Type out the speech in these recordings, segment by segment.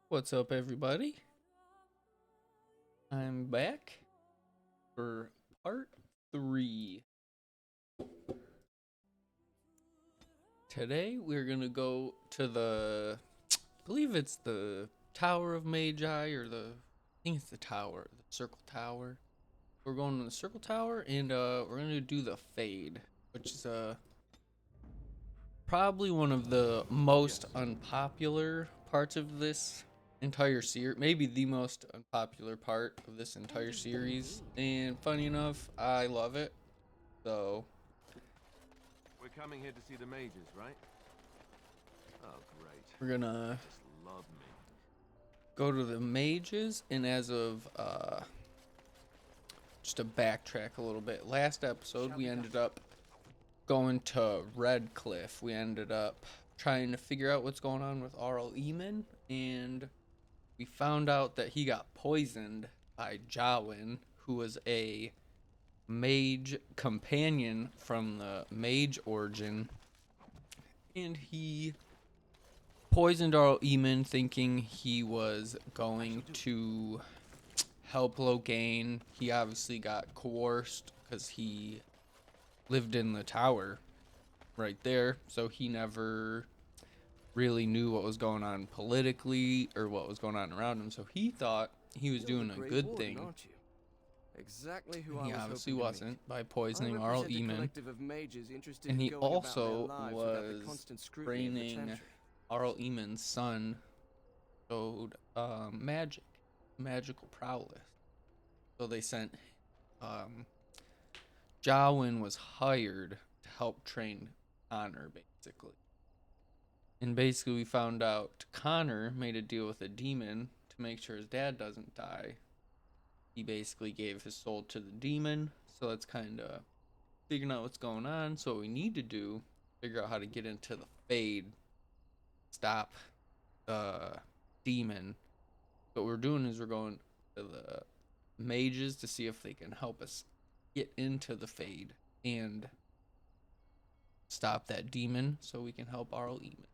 What's up, everybody? I'm back for part 3. Today, we're gonna go to I believe it's the Tower of Magi, I think it's the tower, the Circle Tower. We're going to the Circle Tower, and we're gonna do the Fade, which is probably one of the most unpopular parts of this entire series, maybe the most unpopular part of this entire series. And funny enough, I love it. So We're coming here to see the mages, right? Oh, great. we're gonna Just love me. go to the mages, and as of just to backtrack a little bit, last episode we ended up going to Red Cliff. We ended up trying to figure out what's going on with Arl Eamon, and we found out that he got poisoned by Jawin, who was a mage companion from the mage origin, and he poisoned Arl Eamon thinking he was going to help Logain. He obviously got coerced because he lived in the tower right there, so he never really knew what was going on politically or what was going on around him, so he thought he was doing a good thing. Aren't you? Exactly who He I was obviously hoping to wasn't meet. by I poisoning Arl represent a Eamon, collective of mages interested and in he going about their also lives without the was constant scrutiny of the training Chantry. Arl Eamon's son showed magical prowess. So they sent Jawin was hired to help train Connor, basically. And basically we found out Connor made a deal with a demon to make sure his dad doesn't die. He basically gave his soul to the demon, so that's kind of figuring out what's going on. So what we need to do, figure out how to get into the Fade, stop the demon. What we're doing is we're going to the mages to see if they can help us get into the Fade and stop that demon so we can help Arl Eamon.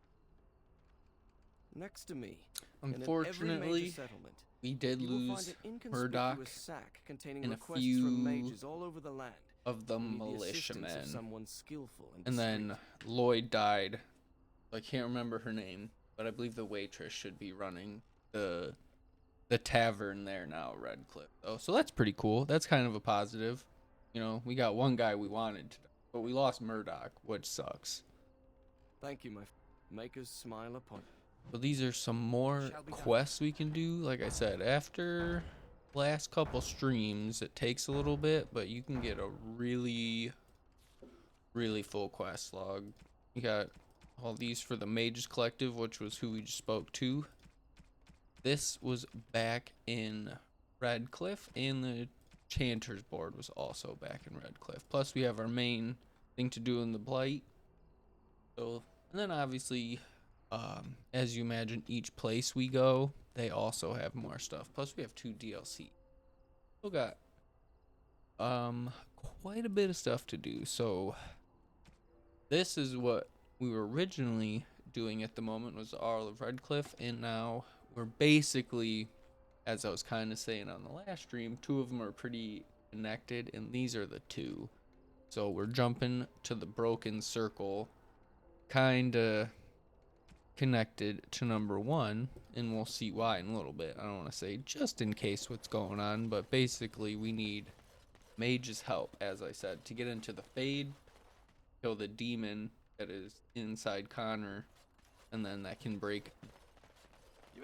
Next to me, Unfortunately, settlement, we did you will lose find an Murdoch inconspicuous sack containing and a requests few from mages all over the land. of the who need the assistance of militiamen. someone skillful And then discreet. Lloyd died. I can't remember her name, but I believe the waitress should be running the tavern there now, Red Cliff. Oh, so that's pretty cool. That's kind of a positive. You know, we got one guy we wanted to, but we lost Murdoch, which sucks. Thank you, my makers smile upon. But these are some more quests we can do. Like I said, after last couple streams, it takes a little bit, but you can get a really full quest log. You got all these for the Mages Collective, which was who we just spoke to. This was back in Redcliffe, and the Chanter's board was also back in Redcliffe. Plus, we have our main thing to do in the Blight. So, and then obviously, as you imagine, each place we go, they also have more stuff. Plus, we have 2 DLC. Still got quite a bit of stuff to do. So, this is what we were originally doing at the moment, was the Arl of Redcliffe, and now we're basically, as I was kind of saying on the last stream, 2 of them are pretty connected, and these are the 2. So we're jumping to the Broken Circle, kind of connected to number 1, and we'll see why in a little bit. I don't want to say just in case what's going on, but basically we need Mage's help, as I said, to get into the Fade, kill the demon that is inside Connor, and then that can break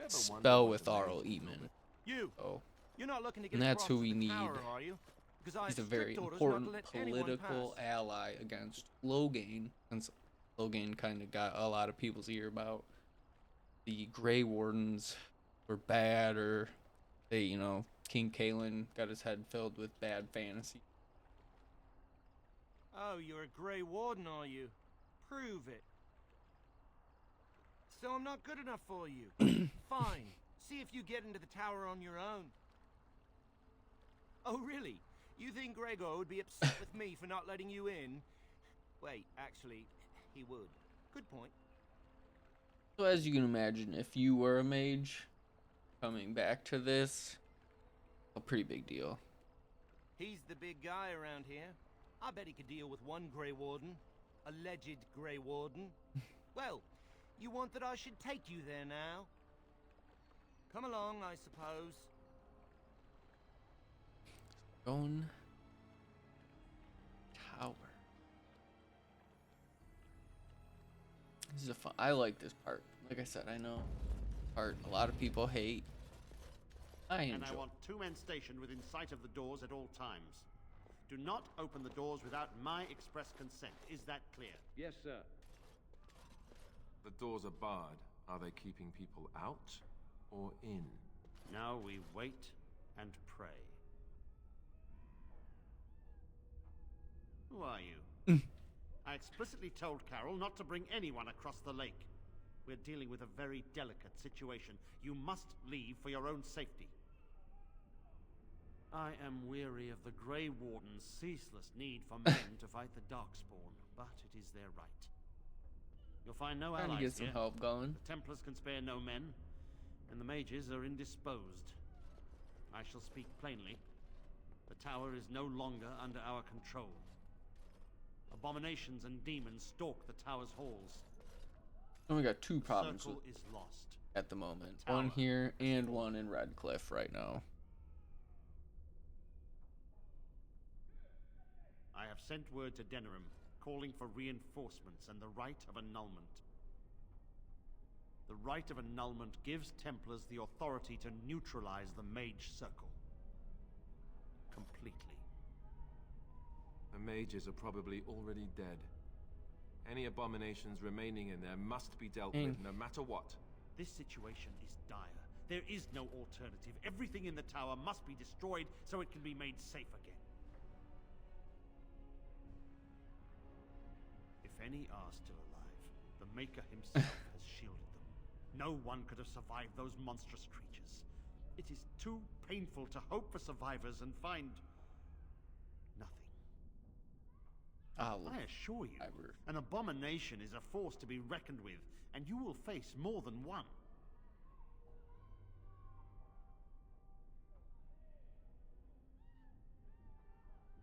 spell with Arl Eamon. You're not looking to get And that's who we the need. tower, are you? He's a very important political ally against Logain, since Logain kind of got a lot of people's ear about the Grey Wardens were bad, or they, King Kalen got his head filled with bad fantasy. Oh, you're a Grey Warden, are you? Prove it. So I'm not good enough for you. Fine. See if you get into the tower on your own. Oh, really? You think Gregor would be upset with me for not letting you in? Wait, actually, he would. Good point. So as you can imagine, if you were a mage, coming back to this, a pretty big deal. He's the big guy around here. I bet he could deal with one Grey Warden. Alleged Grey Warden. Well, you want that I should take you there now? Come along, I suppose. Going tower. This is a fun. I like this part. Like I said, I know part a lot of people hate. I enjoy. And I want 2 men stationed within sight of the doors at all times. Do not open the doors without my express consent. Is that clear? Yes, sir. The doors are barred. Are they keeping people out or in? Now we wait and pray. Who are you? I explicitly told Carol not to bring anyone across the lake. We're dealing with a very delicate situation. You must leave for your own safety. I am weary of the Grey Warden's ceaseless need for men to fight the Darkspawn, but it is their right. You'll find no Trying to allies get some here. help going. The Templars can spare no men, and the mages are indisposed. I shall speak plainly. The tower is no longer under our control. Abominations and demons stalk the tower's halls. And we got 2 problems Circle is lost. at the moment. Tower. One here and one in Redcliffe right now. I have sent word to Denerim, calling for reinforcements and the Rite of Annulment. The Rite of Annulment gives Templars the authority to neutralize the Mage Circle. Completely. The mages are probably already dead. Any abominations remaining in there must be dealt with, no matter what. This situation is dire. There is no alternative. Everything in the tower must be destroyed so it can be made safe again. If any are still alive, the Maker himself has shielded them. No one could have survived those monstrous creatures. It is too painful to hope for survivors and find nothing. I assure you, an abomination is a force to be reckoned with, and you will face more than one.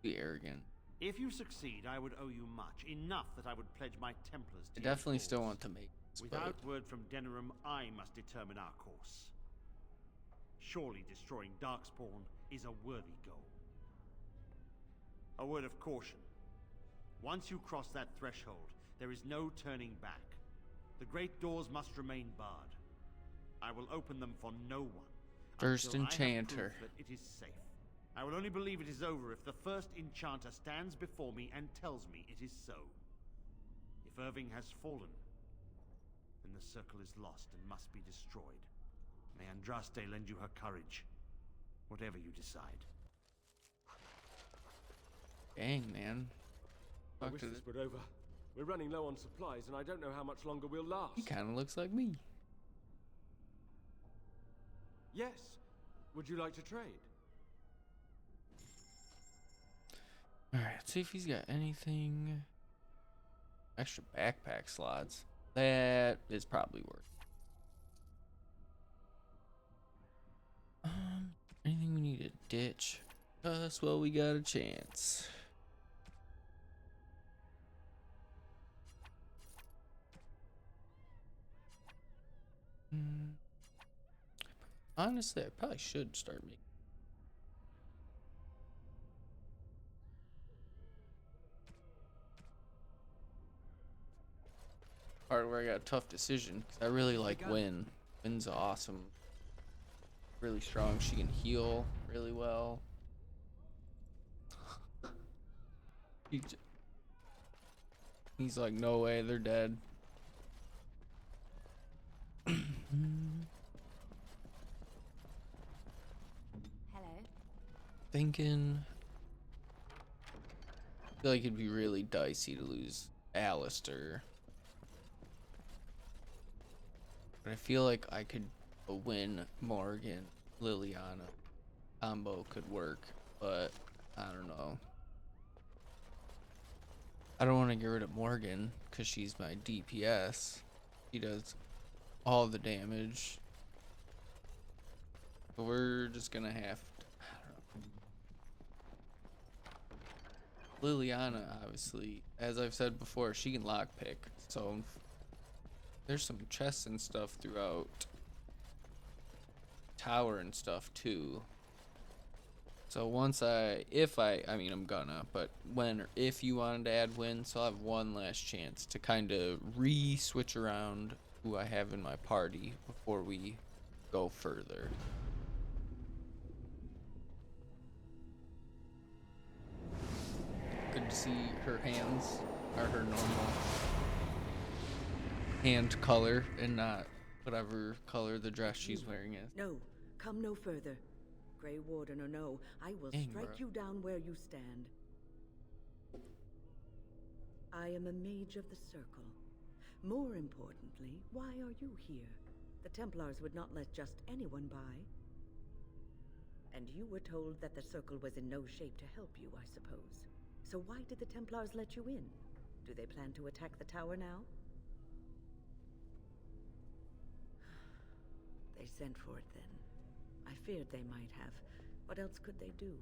Be arrogant. If you succeed, I would owe you much. Enough that I would pledge my Templars to I your definitely still cause. want to make this, Without word from Denerim, I must determine our course. Surely destroying Darkspawn is a worthy goal. A word of caution. Once you cross that threshold, there is no turning back. The great doors must remain barred. I will open them for no one. First until I have Enchanter. proof that it is safe. I will only believe it is over if the First Enchanter stands before me and tells me it is so. If Irving has fallen, then the circle is lost and must be destroyed. May Andraste lend you her courage, whatever you decide. Dang, man. I Talk wish to this the... were over. We're running low on supplies, and I don't know how much longer we'll last. He kind of looks like me. Yes. Would you like to trade? Alright, let's see if he's got anything. Extra backpack slots. That is probably worth. Anything we need to ditch? Us, well, we got a chance. Honestly, I probably should start making. Part where I got a tough decision because I really like Wynn. Wynn's awesome. Really strong. She can heal really well. He's like, no way, they're dead. Hello. Thinking. I feel like it'd be really dicey to lose Alistair. But I feel like I could win Morgan, Liliana. Combo could work, but I don't know. I don't want to get rid of Morgan because she's my DPS. She does all the damage. So we're just gonna have to, Liliana, obviously, as I've said before, she can lockpick. So there's some chests and stuff throughout tower and stuff too. So once I mean I'm gonna, but when or if you wanted to add wins, so I'll have one last chance to kind of re-switch around who I have in my party before we go further. Good to see her hands are her normal hand color and not whatever color the dress she's wearing is. No, come no further. Grey Warden or no, I will Dang, strike bro. you down where you stand. I am a mage of the Circle. More importantly, why are you here? The Templars would not let just anyone by. And you were told that the Circle was in no shape to help you, I suppose. So why did the Templars let you in? Do they plan to attack the tower now? They sent for it then. I feared they might have. What else could they do?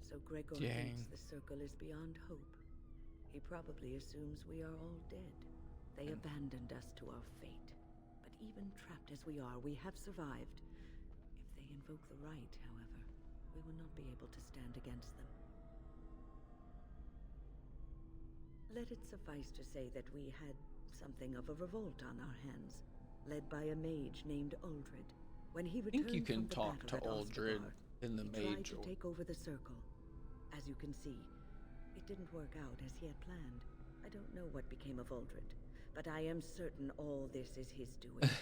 So Gregor thinks the Circle is beyond hope. He probably assumes we are all dead. They abandoned us to our fate. But even trapped as we are, we have survived. If they invoke the right, however, we will not be able to stand against them. Let it suffice to say that we had something of a revolt on our hands, led by a mage named Uldred. When he I returned think you can from the talk to battle at Uldred Ostabar, in the he tried mage. to take over the Circle. As you can see, it didn't work out as he had planned. I don't know what became of Uldred, but I am certain all this is his doing.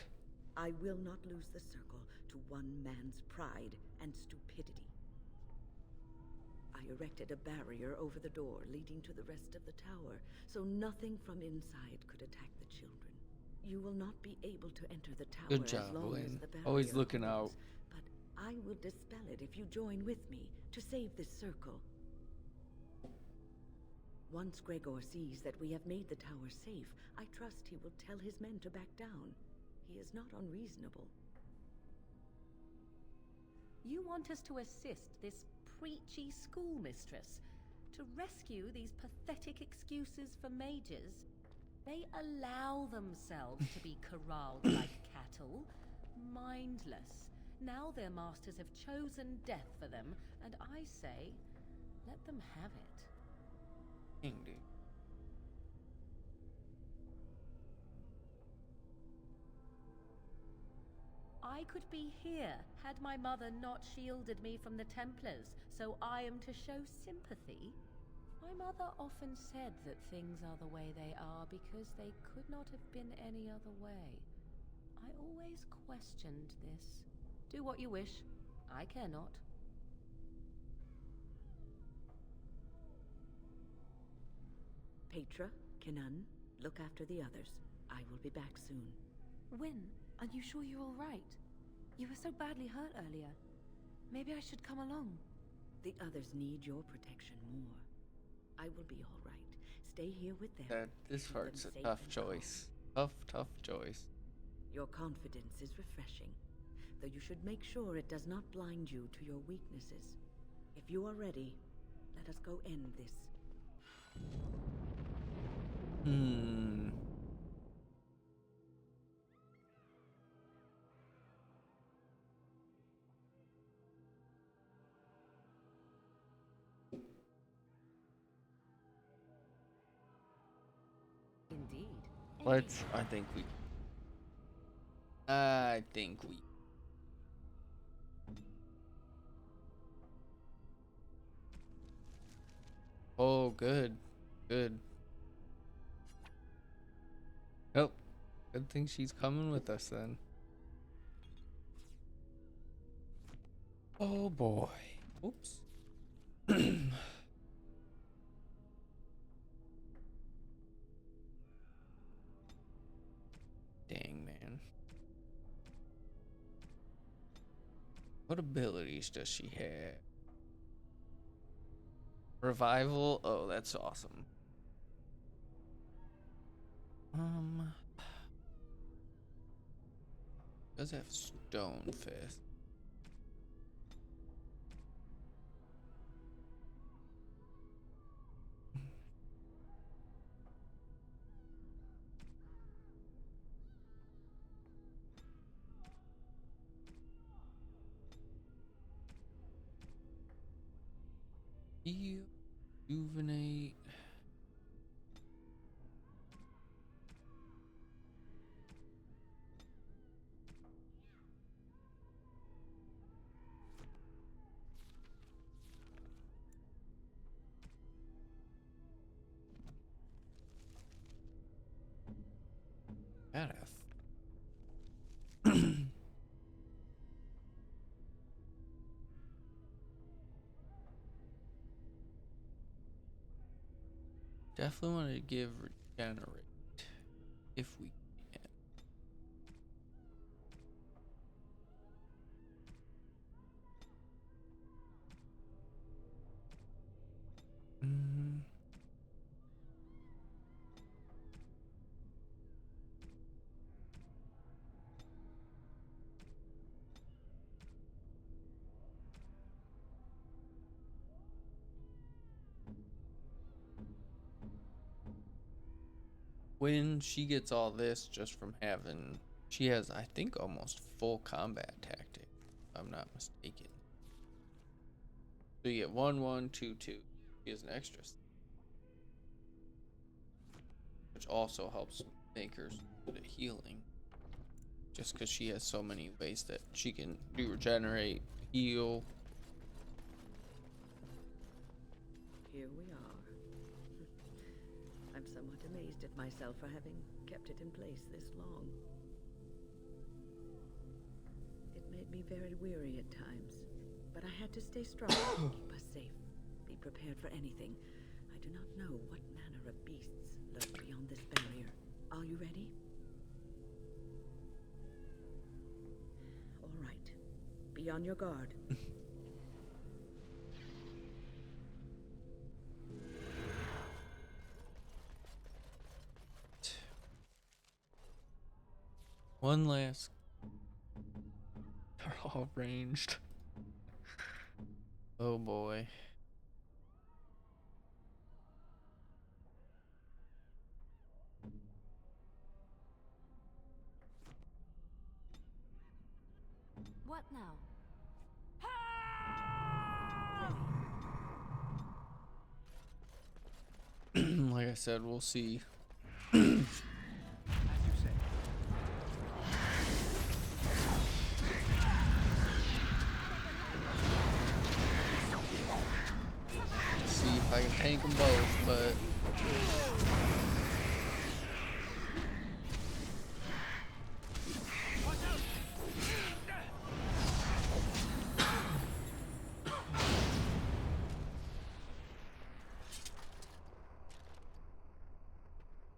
I will not lose the Circle to one man's pride and stupidity. I erected a barrier over the door leading to the rest of the tower, so nothing from inside could attack the children. You will not be able to enter the tower Good as job, long as Wayne. the barrier Always looking out. holds, but I will dispel it if you join with me to save this Circle. Once Gregor sees that we have made the tower safe, I trust he will tell his men to back down. He is not unreasonable. You want us to assist this preachy schoolmistress to rescue these pathetic excuses for mages? They allow themselves to be corralled like cattle, mindless. Now their masters have chosen death for them, and I say, let them have it. Dang, dude. I could be here had my mother not shielded me from the Templars, so I am to show sympathy. My mother often said that things are the way they are because they could not have been any other way. I always questioned this. Do what you wish. I care not. Petra, Kinan, look after the others. I will be back soon. Wyn, are you sure you're all right? You were so badly hurt earlier. Maybe I should come along. The others need your protection more. I will be all right. Stay here with them. This Keep part's them a safe tough and calm. choice. Tough choice. Your confidence is refreshing, though you should make sure it does not blind you to your weaknesses. If you are ready, let us go end this. Indeed. Let's. I think we. Oh, good. Nope. Good thing she's coming with us then. Oh boy. Oops. Dang, man. What abilities does she have? Revival? Oh, that's awesome. Does have Stone Fist. Rejuvenate. Gotta have. Definitely want to give regenerate if we can. When she gets all this just from having, she has, I think, almost full combat tactic, if I'm not mistaken. So you get 1, 1, 2, 2. She has an extra, which also helps make her good at healing. Just because she has so many ways that she can do regenerate, heal. Here we are. I'm somewhat amazed at myself for having kept it in place this long. It made me very weary at times, but I had to stay strong to keep us safe. Be prepared for anything. I do not know what manner of beasts lurk beyond this barrier. Are you ready? All right. Be on your guard. One last. They're all ranged. Oh boy. What now? Like I said, we'll see. See if I can tank them both, but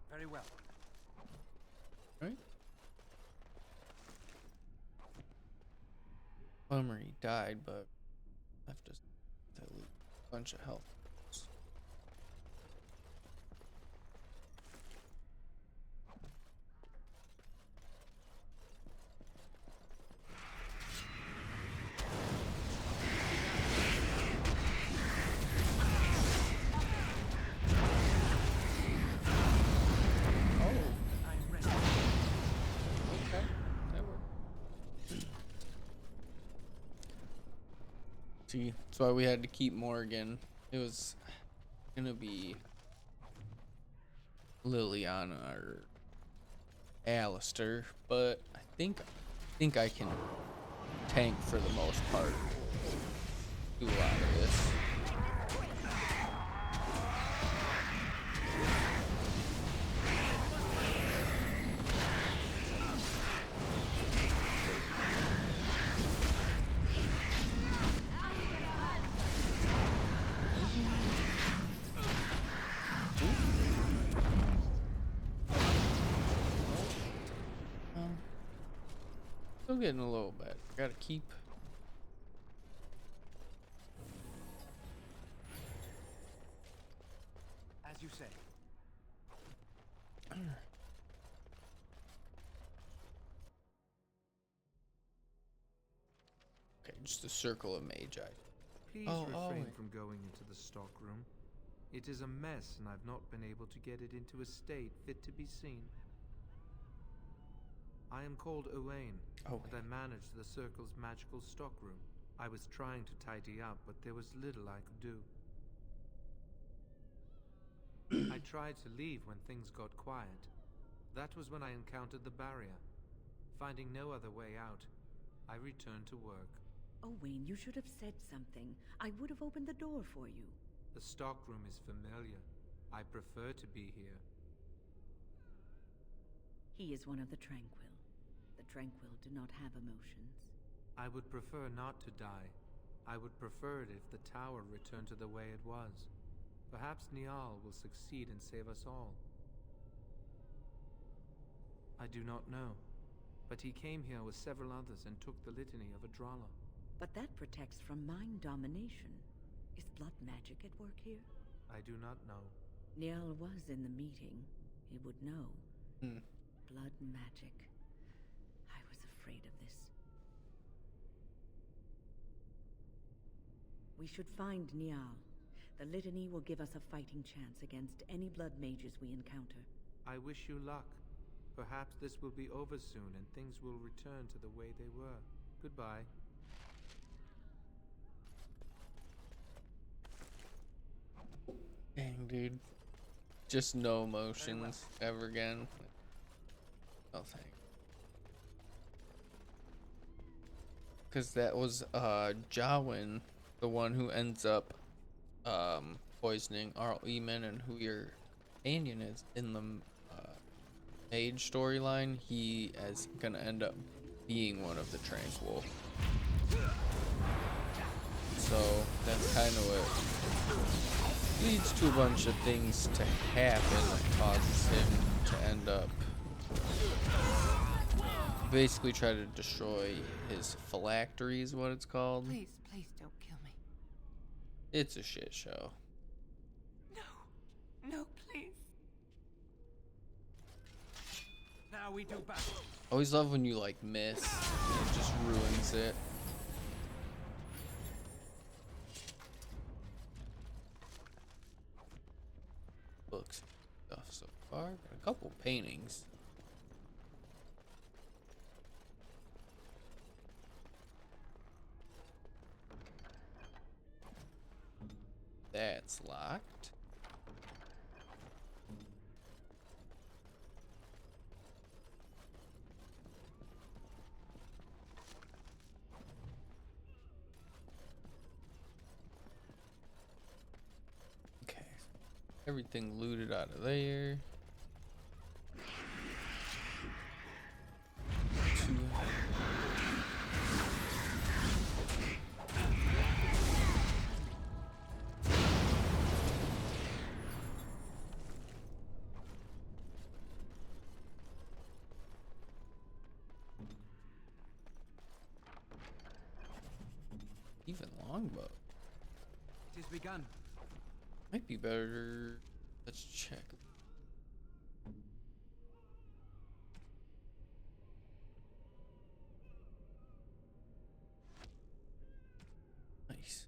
Very well. right? Bummer he died, but left us a bunch of health. See, that's why we had to keep Morgan. It was gonna be Liliana or Alistair, but I think I can tank for the most part. Do a lot of this. Still getting a little bit. Gotta keep. As you say. Okay, just a circle of Magi. Please refrain from going into the stockroom. It is a mess, and I've not been able to get it into a state fit to be seen. I am called Owain, and I manage the Circle's magical stockroom. I was trying to tidy up, but there was little I could do. I tried to leave when things got quiet. That was when I encountered the barrier. Finding no other way out, I returned to work. Oh, Wayne, you should have said something. I would have opened the door for you. The stockroom is familiar. I prefer to be here. He is one of the Tranquil. The Tranquil do not have emotions. I would prefer not to die. I would prefer it if the tower returned to the way it was. Perhaps Niall will succeed and save us all. I do not know, but he came here with several others and took the litany of Adralla. But that protects from mind domination. Is blood magic at work here? I do not know. Niall was in the meeting. He would know. Hmm. Blood magic. I was afraid of this. We should find Niall. The litany will give us a fighting chance against any blood mages we encounter. I wish you luck. Perhaps this will be over soon and things will return to the way they were. Goodbye. Dang, dude. Just no emotions ever again. Oh, thank. Because that was Jawin, the one who ends up poisoning Arl Eamon, and who your companion is in the Mage storyline. He is gonna end up being one of the Tranquil. So that's kind of what leads to a bunch of things to happen that causes him to end up basically try to destroy his phylactery is what it's called. Please, please don't kill me. It's a shit show. No, please. Now we do battle. Always love when you like miss. It just ruins it. Books stuff so far. Got a couple paintings. That's locked. Okay. Everything looted out of there. Even longbow. It is begun. Might be better. Let's check. Nice.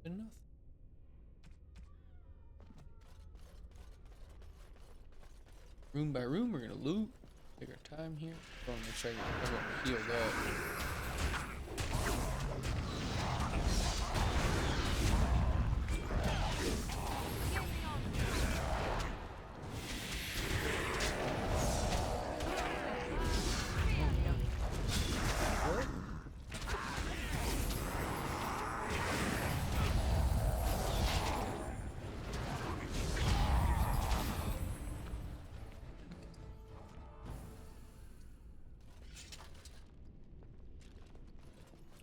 Enough. Room by room, we're gonna loot. Take our time here. Go and make sure everyone healed up.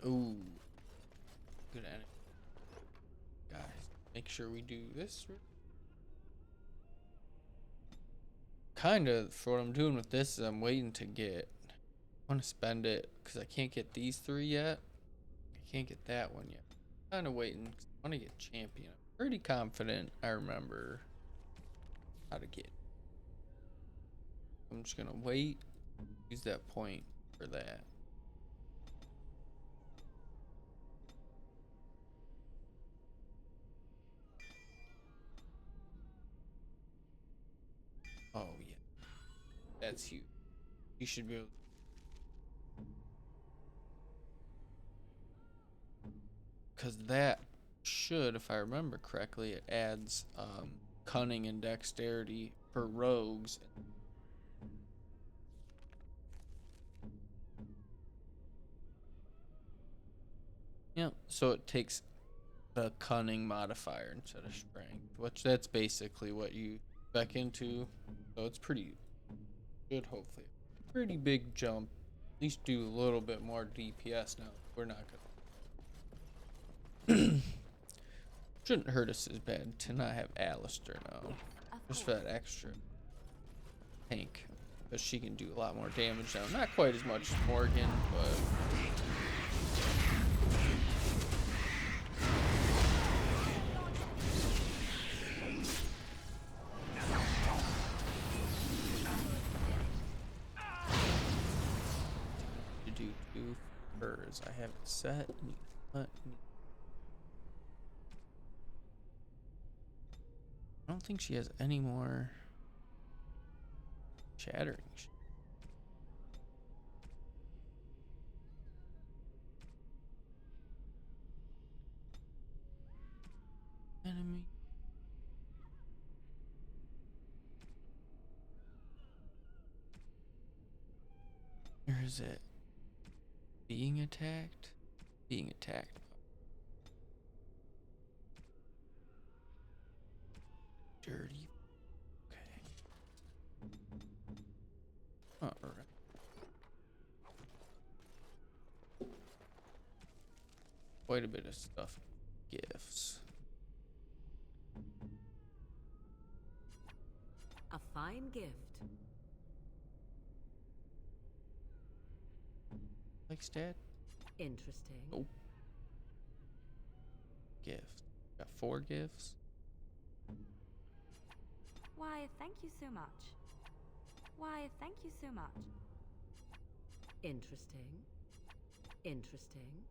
Ooh. Good at it. Guys, make sure we do this. Kinda, for what I'm doing with this is I'm waiting to get... I want to spend it, because I can't get these three yet. I can't get that one yet. Kinda waiting, 'cause I want to get champion. I'm pretty confident I remember how to get. I'm just gonna wait, use that point for that. Oh yeah, that's huge. You should be able. Because that should, if I remember correctly, it adds cunning and dexterity for rogues. Yeah, so it takes the cunning modifier instead of strength, which that's basically what you back into. So it's pretty good, hopefully. Pretty big jump. At least do a little bit more DPS now. We're not gonna. Shouldn't hurt us as bad to not have Alistair now. Just for that extra tank. Because she can do a lot more damage now. Not quite as much as Morgan, but. Do hers. I have it set. I don't think she has any more shattering. Enemy. Or is it being attacked? Being attacked. Dirty. Okay. All right. Quite a bit of stuff. Gifts. A fine gift. Like stat? Interesting. Nope. Gift. Got 4 gifts. Why, thank you so much. Why, thank you so much. Interesting. Interesting.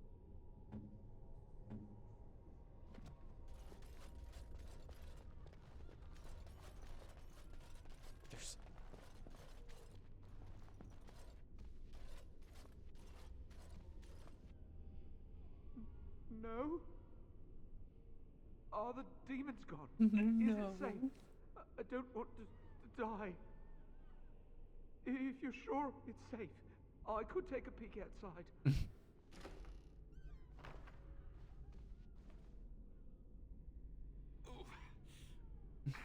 There's No? Are the demons gone? No. Is it safe? I don't want to die. If you're sure it's safe, I could take a peek outside. Oh. Yeah.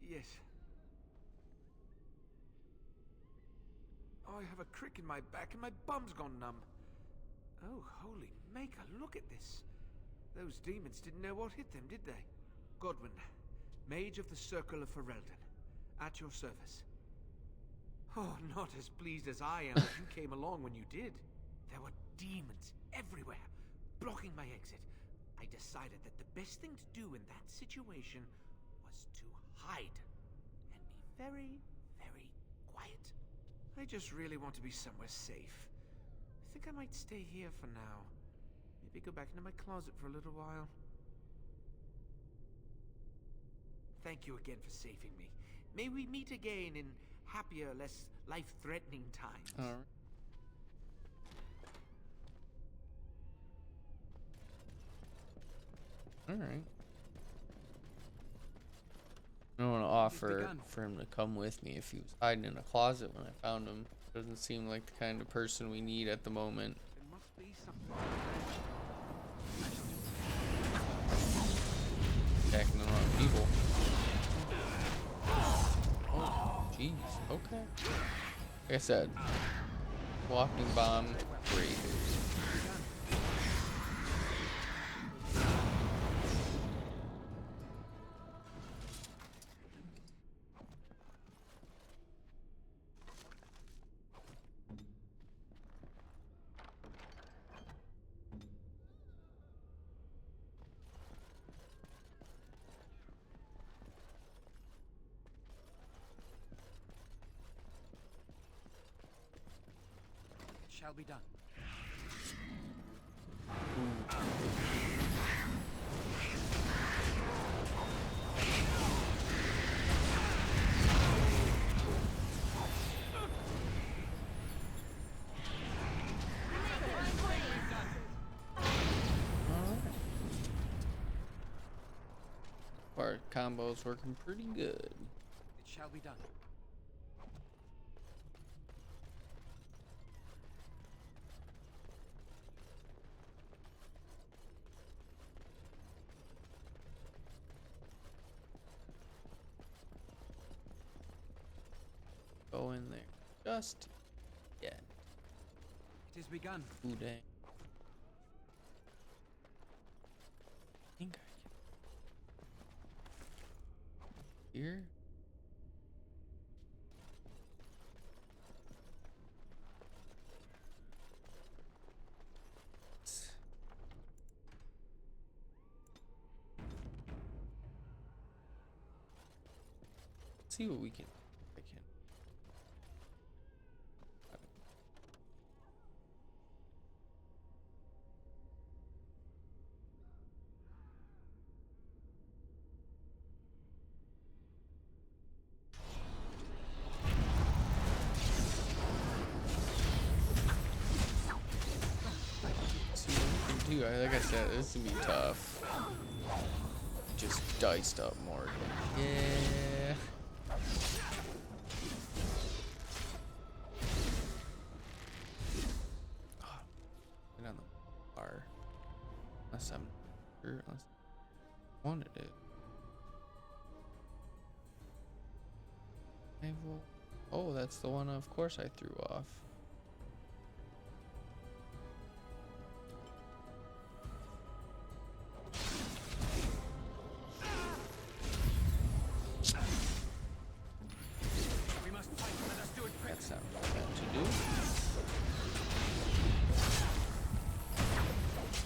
Yes. I have a crick in my back and my bum's gone numb. Oh, holy maker, look at this. Those demons didn't know what hit them, did they? Godwin, Mage of the Circle of Ferelden, at your service. Oh, not as pleased as I am that you came along when you did. There were demons everywhere, blocking my exit. I decided that the best thing to do in that situation was to hide and be very, very quiet. I just really want to be somewhere safe. I think I might stay here for now. Maybe go back into my closet for a little while. Thank you again for saving me. May we meet again in happier, less life-threatening times. All right. All right. I don't want to offer for him to come with me if he was hiding in a closet when I found him. Doesn't seem like the kind of person we need at the moment. There must be something. Attacking the wrong people. Oh, jeez. Okay. Like I said, walking bomb, great. Shall be done. Our combo's working pretty good. It shall be done. Go in there. Just yet. It is begun. Ooh, dang. Think I can. Here? Let's see what we can. I can. See what we can do. Like I said, this is gonna be tough. Just diced up Morgan. Yeah. Oh, get on the bar. Unless I'm sure. Unless I wanted it. I will. Oh, that's the one. Of course, I threw off. We must fight. Let us do it quick. That's not what I meant to do.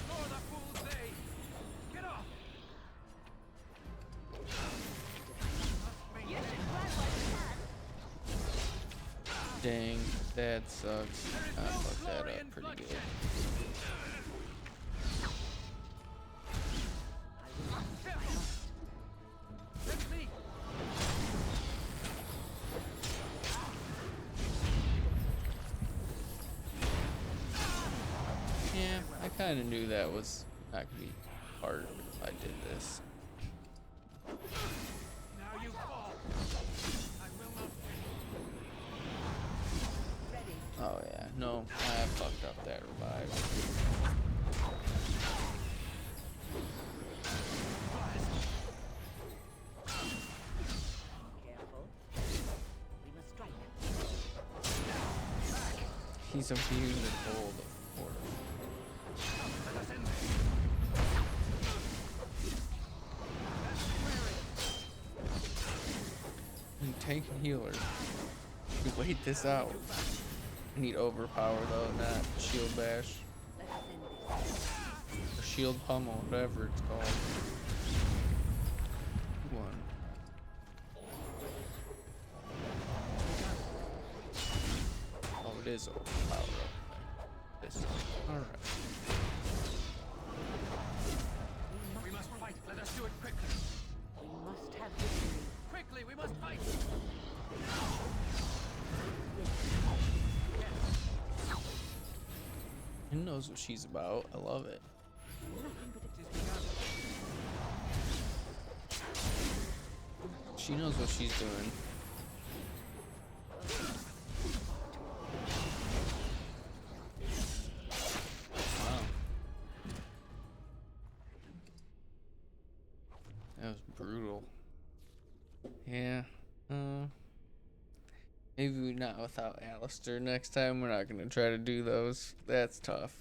Lord, the fools they! Get off! Dang, that sucks. I fucked that up pretty good. Yeah, I kind of knew that was not gonna be hard if I did this. Now you fall. I will not. Oh yeah, no, I fucked up that revive. Careful. We must strike. He's a beautiful order. Tank and healer. We wait this out. I need overpower though, not shield bash. Or shield pummel, whatever it's called. One. Oh, it is overpower. This. Alright. We must fight. Let us do it quickly. We must have victory. Quickly, we must fight. He knows what she's about. I love it. She knows what she's doing. Wow. That was brutal. Yeah. Maybe not without Alistair next time. We're not gonna try to do those. That's tough.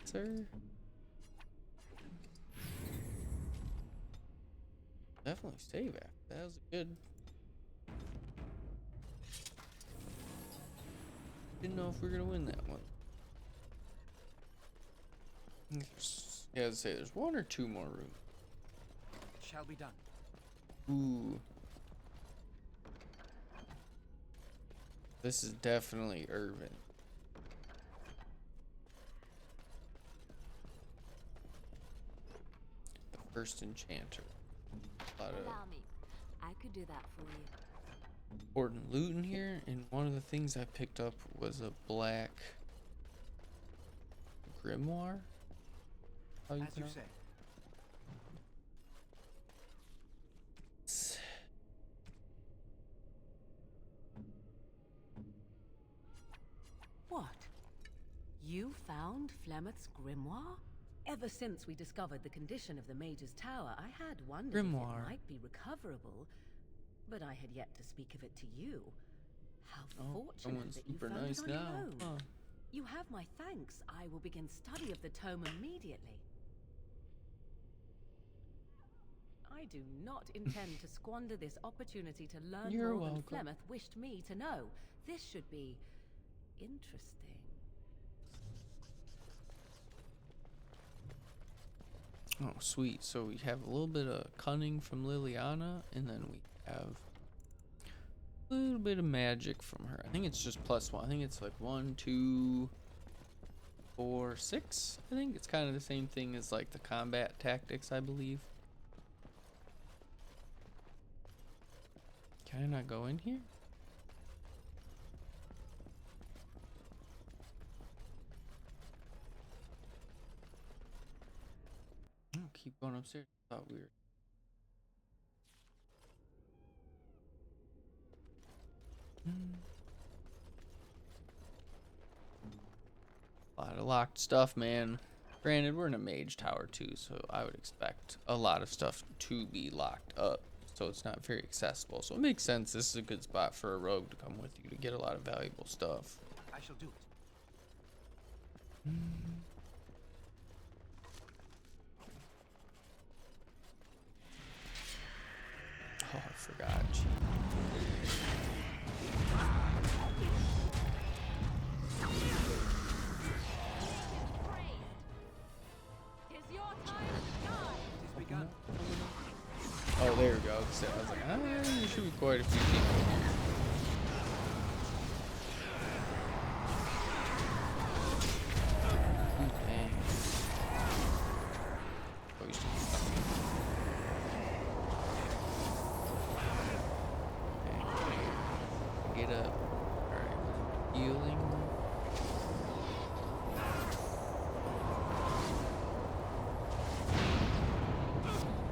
Sir. Definitely save after. That was good. Didn't know if we were gonna win that one. Yeah, I'd say there's one or two more rooms. It shall be done. Ooh. This is definitely Irving. The First Enchanter. A lot of Allow me. I could do that for you. important loot in here, and one of the things I picked up was a black grimoire. How you As you pronounce- say. What? You found Flemeth's grimoire? Ever since we discovered the condition of the Mage's Tower, I had wondered if Grimoire. it might be recoverable, but I had yet to speak of it to you. How Oh, fortunate someone's that you super found nice it on your now. own. Huh. You have my thanks. I will begin study of the tome immediately. I do not intend to squander this opportunity to learn You're more welcome. than Flemeth wished me to know. This should be interesting. Oh, sweet. So we have a little bit of cunning from Liliana, and then we have a little bit of magic from her. I think it's just +1. I think it's like 1, 2, 4, 6. I think it's kind of the same thing as like the combat tactics, I believe. Can I not go in here? Oh, keep going upstairs. Thought we were. A lot of locked stuff, man. Granted, we're in a mage tower too, so I would expect a lot of stuff to be locked up. So it's not very accessible. So it makes sense. This is a good spot for a rogue to come with you to get a lot of valuable stuff. I shall do it. Oh, I forgot. Is your time to die? It is begun. Oh, there we go. So I was like, there should be quite a few people here. Ooh, dang. Oh, you should be coming. Okay. Get up. Alright. Healing.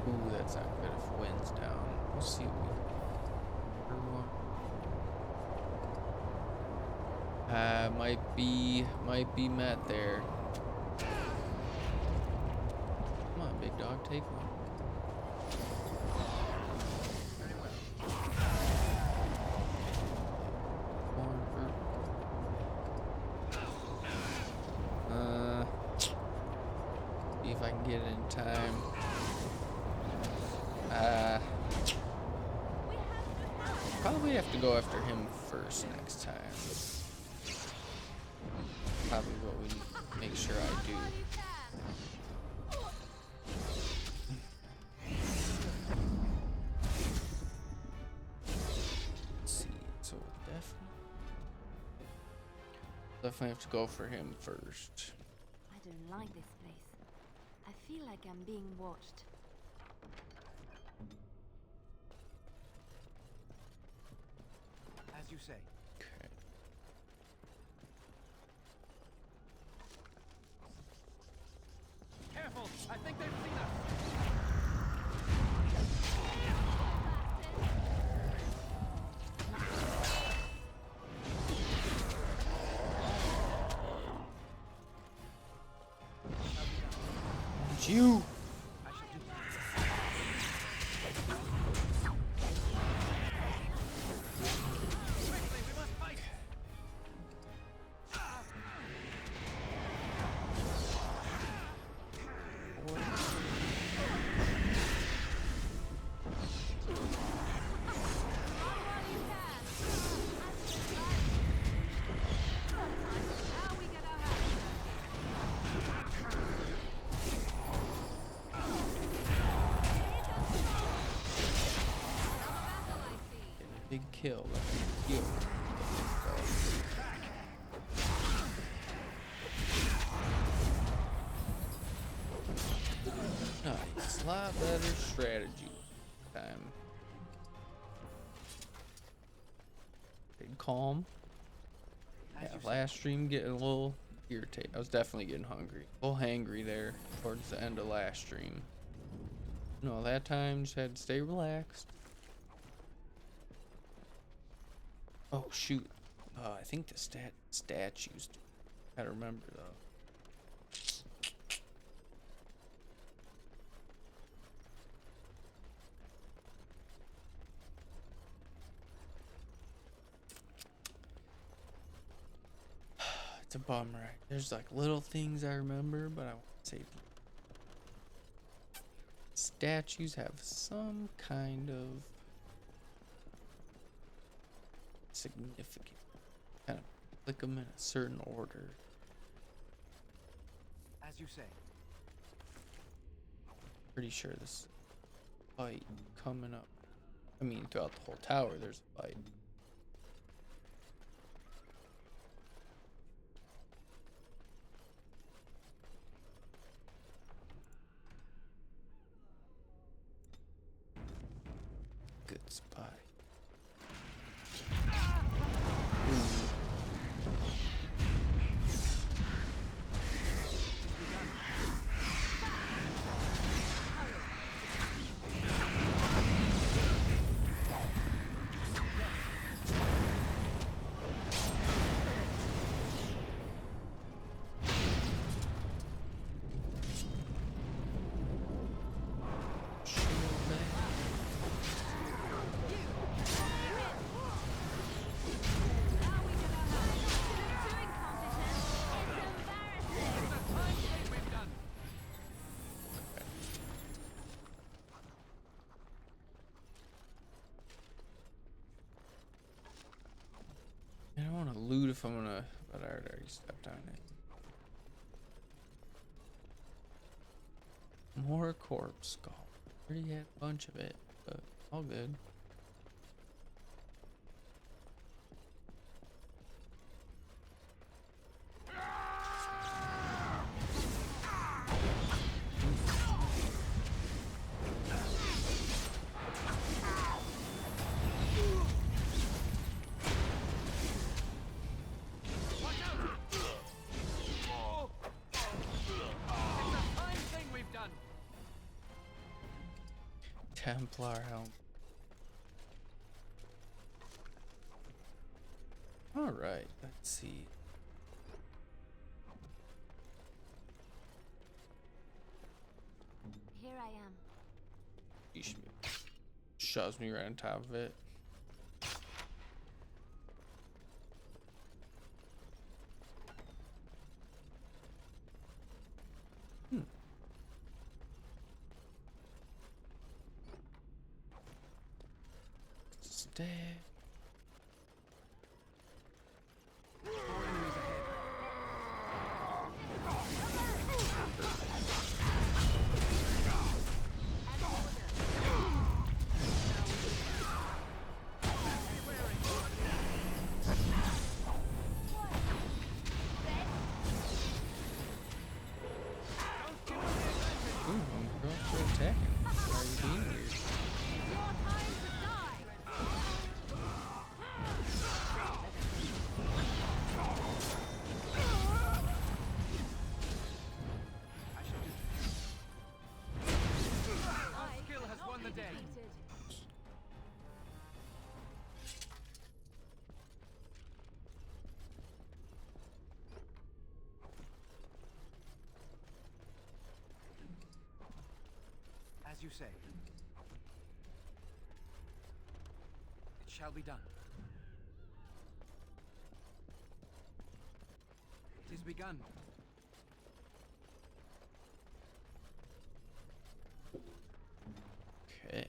Ooh, that's not good if wind's down. We'll see what we might be met there. Come on, big dog, take one. See if I can get it in time. Probably have to go after him first next time. Probably what we make sure I do. Let's see. So definitely have to go for him first. I don't like this place. I feel like I'm being watched. As you say. Okay. Careful! I think they've seen us! It's you! I shall do it. Quickly, we must fight! Big kill. Yo. Nice. A lot better strategy time. Big calm. Yeah, last stream getting a little irritated. I was definitely getting hungry. A little hangry there towards the end of last stream. No, that time just had to stay relaxed. Oh shoot. I think the statues. Gotta remember though. It's a bummer. There's like little things I remember, but I won't say statues have some kind of significance. Kind of click them in a certain order. As you say. Pretty sure this fight coming up. I mean, throughout the whole tower, there's a fight. Good spot. I don't want to loot if I'm gonna, but I already stepped on it. More corpse skull. Already had a bunch of it, but all good. Templar helm. All right, let's see. Here I am. You should be. Shoves me right on top of it. Stay. As you say. It shall be done. It is begun. Okay.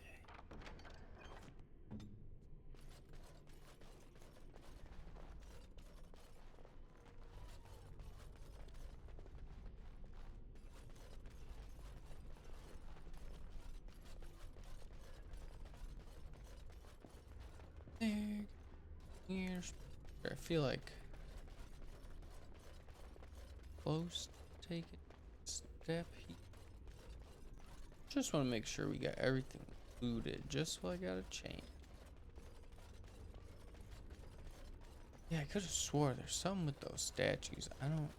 Here's, I feel like close to taking a step here. Just want to make sure we got everything looted, just so I got a chain. Yeah, I could have swore there's something with those statues. I don't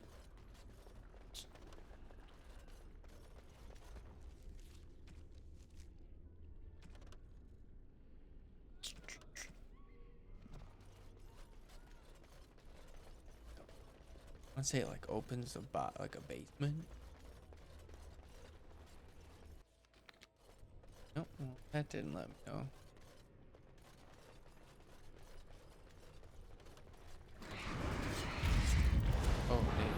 I'd say it like opens like a basement. Nope, well, that didn't let me know. Oh, damn.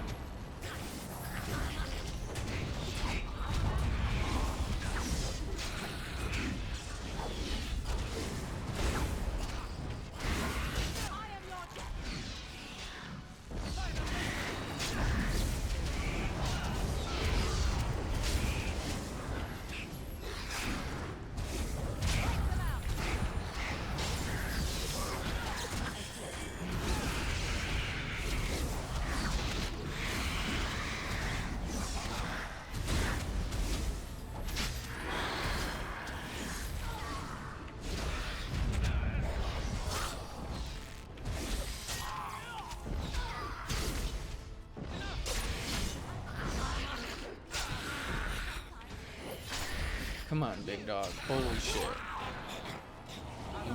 Come on, big dog. Holy shit.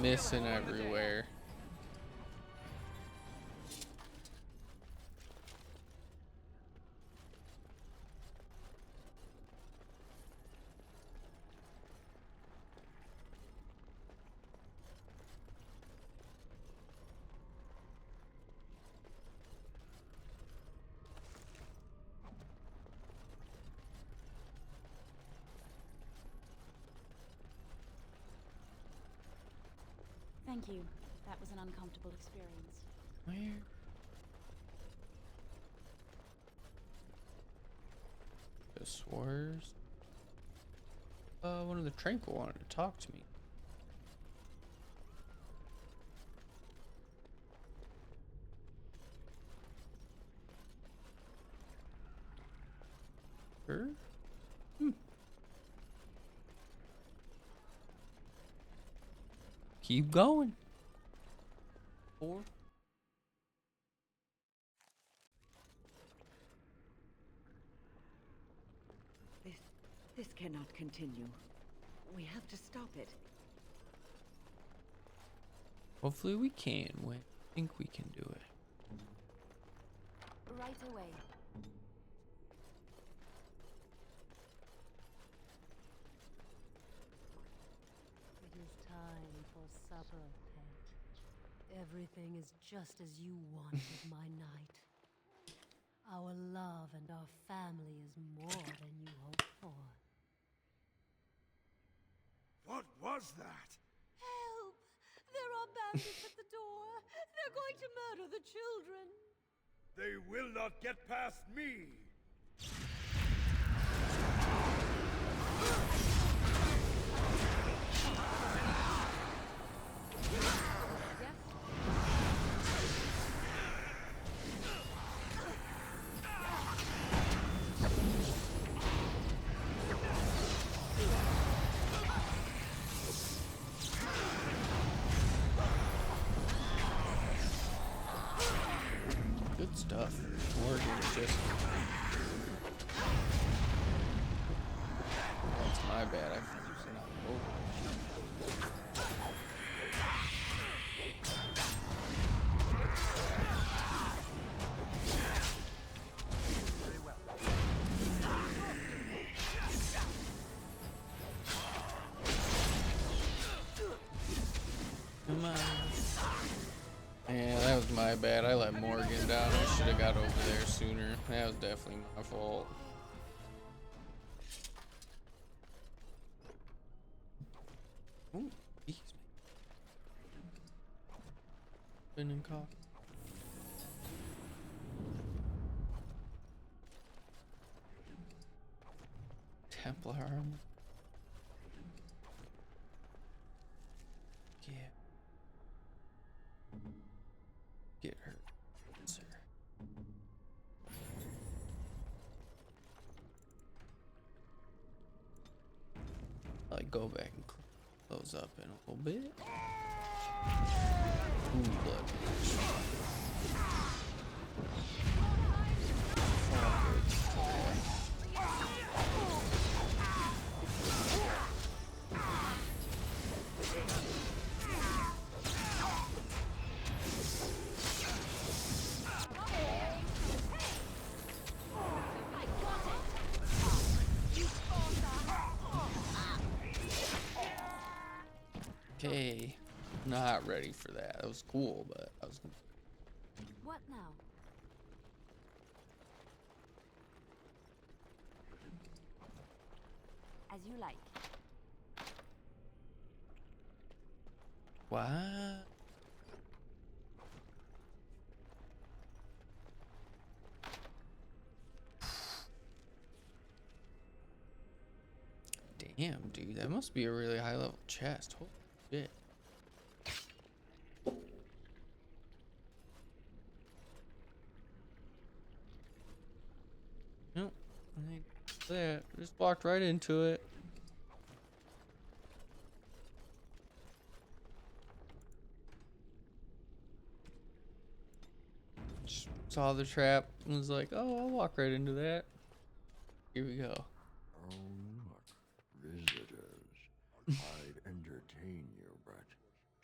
Missing everywhere. Thank you. That was an uncomfortable experience. Where? The swears. One of the Tranquil wanted to talk to me. Sure. Keep going. Or This cannot continue. We have to stop it. hopefully we can win. I think we can do it. Right away. It is time for supper, pet. Everything is just as you wanted, my knight. Our love and our family is more than you hoped for. What was that? Help! There are bandits at the door. They're going to murder the children. They will not get past me! Good stuff. Morgan just. That's my bad. I was not over. Come on. Yeah, that was my bad. I let Morgan down. I should have got over there sooner. That was definitely my fault. Ooh, jeez. Spinning coffee. Templar armor. Yeah. Get her, sir. I'll go back and clean those up in a little bit. Ooh, blood. Okay. Not ready for that. That was cool, but I was. What now? As you like. What? Damn, dude, that must be a really high level chest. Holy shit. Nope. I think that just walked right into it. Just saw the trap and was like, oh, I'll walk right into that. Here we go. Oh, look, visitors. I'd entertain you, but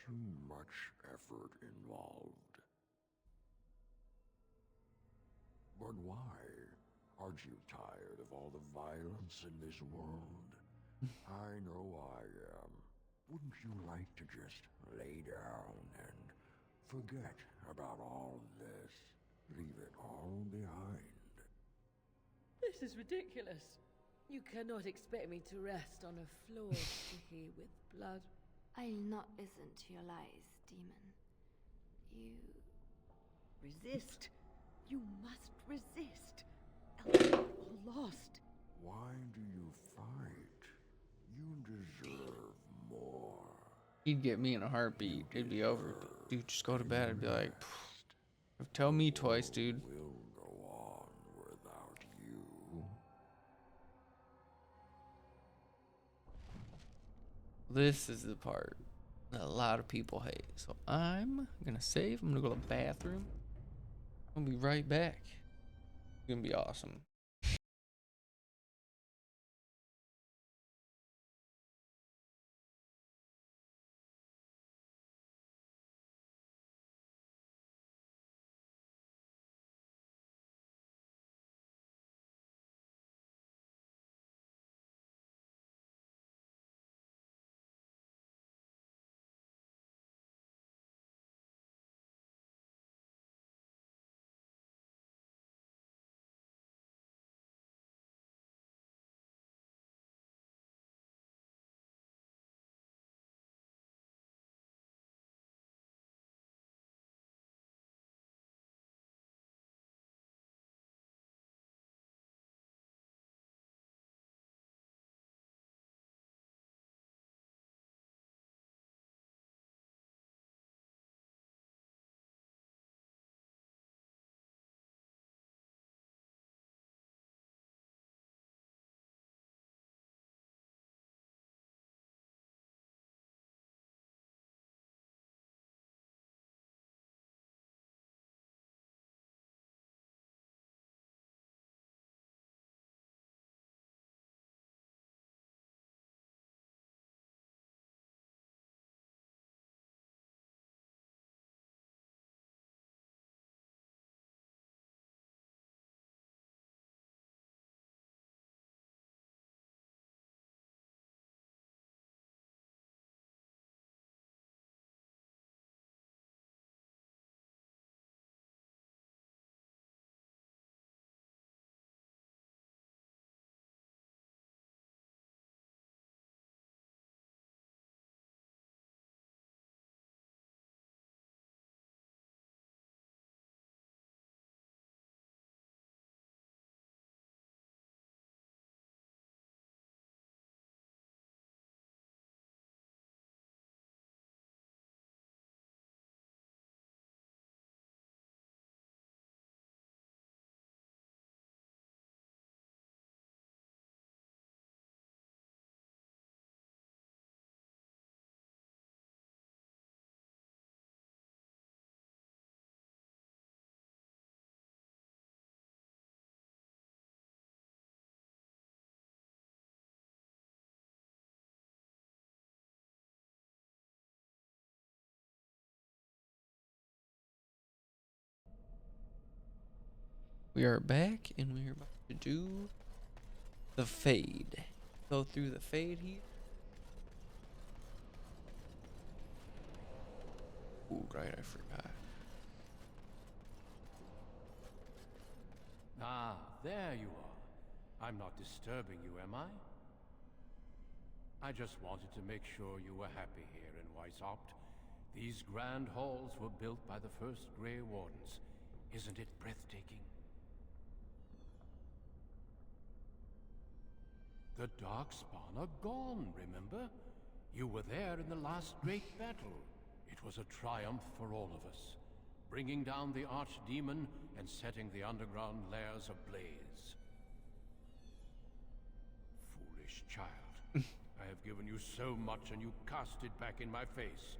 too much effort involved. But why? Aren't you tired of all the violence in this world? I know I am. Wouldn't you like to just lay down and forget about all this? Leave it all behind. This is ridiculous. You cannot expect me to rest on a floor sticky with blood. I'll not listen to your lies, demon. You... Resist. You must resist. Else you're all lost. Why do you fight? You deserve more. He'd get me in a heartbeat. It'd be over. But dude, just go to bed. I'd be like, tell me twice, dude. Will go on without you. This is the part that a lot of people hate. So I'm gonna save. I'm gonna go to the bathroom. I'll be right back. It's gonna be awesome. We are back and we're about to do the fade. Go through the fade here. Ooh, right, I forgot. Ah, there you are. I'm not disturbing you, am I? I just wanted to make sure you were happy here in Weishaupt. These grand halls were built by the first Grey Wardens. Isn't it breathtaking? The Darkspawn are gone, remember? You were there in the last great battle. It was a triumph for all of us, bringing down the Archdemon and setting the underground lairs ablaze. Foolish child. I have given you so much and you cast it back in my face.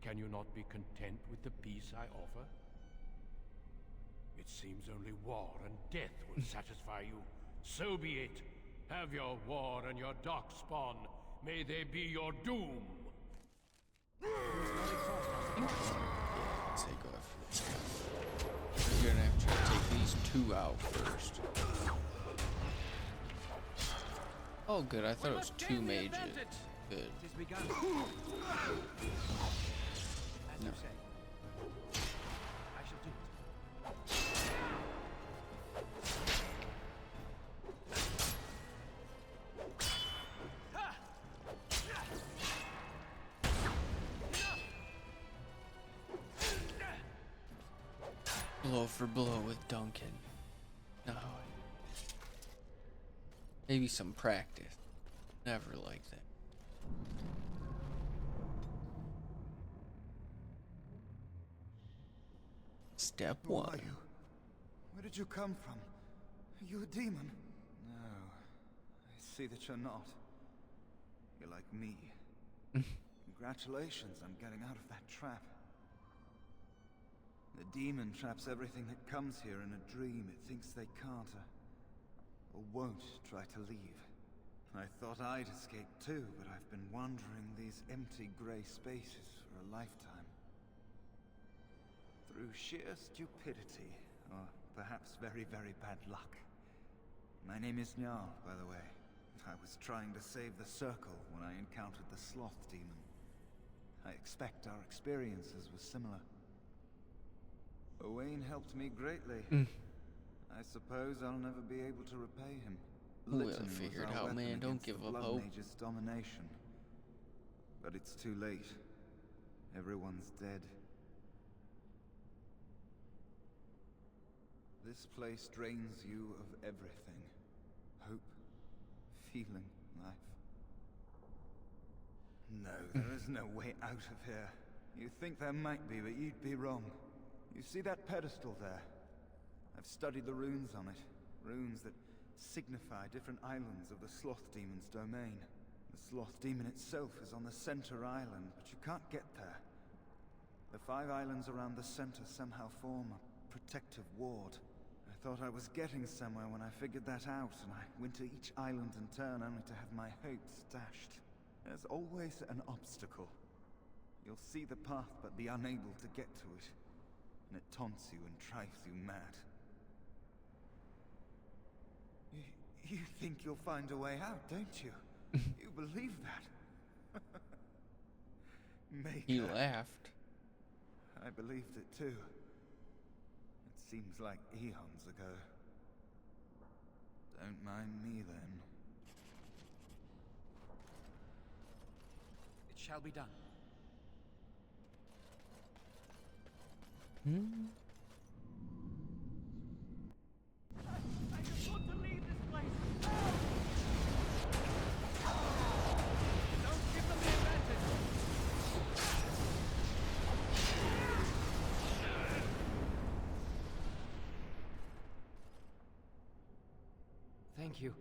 Can you not be content with the peace I offer? It seems only war and death will satisfy you. So be it. Have your war and your Darkspawn. May they be your doom. Let's take off this guy. We're gonna have to try to take these two out first. Oh, good. I thought it was two mages. Good. No. Blow for blow with Duncan. No. Maybe some practice. Never like that. Step Who one. are you? Where did you come from? Are you a demon? No. I see that you're not. You're like me. Congratulations on getting out of that trap. The demon traps everything that comes here in a dream it thinks they can't or won't try to leave. I thought I'd escape too, but I've been wandering these empty grey spaces for a lifetime. Through sheer stupidity, or perhaps very, very bad luck. My name is Njal, by the way. I was trying to save the Circle when I encountered the Sloth Demon. I expect our experiences were similar. Owain helped me greatly. I suppose I'll never be able to repay him. We'll figure it out, man. Don't give up hope. Mage's domination. But it's too late. Everyone's dead. This place drains you of everything. Hope, feeling, life. No, there is no way out of here. You think there might be, but you'd be wrong. You see that pedestal there? I've studied the runes on it. Runes that signify different islands of the Sloth Demon's domain. The Sloth Demon itself is on the center island, but you can't get there. The 5 islands around the center somehow form a protective ward. I thought I was getting somewhere when I figured that out, and I went to each island in turn only to have my hopes dashed. There's always an obstacle. You'll see the path but be unable to get to it. And it taunts you and drives you mad. You think you'll find a way out, don't you? You believe that? Maker. He laughed. I believed it too. It seems like eons ago. Don't mind me then. It shall be done. I just want to leave this place. Don't give them the advantage. Thank you,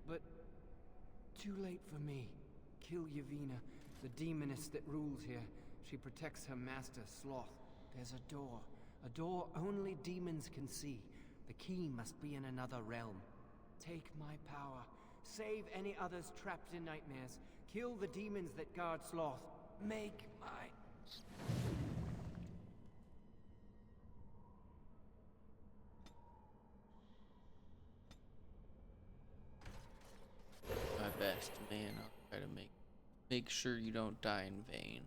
but too late for me. Kill Yevina, the demoness that rules here. She protects her master, Sloth. There's a door only demons can see. The key must be in another realm. Take my power. Save any others trapped in nightmares. Kill the demons that guard Sloth. Make my... My best, man. I'll try to make sure you don't die in vain.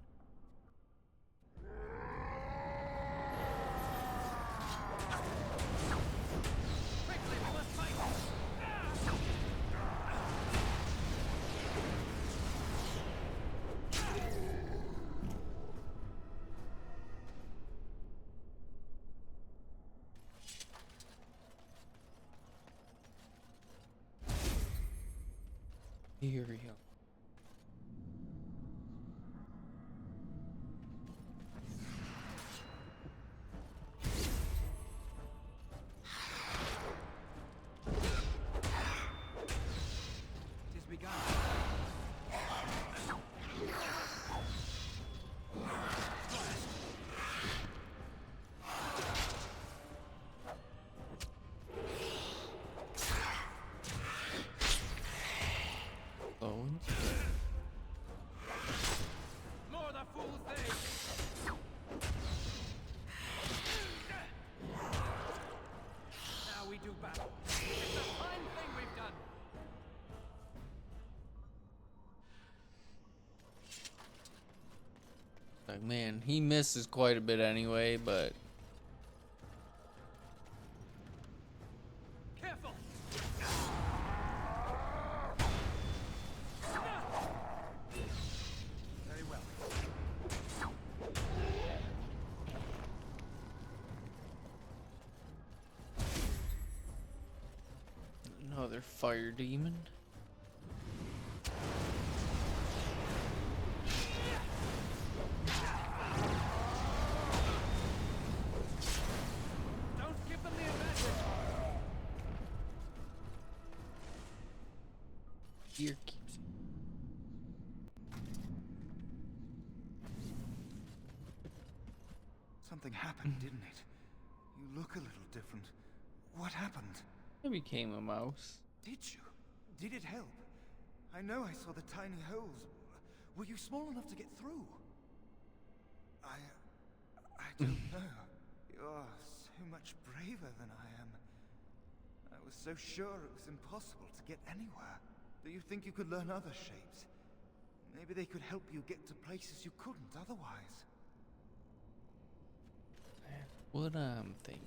Here we go. Tis begun. Bones. More the fools they. Now we do battle. It's a fine thing we've done. Like, man, he misses quite a bit anyway, but Careful. Very well. another fire demon. Don't give them the advantage. Here keeps. Something happened, didn't it? You look a little different. What happened? I became a mouse. Did you? Did it help? I know I saw the tiny holes. Were you small enough to get through? I don't know. You're so much braver than I am. I was so sure it was impossible to get anywhere. Do you think you could learn other shapes? Maybe they could help you get to places you couldn't otherwise. What I'm thinking.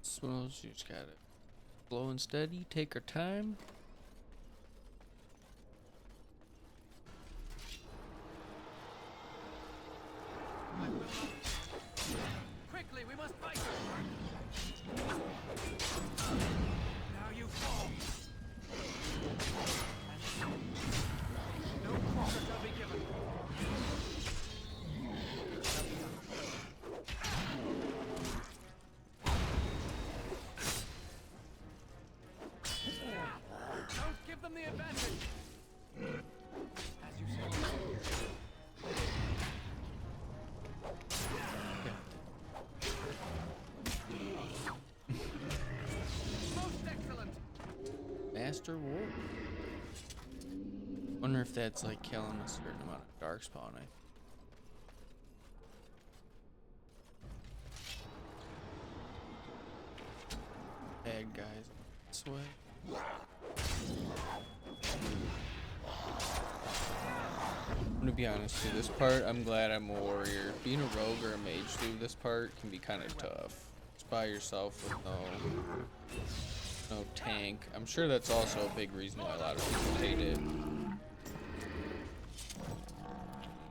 Suppose you just gotta slow and steady, take our time. Quickly, we must fight. Now you fall. No quarter shall be given. Don't give them the advantage. As you say. Most excellent. Master War. Wonder if that's like killing a certain amount of darkspawn. Bad guys this way. I'm gonna be honest with you, this part I'm glad I'm a warrior. Being a rogue or a mage through this part can be kind of tough. It's by yourself with no tank. I'm sure that's also a big reason why a lot of people hate it.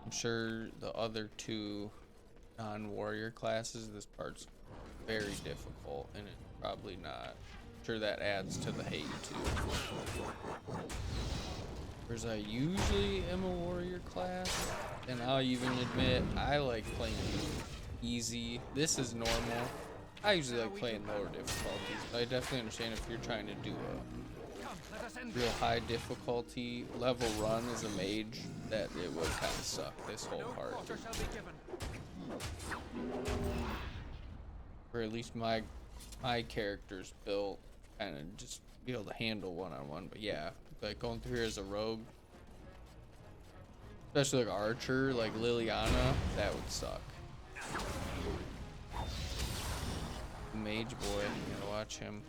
I'm sure the other two non-warrior classes, this part's very difficult, and it's probably not. I'm sure that adds to the hate too. Whereas I usually am a warrior class, and I'll even admit I like playing easy. This is normal. I usually like playing lower difficulties, but I definitely understand if you're trying to do a real high difficulty level run as a mage, that it would kind of suck this whole part. Or at least my character's built kind of just be able to handle one-on-one. But yeah, like going through here as a rogue, especially like archer, like Liliana, that would suck. Mage boy, you gotta watch him.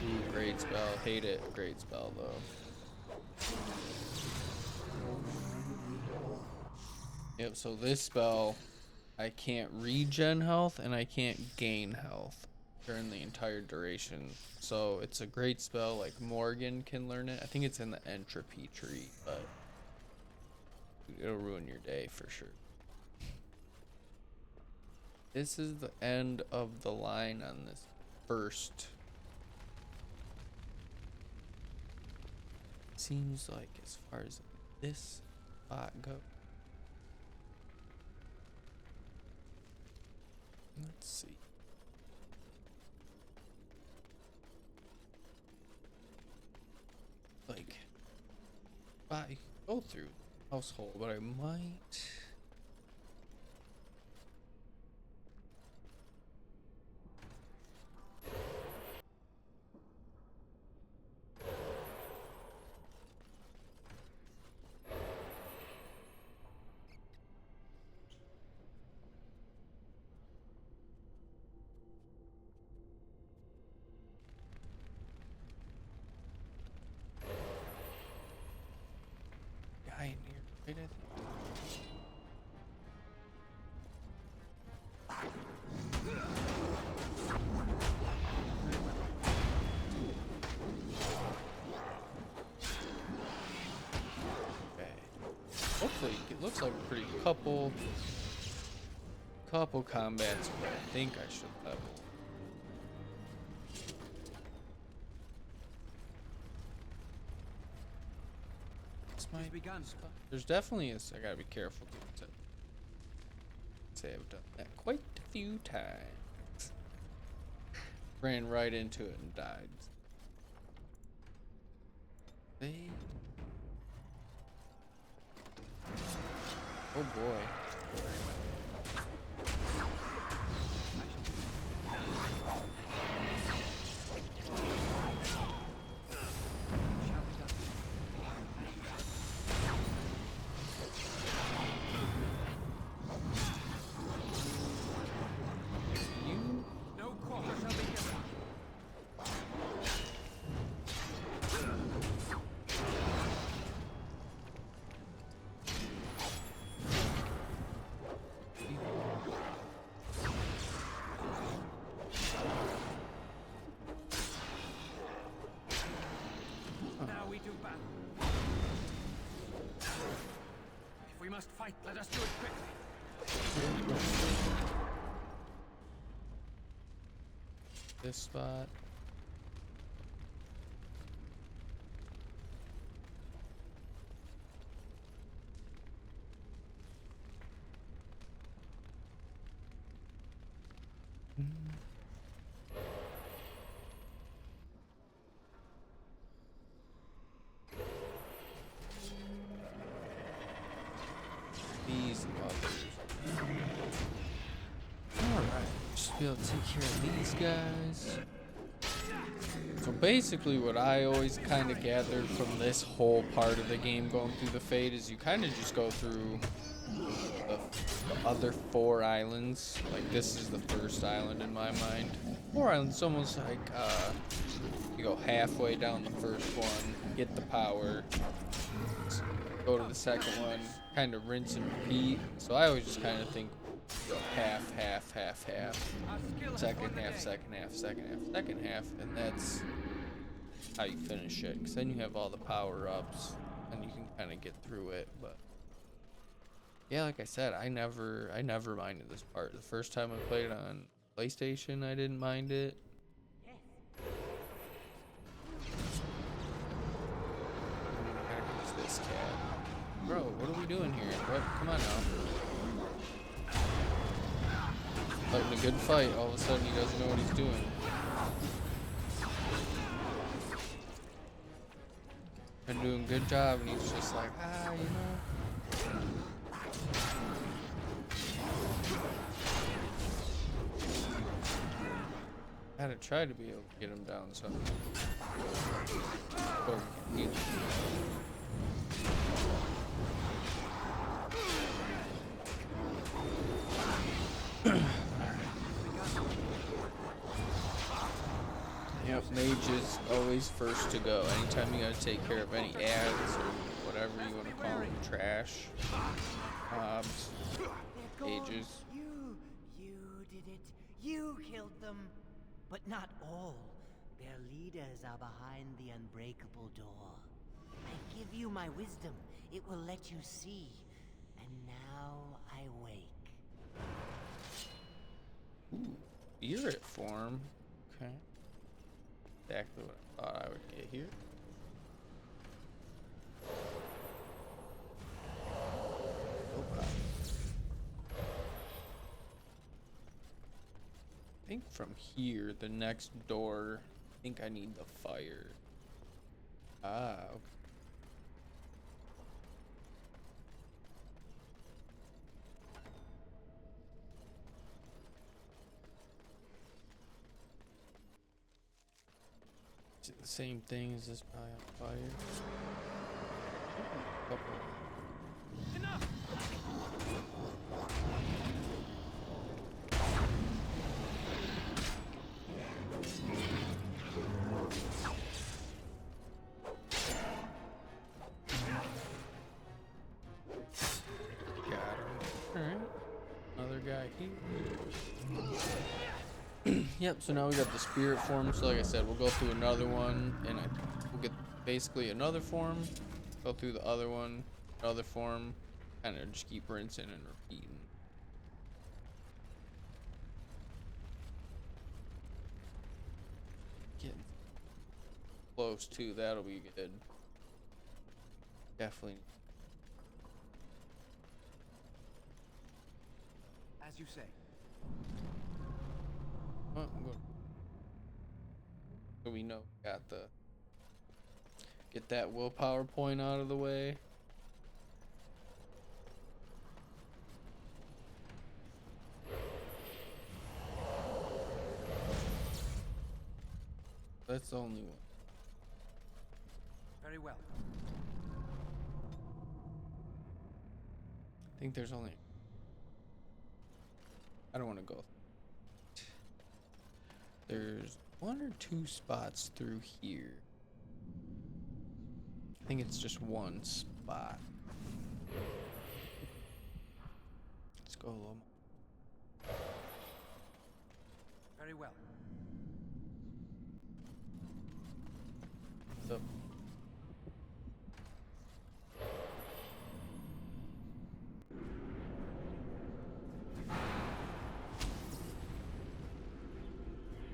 Ooh, great spell. Hate it. Great spell though. Yep, so this spell I can't regen health and I can't gain health during the entire duration. So it's a great spell. Like Morgan can learn it. I think it's in the entropy tree, but it'll ruin your day for sure. This is the end of the line on this first. Seems like as far as this spot goes. Let's see. Like, I go through household, but I might. Guy in here, right? I think. Hopefully it looks like a pretty couple combats where I think I should level. There's definitely a, I gotta be careful to say I've done that quite a few times. Ran right into it and died. Oh boy. Fight, let us do it quickly. This spot. These others. Alright, just be able to take care of these guys. So basically what I always kind of gathered from this whole part of the game going through the Fate is you kind of just go through the other 4 islands. Like this is the first island in my mind. 4 islands, almost like you go halfway down the first one, get the power, go to the second one, kind of rinse and repeat. So I always just kind of think go half, half, half, half, second half, second half, second half, second half, and that's how you finish it. Because then you have all the power-ups, and you can kind of get through it. But yeah, like I said, I never minded this part. The first time I played it on PlayStation, I didn't mind it. This cat. Bro, what are we doing here? What? Come on now. Fighting a good fight, all of a sudden he doesn't know what he's doing. Been doing a good job and he's just like, you know. I gotta try to be able to get him down somehow. Or get him. Yep, mage is always first to go. Anytime you gotta take care of any ads or whatever you want to call them, trash, mobs, mages. You killed them, but not all. Their leaders are behind the unbreakable door. I give you my wisdom. It will let you see. And now I wake. Ooh, spirit form. Okay. Exactly what I thought I would get here. Okay. I think from here, the next door, I think I need the fire. Ah, okay. Is it the same thing as this probably on fire? Couple. Enough! Got him. Alright. Another guy here. Yep, so now we got the spirit form. So like I said, we'll go through another one and we'll get basically another form. Go through the other one, another form, kind of just keep rinsing and repeating. Getting close to that'll be good. Definitely. As you say. Oh, good. So we know we got the get that willpower point out of the way. That's the only one. Very well. I think there's only. I don't want to go. There's one or two spots through here. I think it's just one spot. Let's go a little more. Very well. So.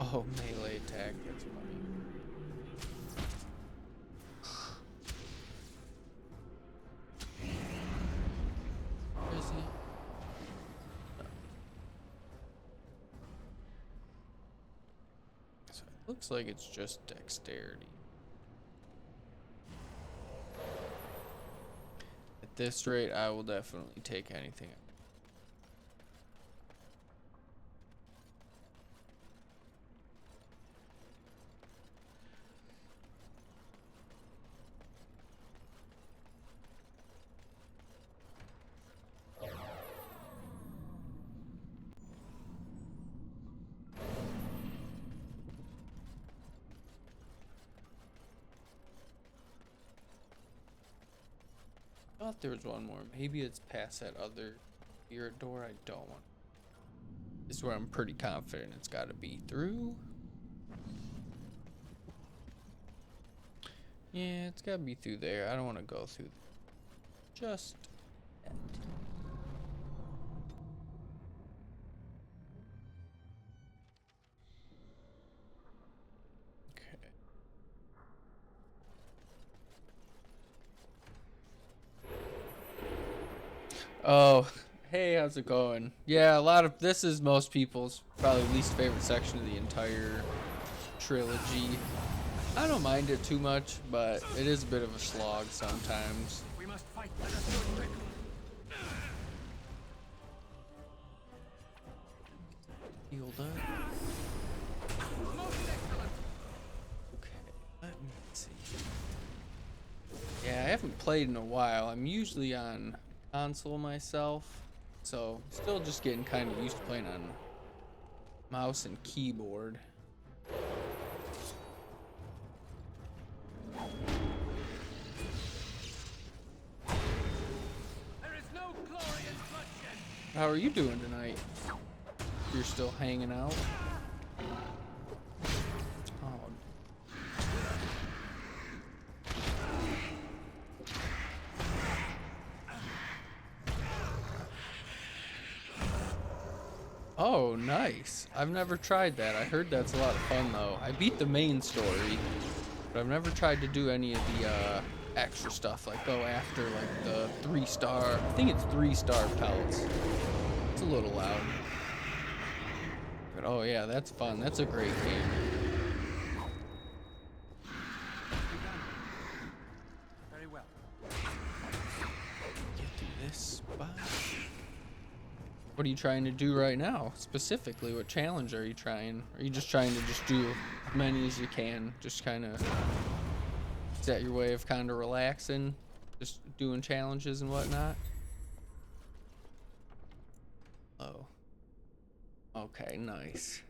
Oh, melee attack, that's funny. Where is he? So it looks like it's just dexterity. At this rate, I will definitely take anything. I thought there was one more. Maybe it's past that other spirit door. I don't want. This is where I'm pretty confident it's got to be through. Yeah, it's got to be through there. I don't want to go through just yet. Okay. Oh, hey, how's it going? Yeah, a lot of this is most people's probably least favorite section of the entire trilogy. I don't mind it too much, but it is a bit of a slog sometimes. We must fight. Healed up. Okay, let me see. Yeah, I haven't played in a while. I'm usually on console myself, so still just getting kind of used to playing on mouse and keyboard. There is no glory in bloodshed. How are you doing tonight? You're still hanging out. Oh. Oh, nice. I've never tried that. I heard that's a lot of fun, though. I beat the main story, but I've never tried to do any of the extra stuff, like go after like the 3-star. I think it's 3-star pelts. It's a little loud. But oh yeah, that's fun. That's a great game. Very well. Get through this spot. What are you trying to do right now? Specifically, what challenge are you trying? Are you just trying to just do as many as you can? Just kind of, is that your way of kind of relaxing? Just doing challenges and whatnot? Oh. Okay, nice.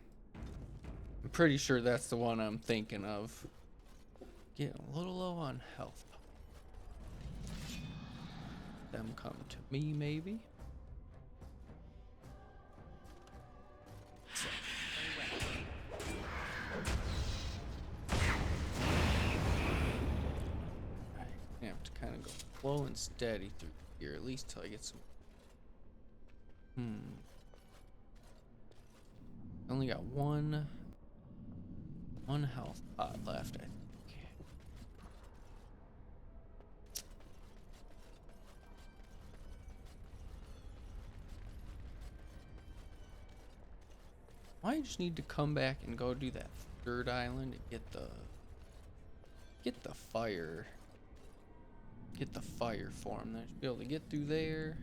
I'm pretty sure that's the one I'm thinking of. Getting a little low on health. Them come to me, maybe? I have to kind of go slow and steady through here, at least till I get some. I only got one health pot left, I think. I just need to come back and go do that third island and get the fire form. I should be able to get through there.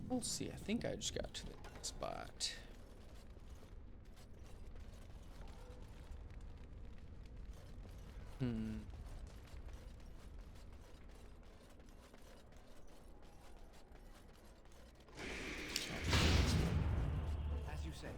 We'll see. I think I just got to the spot. As you say.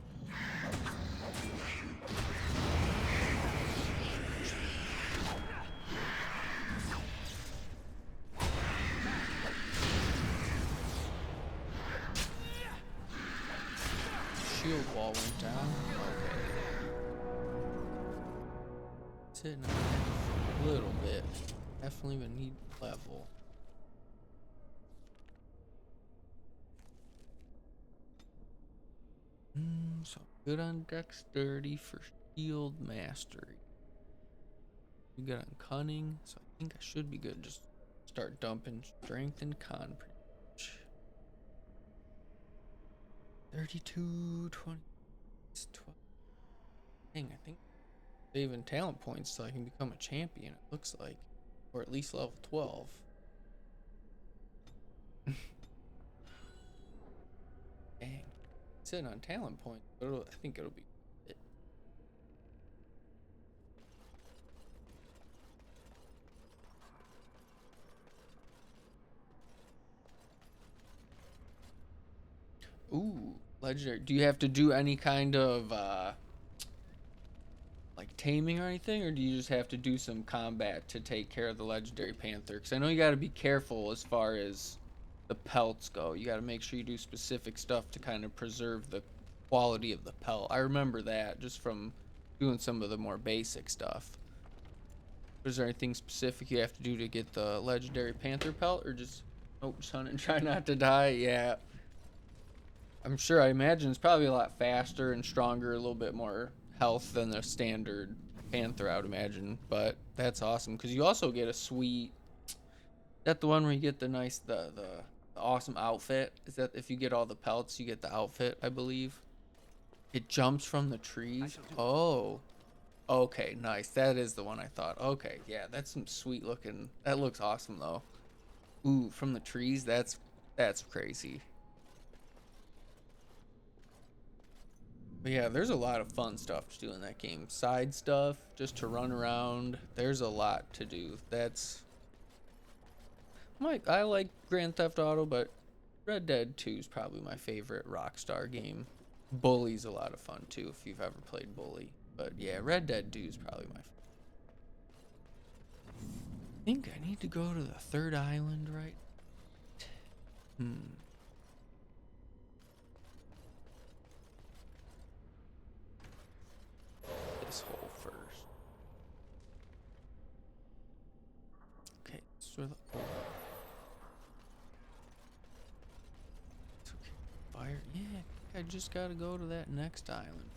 Shield wall went down. Okay. It's hitting a little bit. Definitely would need level. So good on dexterity for shield mastery. You good on cunning, so I think I should be good. Just start dumping strength and con pretty much. 32, 20, 12. Dang, I think saving talent points so I can become a champion, it looks like. Or at least level 12. Dang. Sitting on talent points, but I think it'll be it. Ooh, legendary. Do you have to do any kind of like taming or anything, or do you just have to do some combat to take care of the legendary panther? Because I know you got to be careful as far as the pelts go. You got to make sure you do specific stuff to kind of preserve the quality of the pelt. I remember that just from doing some of the more basic stuff. Is there anything specific you have to do to get the legendary panther pelt, or just just hunt and try not to die? Yeah, I'm sure. I imagine it's probably a lot faster and stronger, a little bit more health than the standard panther, I would imagine. But that's awesome because you also get a sweet. Is that the one where you get the nice the awesome outfit? Is that if you get all the pelts, you get the outfit? I believe. It jumps from the trees. Oh, okay, nice. That is the one I thought. Okay, yeah, that's some sweet looking. That looks awesome though. Ooh, from the trees. That's crazy. But yeah, there's a lot of fun stuff to do in that game. Side stuff, just to run around. There's a lot to do. I like Grand Theft Auto, but Red Dead 2 is probably my favorite Rockstar game. Bully's a lot of fun too, if you've ever played Bully. But yeah, Red Dead 2 is probably my favorite. I think I need to go to the third island, right? with it's okay. Fire. Yeah, I just gotta go to that next island.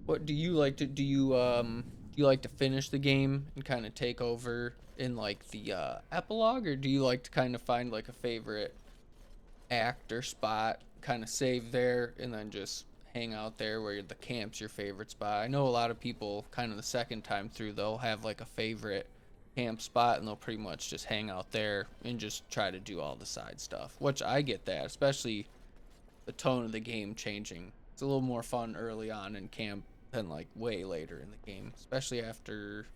What do you like to do? You like to finish the game and kind of take over in like the epilogue, or do you like to kind of find like a favorite act or spot, kind of save there, and then just hang out there where the camp's your favorite spot? I know a lot of people kind of the second time through they'll have like a favorite camp spot and they'll pretty much just hang out there and just try to do all the side stuff, which I get that, especially the tone of the game changing. It's a little more fun early on in camp than like way later in the game, especially after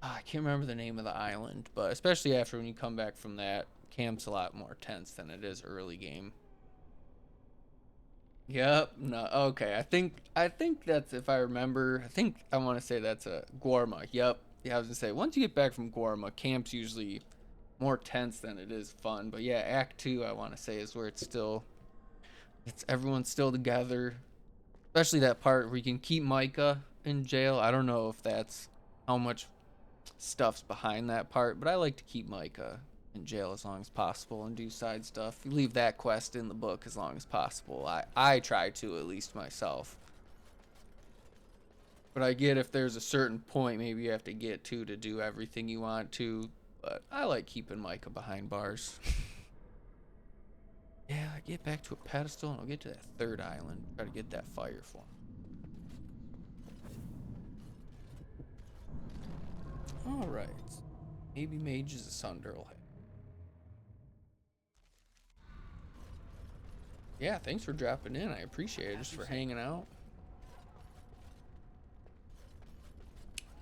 I can't remember the name of the island, but especially after when you come back from that, camp's a lot more tense than it is early game. Yep. No. Okay. I think that's, if I remember, I want to say that's a Gorma. Yep. Yeah, I was gonna say once you get back from Gorma, camp's usually more tense than it is fun. But yeah, Act 2 I want to say is where it's everyone's still together. Especially that part where you can keep Micah in jail. I don't know if that's how much stuff's behind that part, but I like to keep Micah in jail as long as possible and do side stuff. You leave that quest in the book as long as possible. I try to, at least myself. But I get if there's a certain point maybe you have to get to do everything you want to. But I like keeping Micah behind bars. Yeah, I get back to a pedestal and I'll get to that third island. Try to get that fire for him. Alright. Maybe Mages Asunder will hit. Yeah, thanks for dropping in. I appreciate it, just for hanging out.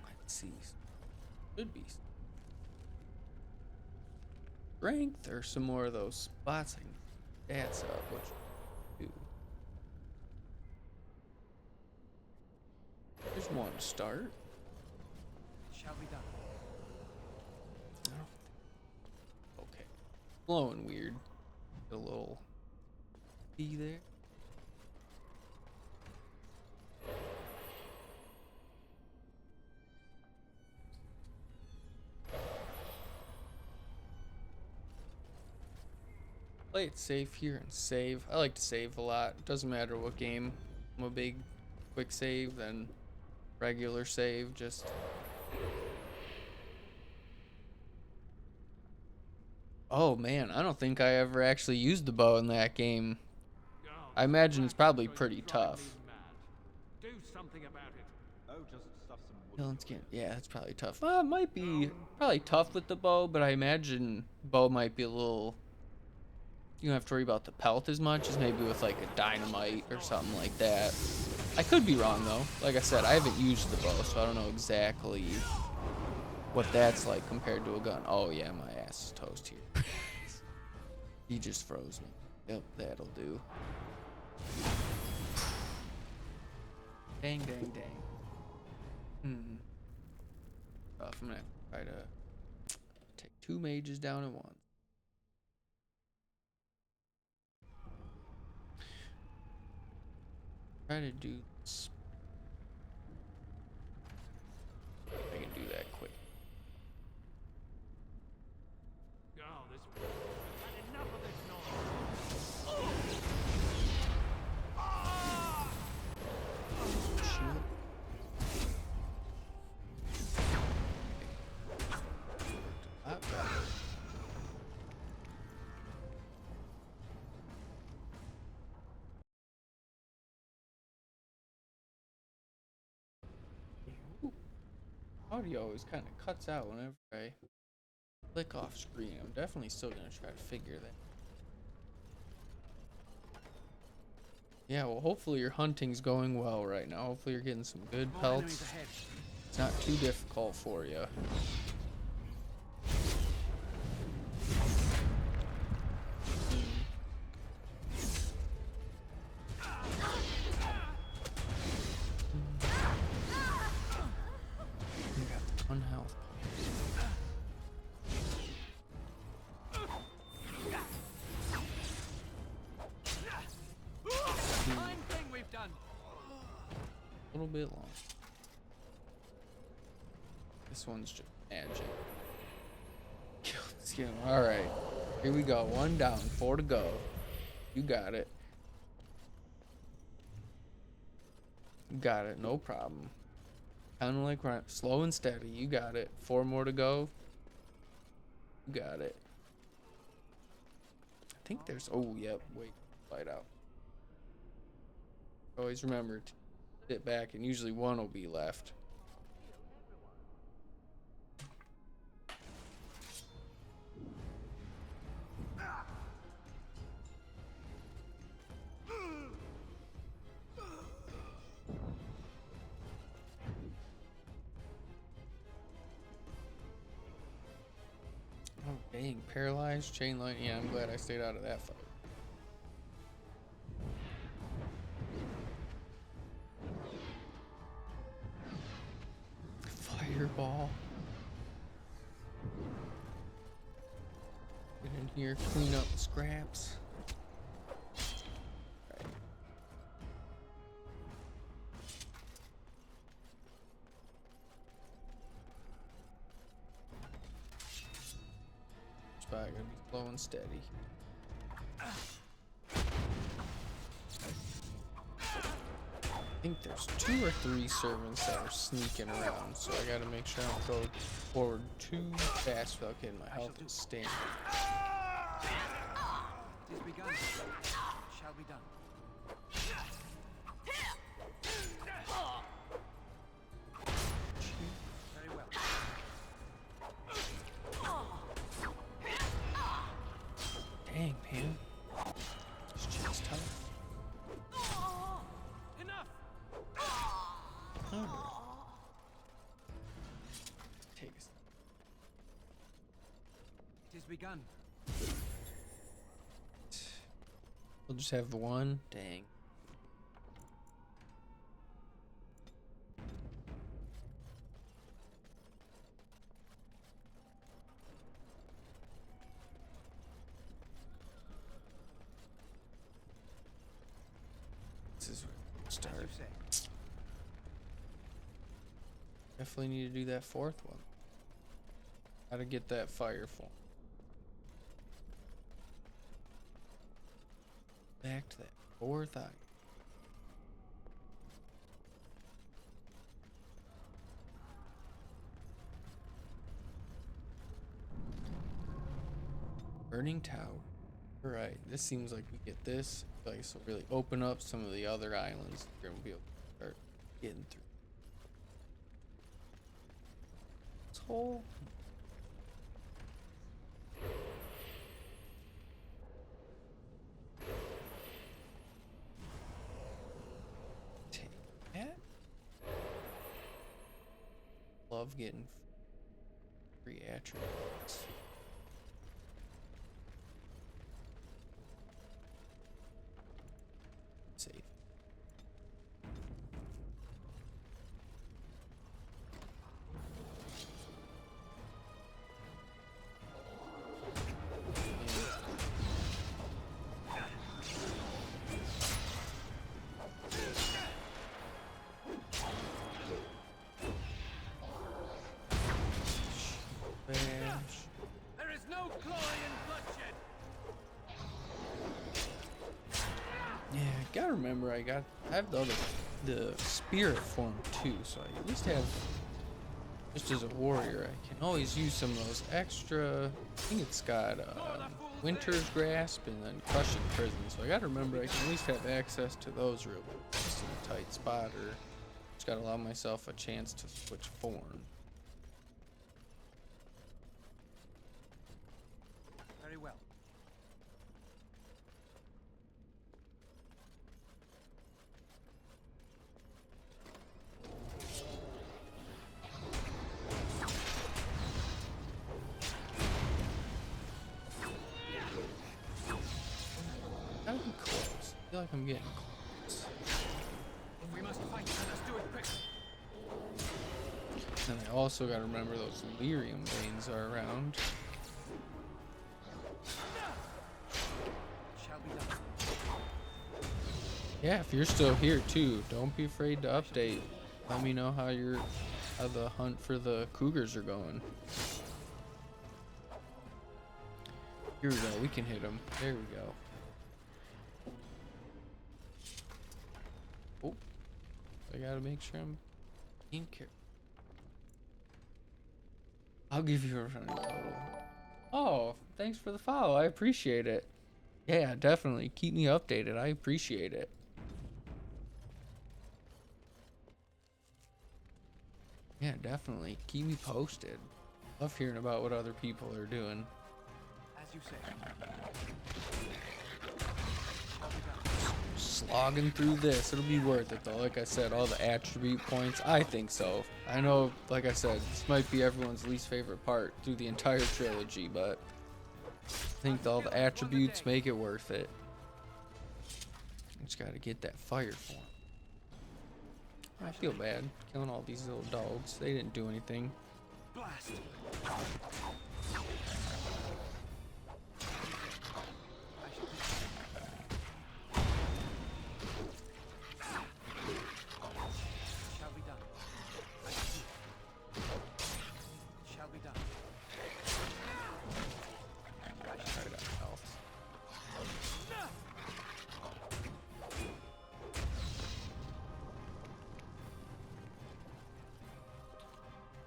Let's see. Should be strength or some more of those spots I can stats up, which do. There's one to start. Shall be done. Okay. Glowing weird. A little key there. Play it safe here and save. I like to save a lot. It doesn't matter what game. I'm a big quick save than regular save. Just oh man, I don't think I ever actually used the bow in that game. I imagine it's probably pretty tough. Do something about it. Oh, just stuff some Killing skin. Yeah, it's probably tough. It might be probably tough with the bow, but I imagine bow might be a little. You don't have to worry about the pelt as much as maybe with like a dynamite or something like that. I could be wrong though. Like I said, I haven't used the bow, so I don't know exactly what that's like compared to a gun. Oh yeah, my ass is toast here. He just froze me. Yep, that'll do. Dang, dang, dang. I'm gonna try to take 2 mages down at once. Try to do this. I can do that quick. Oh, this had enough of this noise. Audio always kind of cuts out whenever I click off screen. I'm definitely still gonna try to figure that. Yeah, well, hopefully your hunting's going well right now. Hopefully you're getting some good pelts. It's not too difficult for you. little bit long. This one's just magic. Killed skin. Alright. Here we go. 1 down, 4 to go. You got it. You got it. No problem. Kind of like right. Slow and steady. You got it. 4 more to go. You got it. I think there's... Oh, yep. Wait. Light out. Always remember to sit back, and usually 1 will be left. Oh, dang. Paralyzed, chain lightning. Yeah, I'm glad I stayed out of that fight. Fireball. Get in here, clean up the scraps. Right. It's probably gonna be slow and steady. I think there's 2 or 3 servants that are sneaking around, so I gotta make sure I don't go forward too fast without getting my health and stamina. It is begun. It shall be done. Very well. Dang, man. This chick's tough. Take us. It is begun. We'll just have 1. Dang. This is where we'll start. Definitely need to do that 4th one. Gotta get that fire form. Back to that 4th eye. Burning Tower. Alright, this seems like we get this. Like, this will really open up some of the other islands. We're gonna be able to start getting through. This hole. Take that. Love getting free attributes. Save. There is no glory in bloodshed. Yeah, gotta remember I have the spirit form too, so I at least have, just as a warrior, I can always use some of those extra. I think it's got Winter's Grasp and then Crushing Prison, so I gotta remember I can at least have access to those real quick, just in a tight spot, or just gotta allow myself a chance to switch form. Very well. Gotta be close. I feel like I'm getting close. If we must fight, let us do it quick. And I also gotta remember those lyrium veins are around. Shall be done. Yeah, if you're still here too, don't be afraid to update. Let me know how the hunt for the cougars are going. Here we go. We can hit them. There we go. Oh, I gotta make sure I'm in care. I'll give you a running total. Oh, thanks for the follow. I appreciate it. Yeah, definitely. Keep me updated. I appreciate it. Yeah, definitely. Keep me posted. Love hearing about what other people are doing. As you say. Slogging through this. It'll be worth it though. Like I said, all the attribute points. I think so. I know, like I said, this might be everyone's least favorite part through the entire trilogy, but I think all the attributes make it worth it. Just gotta get that fire form. I feel bad killing all these little dogs. They didn't do anything. Blast.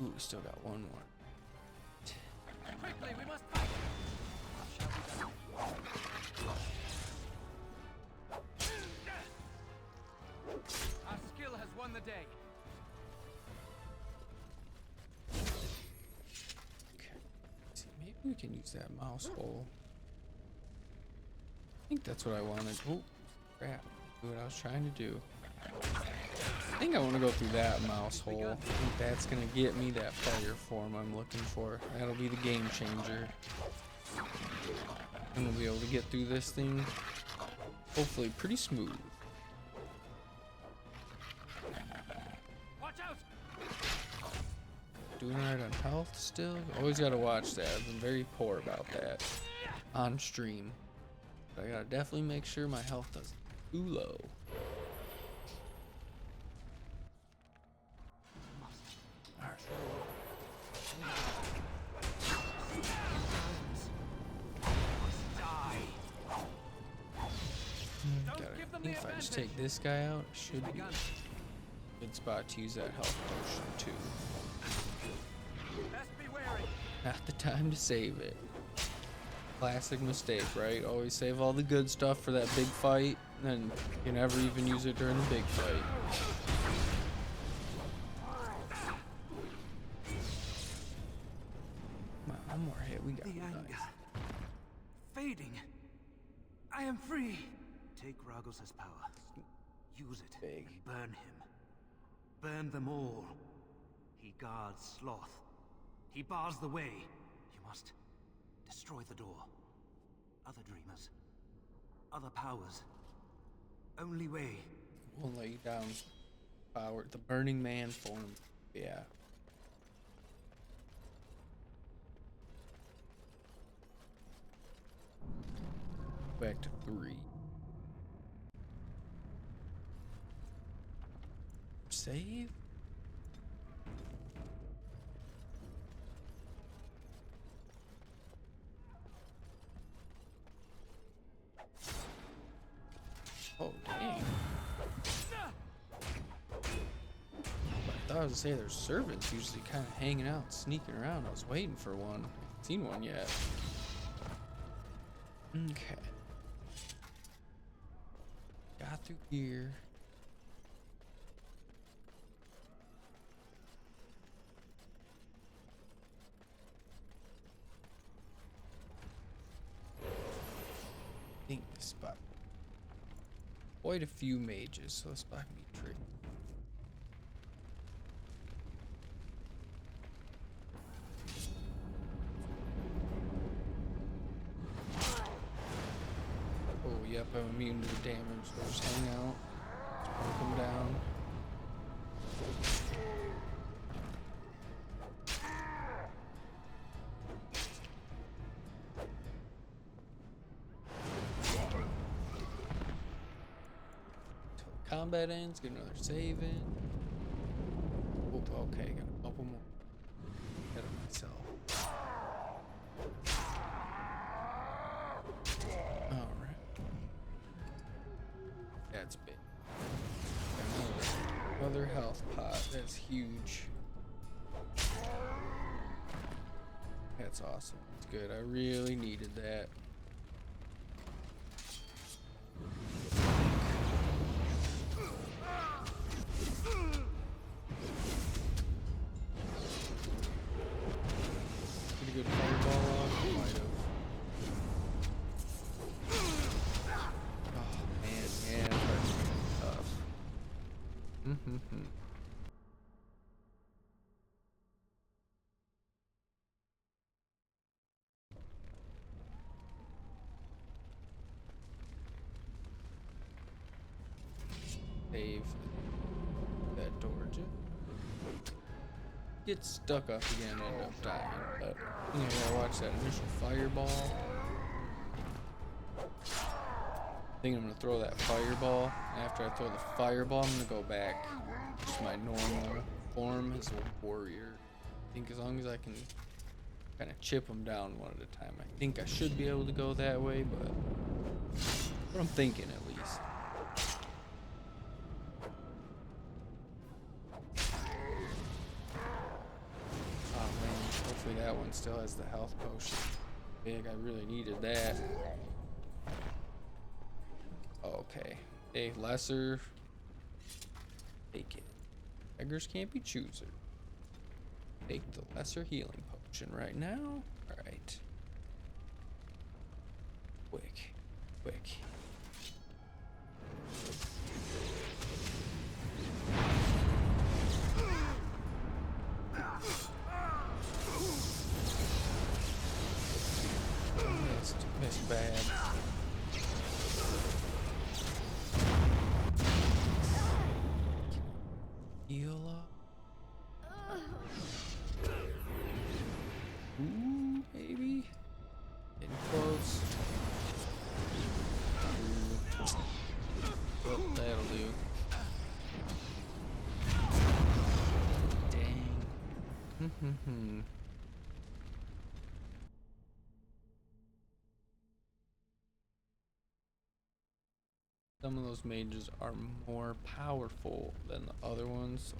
Ooh, we still got one more. Quickly, we must fight. Shall be done. Our skill has won the day. Okay. See, maybe we can use that mouse hole. I think that's what I wanted. Oh, crap. Do what I was trying to do. I think I want to go through that mouse hole. I think that's going to get me that fire form I'm looking for. That'll be the game changer. I'm going to be able to get through this thing, hopefully pretty smooth. Watch out! Doing alright on health still? Always got to watch that. I've been very poor about that on stream. But I got to definitely make sure my health doesn't go too low. If I just take this guy out, it should be a good spot to use that health potion too. Not the time to save it. Classic mistake, right? Always save all the good stuff for that big fight, and then you never even use it during the big fight. Come on, one more hit. We got the anger nice. fading. I am free. Take Ragos' power. Use it Big. and burn him. Burn them all. He guards Sloth. He bars the way. You must destroy the door. Other dreamers. Other powers. Only way. We'll lay down power. The Burning Man form. Yeah. Back to 3. Save? Oh, dang. I thought I was gonna say there's servants usually kind of hanging out, sneaking around. I was waiting for one. I haven't seen one yet. Okay. Got through here. I think this spot. Quite a few mages, so this spot can be tricky. Oh, yep, I'm immune to the damage, so just hang out. Just poke them down. combat ends, get another save in. Oh, okay, got a couple more. Ahead of myself. Alright. That's big. Another health pot. That's huge. That's awesome. That's good. I really needed that. Pretty good fireball off. Might have. Oh man, yeah, that's tough. Save that door. Get stuck up again and end up dying, but you gotta watch that initial fireball. I think I'm gonna throw that fireball. After I throw the fireball, I'm gonna go back to my normal form as a warrior. I think as long as I can kind of chip them down one at a time, I think I should be able to go that way, but what I'm thinking at least. Hopefully that one still has the health potion. Big, I really needed that. Okay. A lesser. Take it. Beggars can't be choosers. Take the lesser healing potion right now. Alright. Quick. Quick. Missed bad. Heal up. Ooh, maybe. Getting close. Well, that'll do. Dang. Some of those mages are more powerful than the other ones.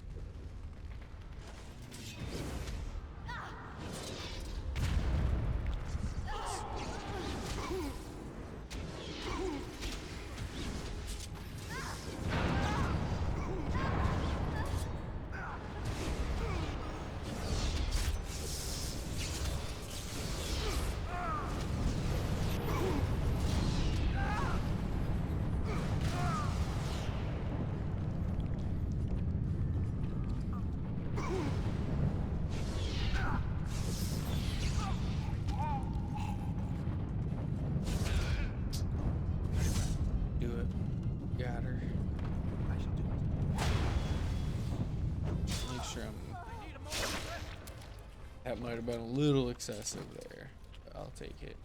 That might have been a little excessive there, but I'll take it.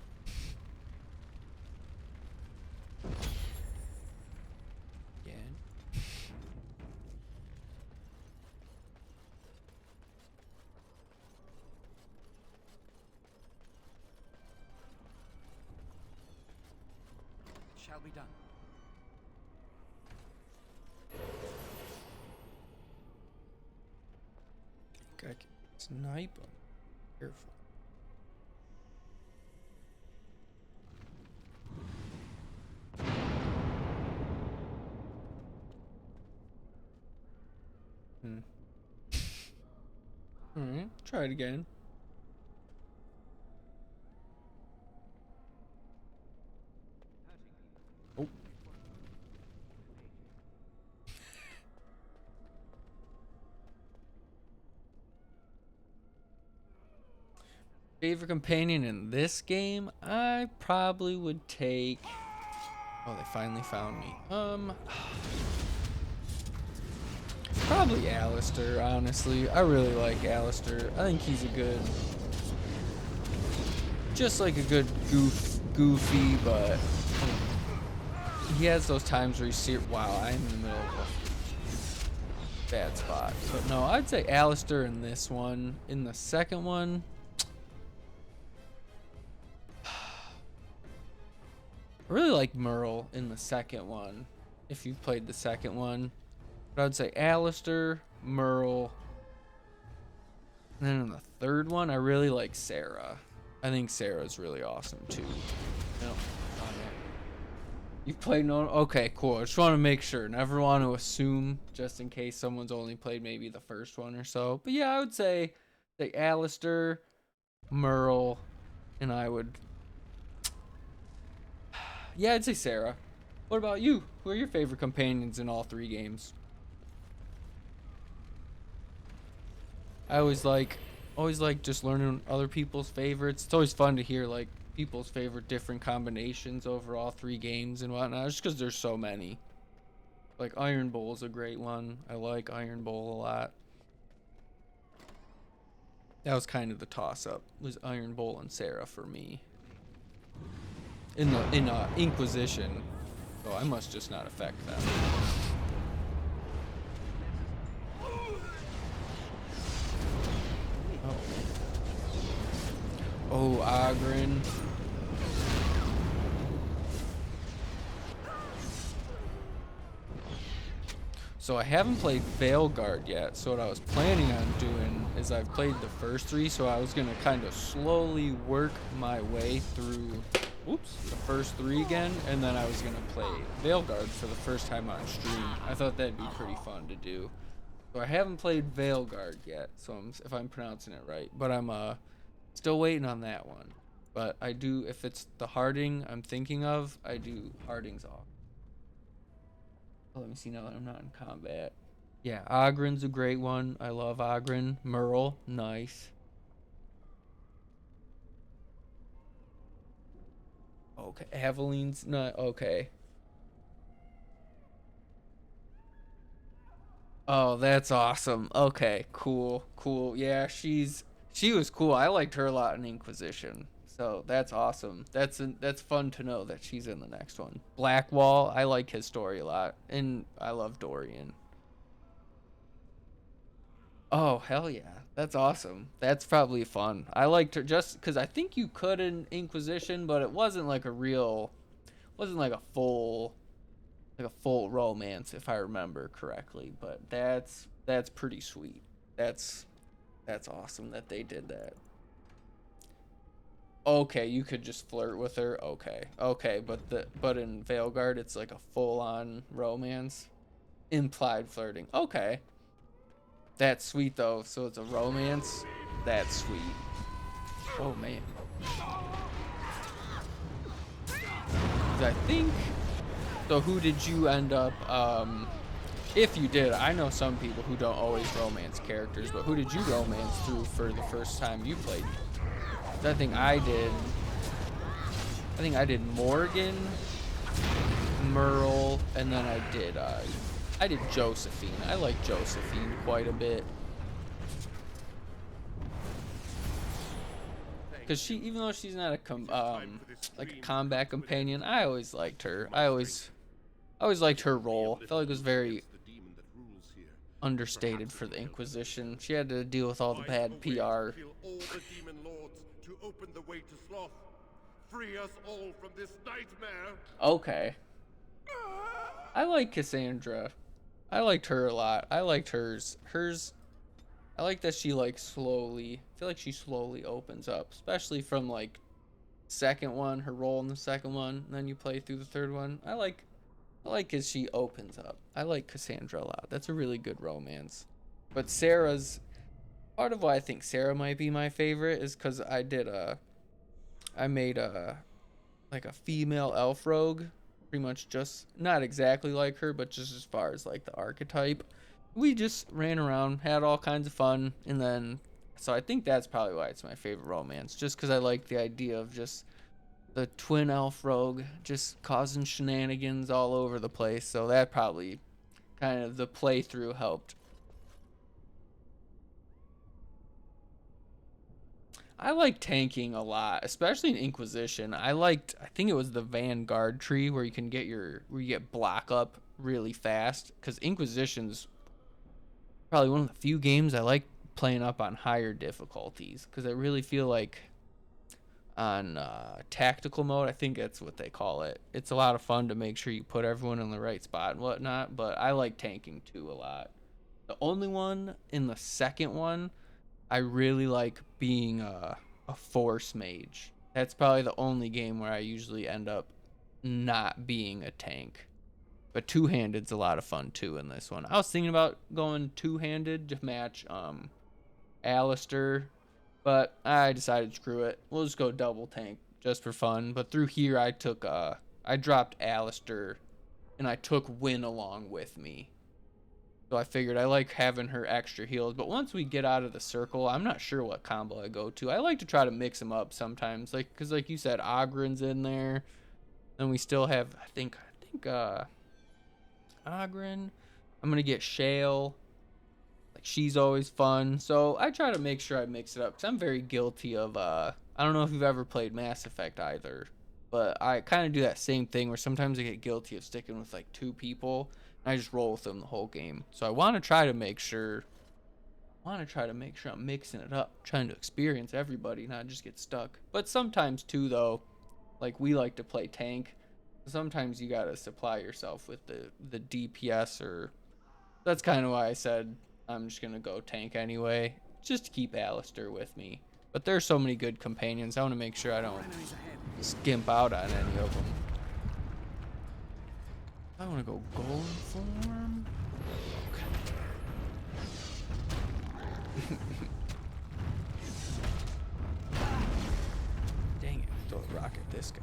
Again. It shall be done. I can snipe him. Careful. Alright, try it again. Oh. Favorite companion in this game? I probably would take... Oh, they finally found me. Probably Alistair, honestly. I really like Alistair. I think he's a good... Just like a good goofy, but... he has those times where you see, wow, I'm in the middle of a bad spot. But no, I'd say Alistair in this one. In the second one, I really like Merle in the second one, if you've played the second one. But I'd say Alistair, Merle, and then in the third one, I really like Sarah. I think Sarah's really awesome too. No, you've played no? Okay, cool. I just want to make sure. Never want to assume, just in case someone's only played maybe the first one or so. But yeah, I would say Alistair, Merle, and I would. Yeah, I'd say Sarah. What about you? Who are your favorite companions in all three games? I always like just learning other people's favorites. It's always fun to hear like people's favorite different combinations over all three games and whatnot, just because there's so many. Like Iron Bowl is a great one. I like Iron Bowl a lot. That was kind of the toss-up. Was Iron Bowl and Sarah for me. In Inquisition. Oh, I must just not affect them. Oh, Ogren. So I haven't played Veilguard yet, so what I was planning on doing is I've played the first three, so I was going to kind of slowly work my way through the first three again, and then I was going to play Veilguard for the first time on stream. I thought that'd be pretty fun to do. So I haven't played Veilguard yet, so if I'm pronouncing it right, but I'm still waiting on that one. But I do, if it's the Harding I'm thinking of, I do Harding's off. Oh, let me see now that I'm not in combat. Yeah, Ogren's a great one. I love Ogren. Merle, nice. Okay, Aveline's not okay. Oh, that's awesome. Okay, cool. Yeah, she was cool. I liked her a lot in Inquisition. So that's awesome. That's fun to know that she's in the next one. Blackwall, I like his story a lot, and I love Dorian. Oh, hell yeah. That's awesome. That's probably fun. I liked her just because I think you could in Inquisition, but it wasn't like wasn't like a full romance if I remember correctly. But that's pretty sweet. That's awesome that they did that. Okay, you could just flirt with her. Okay, but in Veilguard it's like a full-on romance, implied flirting. Okay. That's sweet though. So it's a romance. That's sweet. Oh man. I think. So who did you end up? If you did, I know some people who don't always romance characters, but who did you romance through for the first time you played? I think I did Morgan, Merle, and then I did Josephine. I like Josephine quite a bit. Because she, even though she's not like a combat companion, I always liked her. I always liked her role. I felt like it was very understated for the Inquisition. She had to deal with all the bad PR. Free us all from this nightmare. Okay. I like Cassandra. I liked her a lot. I liked hers. I like that she I feel like she slowly opens up, especially from like second one, her role in the second one, and then you play through the third one. I like as she opens up. I like Cassandra a lot. That's a really good romance. But Sarah's part of why I think Sarah might be my favorite is because I made a female elf rogue, pretty much just not exactly like her, but just as far as like the archetype. We just ran around, had all kinds of fun, and then so I think that's probably why it's my favorite romance, just because I like the idea of just the twin elf rogue just causing shenanigans all over the place. So that probably kind of the playthrough helped. I like tanking a lot, especially in Inquisition. I think it was the Vanguard tree where you can get where you get block up really fast. Because Inquisition's probably one of the few games I like playing up on higher difficulties. Because I really feel like on tactical mode, I think that's what they call it. It's a lot of fun to make sure you put everyone in the right spot and whatnot. But I like tanking too a lot. The only one in the second one, I really like being a force mage. That's probably the only game where I usually end up not being a tank. But two-handed's a lot of fun too in this one. I was thinking about going two-handed to match Alistair, but I decided screw it. We'll just go double tank just for fun. But through here I dropped Alistair and I took Win along with me. So I figured I like having her extra heals. But once we get out of the circle, I'm not sure what combo I go to. I like to try to mix them up sometimes. Because like you said, Ogren's in there. Then we still have, I think Ogren. I'm going to get Shale. Like, she's always fun. So I try to make sure I mix it up. Because I'm very guilty of, I don't know if you've ever played Mass Effect either. But I kind of do that same thing where sometimes I get guilty of sticking with like 2 people. I just roll with them the whole game. So I want to try to make sure I'm mixing it up, trying to experience everybody, not just get stuck. But sometimes too, though, like we like to play tank. Sometimes you gotta supply yourself with the DPS, or that's kind of why I said I'm just gonna go tank anyway, just to keep Alistair with me. But there's so many good companions. I want to make sure I don't skimp out on any of them. I want to go golden form. Okay. Dang it, throw a rock at this guy.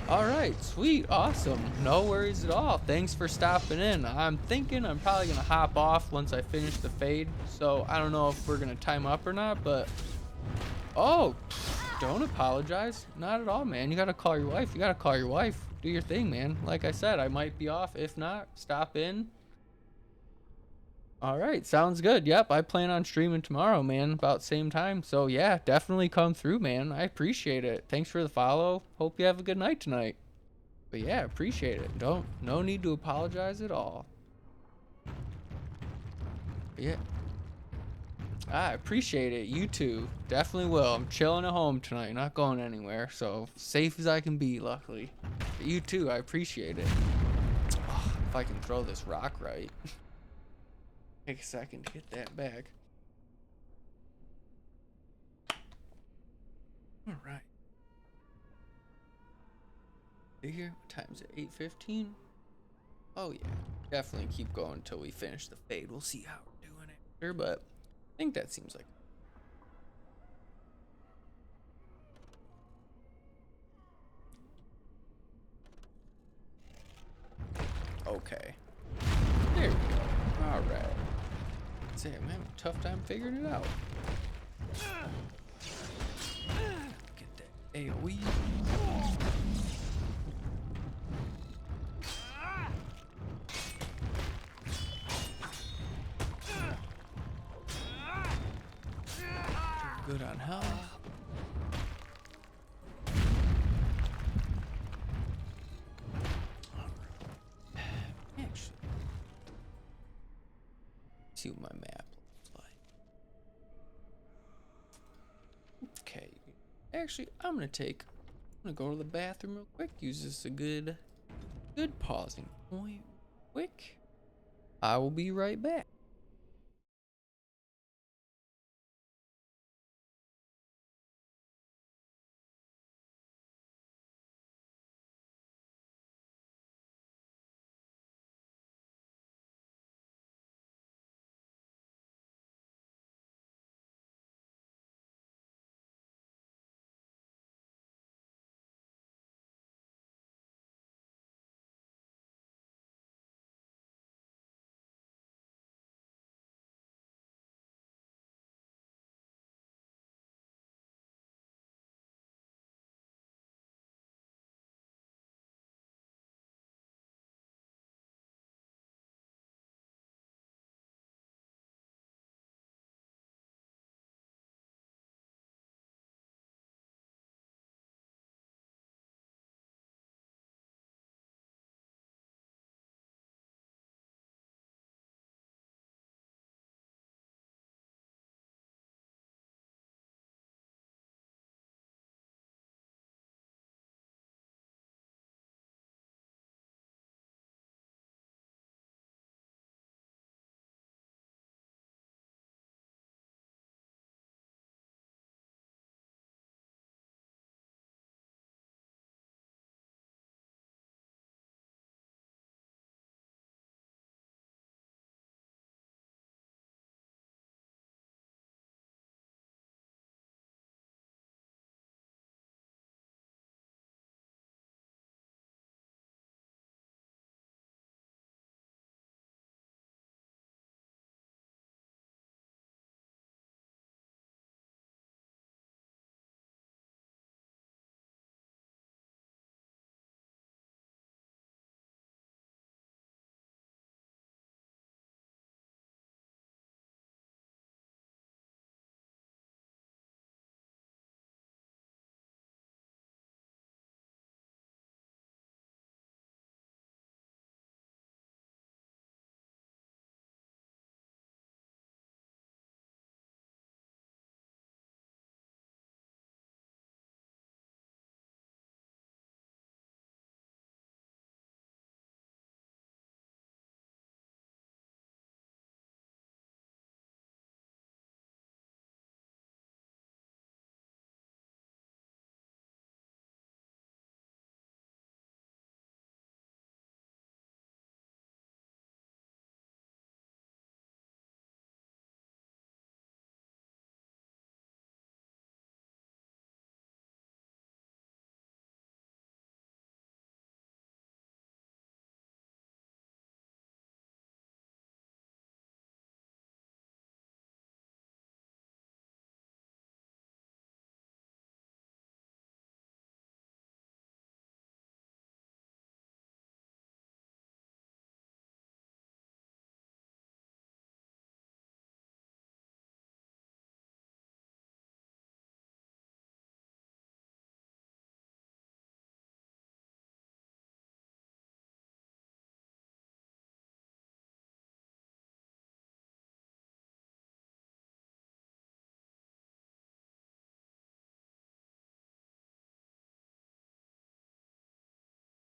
Alright, sweet, awesome. No worries at all. Thanks for stopping in. I'm thinking I'm probably going to hop off once I finish the fade. So I don't know if we're going to time up or not, but... Oh, don't apologize. Not at all, man. You gotta call your wife. Do your thing, man. Like I said, I might be off. If not, stop in. All right, sounds good. Yep, I plan on streaming tomorrow, man, about same time. So yeah, definitely come through, man. I appreciate it. Thanks for the follow. Hope you have a good night tonight. But yeah, appreciate it. No need to apologize at all. But yeah. I appreciate it. You too. Definitely will. I'm chilling at home tonight. Not going anywhere. So safe as I can be, luckily. But you too. I appreciate it. Oh, if I can throw this rock right. Take a second to get that back. All right. Here, what time's it? 8:15. Oh yeah. Definitely keep going until we finish the fade. We'll see how we're doing it here, but I think that seems like... Okay. There we go. Alright. Say, I'm having a tough time figuring it out. Get that AoE. Good on health. Actually, see what my map looks like. Okay. Actually, I'm gonna go to the bathroom real quick. Use this a good pausing point. Quick. I will be right back.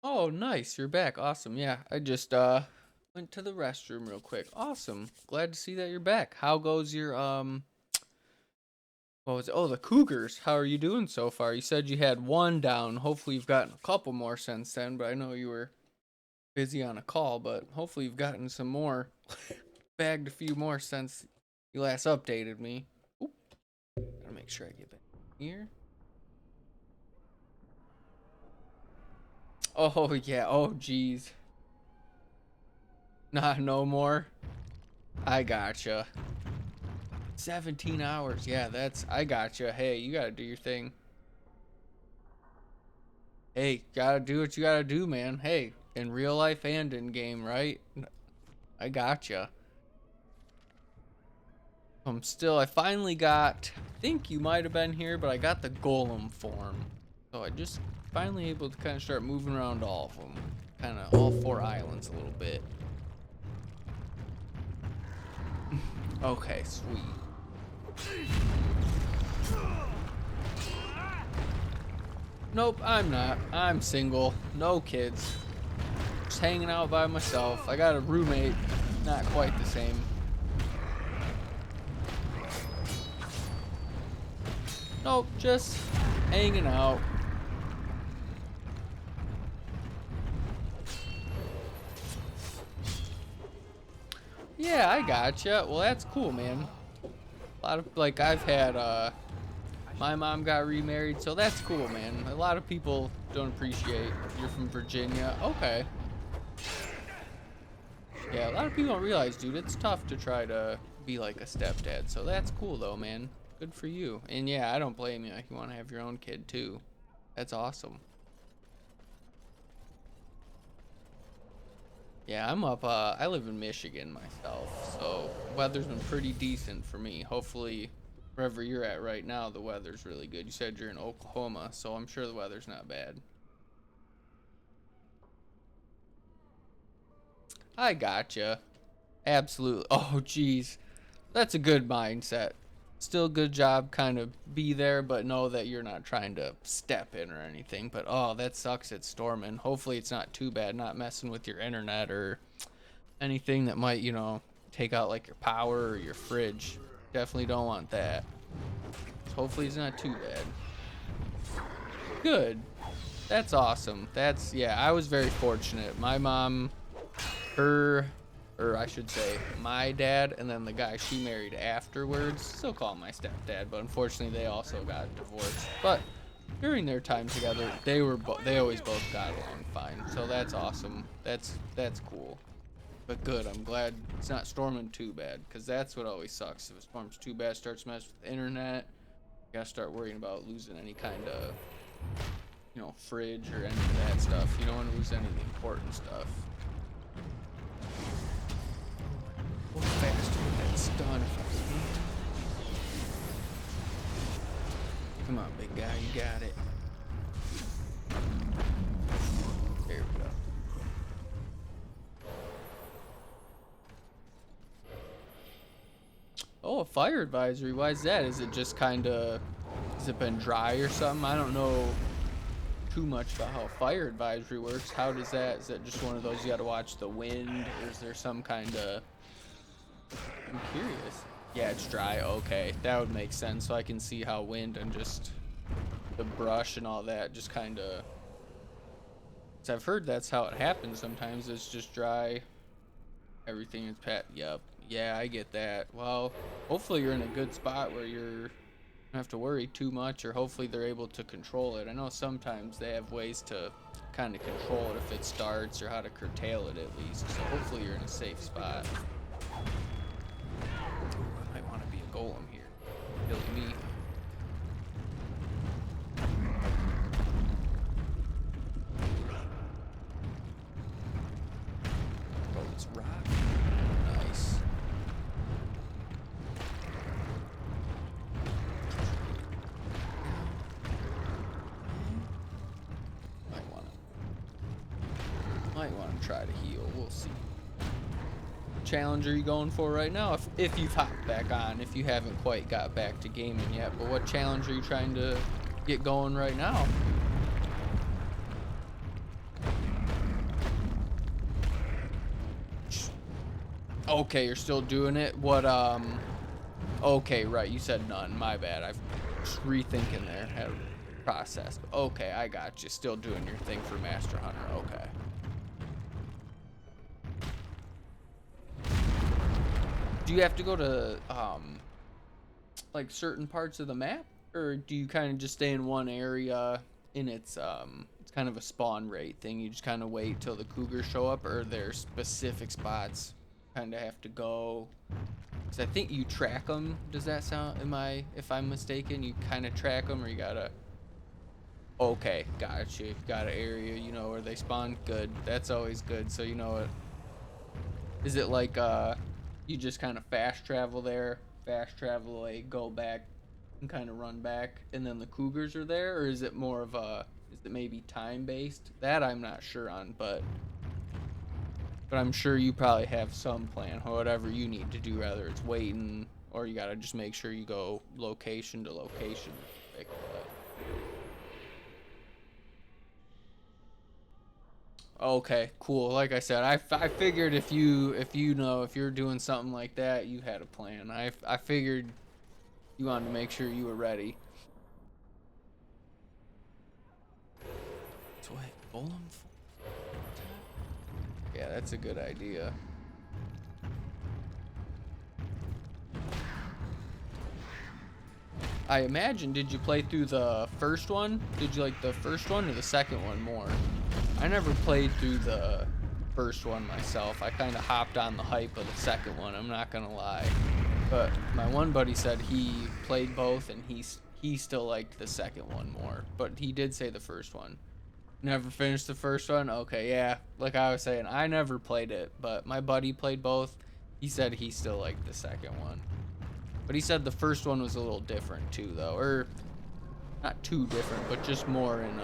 Oh, nice. You're back. Awesome. Yeah, I just went to the restroom real quick. Awesome. Glad to see that you're back. How goes your what was it? Oh, the Cougars. How are you doing so far? You said you had one down. Hopefully you've gotten a couple more since then, but I know you were busy on a call, but hopefully you've gotten some more. Bagged a few more since you last updated me. Oop. Gotta make sure I get back here. Oh, yeah. Oh, geez. Nah, no more. I gotcha. 17 hours. Yeah, I gotcha. Hey, you gotta do your thing. Hey, gotta do what you gotta do, man. Hey, in real life and in game, right? I gotcha. I finally got, I think you might have been here, but I got the golem form. So I just finally able to kind of start moving around all of them. Kind of all 4 islands a little bit. Okay, sweet. Nope, I'm not. I'm single. No kids. Just hanging out by myself. I got a roommate. Not quite the same. Nope, just hanging out. Yeah, I gotcha. Well, that's cool, man. A lot of, like, I've had, my mom got remarried, so that's cool, man. A lot of people don't appreciate you're from Virginia. Okay. Yeah, a lot of people don't realize, dude, it's tough to try to be like a stepdad, so that's cool, though, man. Good for you. And yeah, I don't blame you if you want to have your own kid, too. That's awesome. Yeah, I'm up, I live in Michigan myself, so weather's been pretty decent for me. Hopefully, wherever you're at right now, the weather's really good. You said you're in Oklahoma, so I'm sure the weather's not bad. I gotcha. Absolutely. Oh, geez. That's a good mindset. Still good job, kind of be there, but know that you're not trying to step in or anything. But oh, that sucks, it's storming. Hopefully it's not too bad, not messing with your internet or anything that might, you know, take out like your power or your fridge. Definitely don't want that. Hopefully it's not too bad. Good. That's awesome. Yeah, I was very fortunate. My mom, or I should say my dad, and then the guy she married afterwards, still call him my stepdad, but unfortunately they also got divorced. But during their time together, they always both got along fine. So that's awesome. That's cool. But good, I'm glad it's not storming too bad, because that's what always sucks. If it storms too bad, starts messing with the internet, you gotta start worrying about losing any kind of, you know, fridge or any of that stuff. You don't want to lose any of the important stuff. Go faster with that stun if I can. Come on, big guy, you got it. There we go. Oh, a fire advisory. Why is that? Is it just kind of, has it been dry or something? I don't know too much about how fire advisory works. How does that, is that just one of those you got to watch the wind, or is there some kind of, I'm curious. Yeah, it's dry. Okay, that would make sense. So I can see how wind and just the brush and all that just kind of, because I've heard that's how it happens sometimes. It's just dry. Everything is Yep. Yeah, I get that. Well, hopefully you're in a good spot where you don't have to worry too much, or hopefully they're able to control it. I know sometimes they have ways to kind of control it if it starts, or how to curtail it at least. So hopefully you're in a safe spot. I might want to be a golem here. Killing me. Oh, this rock. Nice. Might want to try to heal. We'll see. Challenge are you going for right now? If you've hopped back on, if you haven't quite got back to gaming yet, but what challenge are you trying to get going right now? Okay, you're still doing it. What okay, right, you said none. My bad. I've just rethinking there. Had processed. Okay, I got you. Still doing your thing for Master Hunter. Okay. Do you have to go to like certain parts of the map, or do you kind of just stay in one area and it's kind of a spawn rate thing? You just kind of wait till the cougars show up, or are there specific spots kind of have to go? Because I think you track them. Does that sound, if I'm mistaken, you kind of track them, or you gotta, okay, gotcha, got an area, you know, where they spawn. Good, that's always good. So you know what, is it like you just kind of fast travel there, fast travel away, go back and kind of run back, and then the cougars are there? Or is it more of a, is it maybe time based? That I'm not sure on, but I'm sure you probably have some plan, whatever you need to do, whether it's waiting or you gotta just make sure you go location to location. Okay, cool. Like I said, I figured if you're doing something like that, you had a plan. I figured you wanted to make sure you were ready. So wait, golem. Yeah, that's a good idea. I imagine, did you play through the first one? Did you like the first one or the second one more? I never played through the first one myself. I kind of hopped on the hype of the second one, I'm not gonna lie. But my one buddy said he played both and he still liked the second one more. But he did say the first one. Never finished the first one? Okay, yeah. Like I was saying, I never played it, but my buddy played both. He said he still liked the second one. But he said the first one was a little different too, though. Or, not too different, but just more in,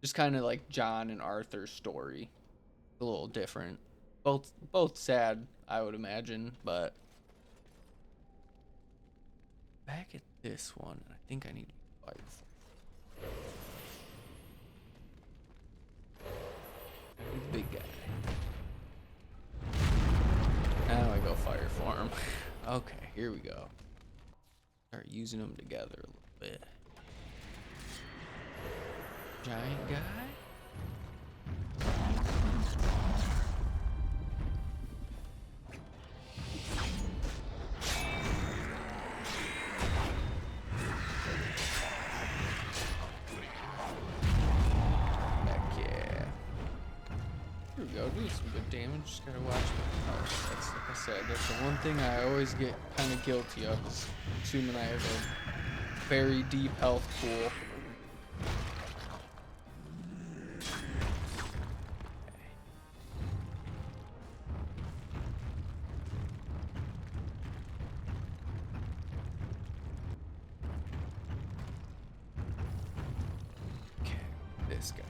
just kind of like John and Arthur's story. A little different. Both sad, I would imagine, but... Back at this one, I think I need to fight for. Big guy. Now I go fire for him. Okay, here we go. Start using them together a little bit. Giant guy. Here we go, do some good damage. Just gotta watch the that's, like I said, that's the one thing I always get kind of guilty of, is assuming I have a very deep health pool. Okay, this guy.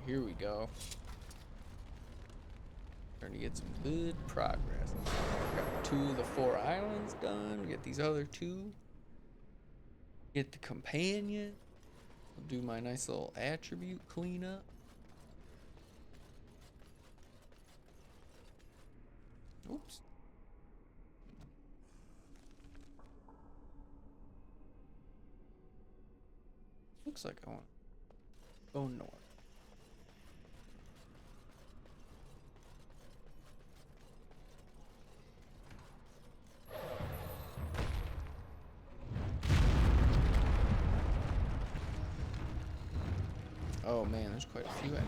Here we go. Starting to get some good progress. Got 2 of the 4 islands done. Get these other 2. Get the companion. I'll do my nice little attribute cleanup. Oops. Looks like I want to go north. Oh man, there's quite a few enemies.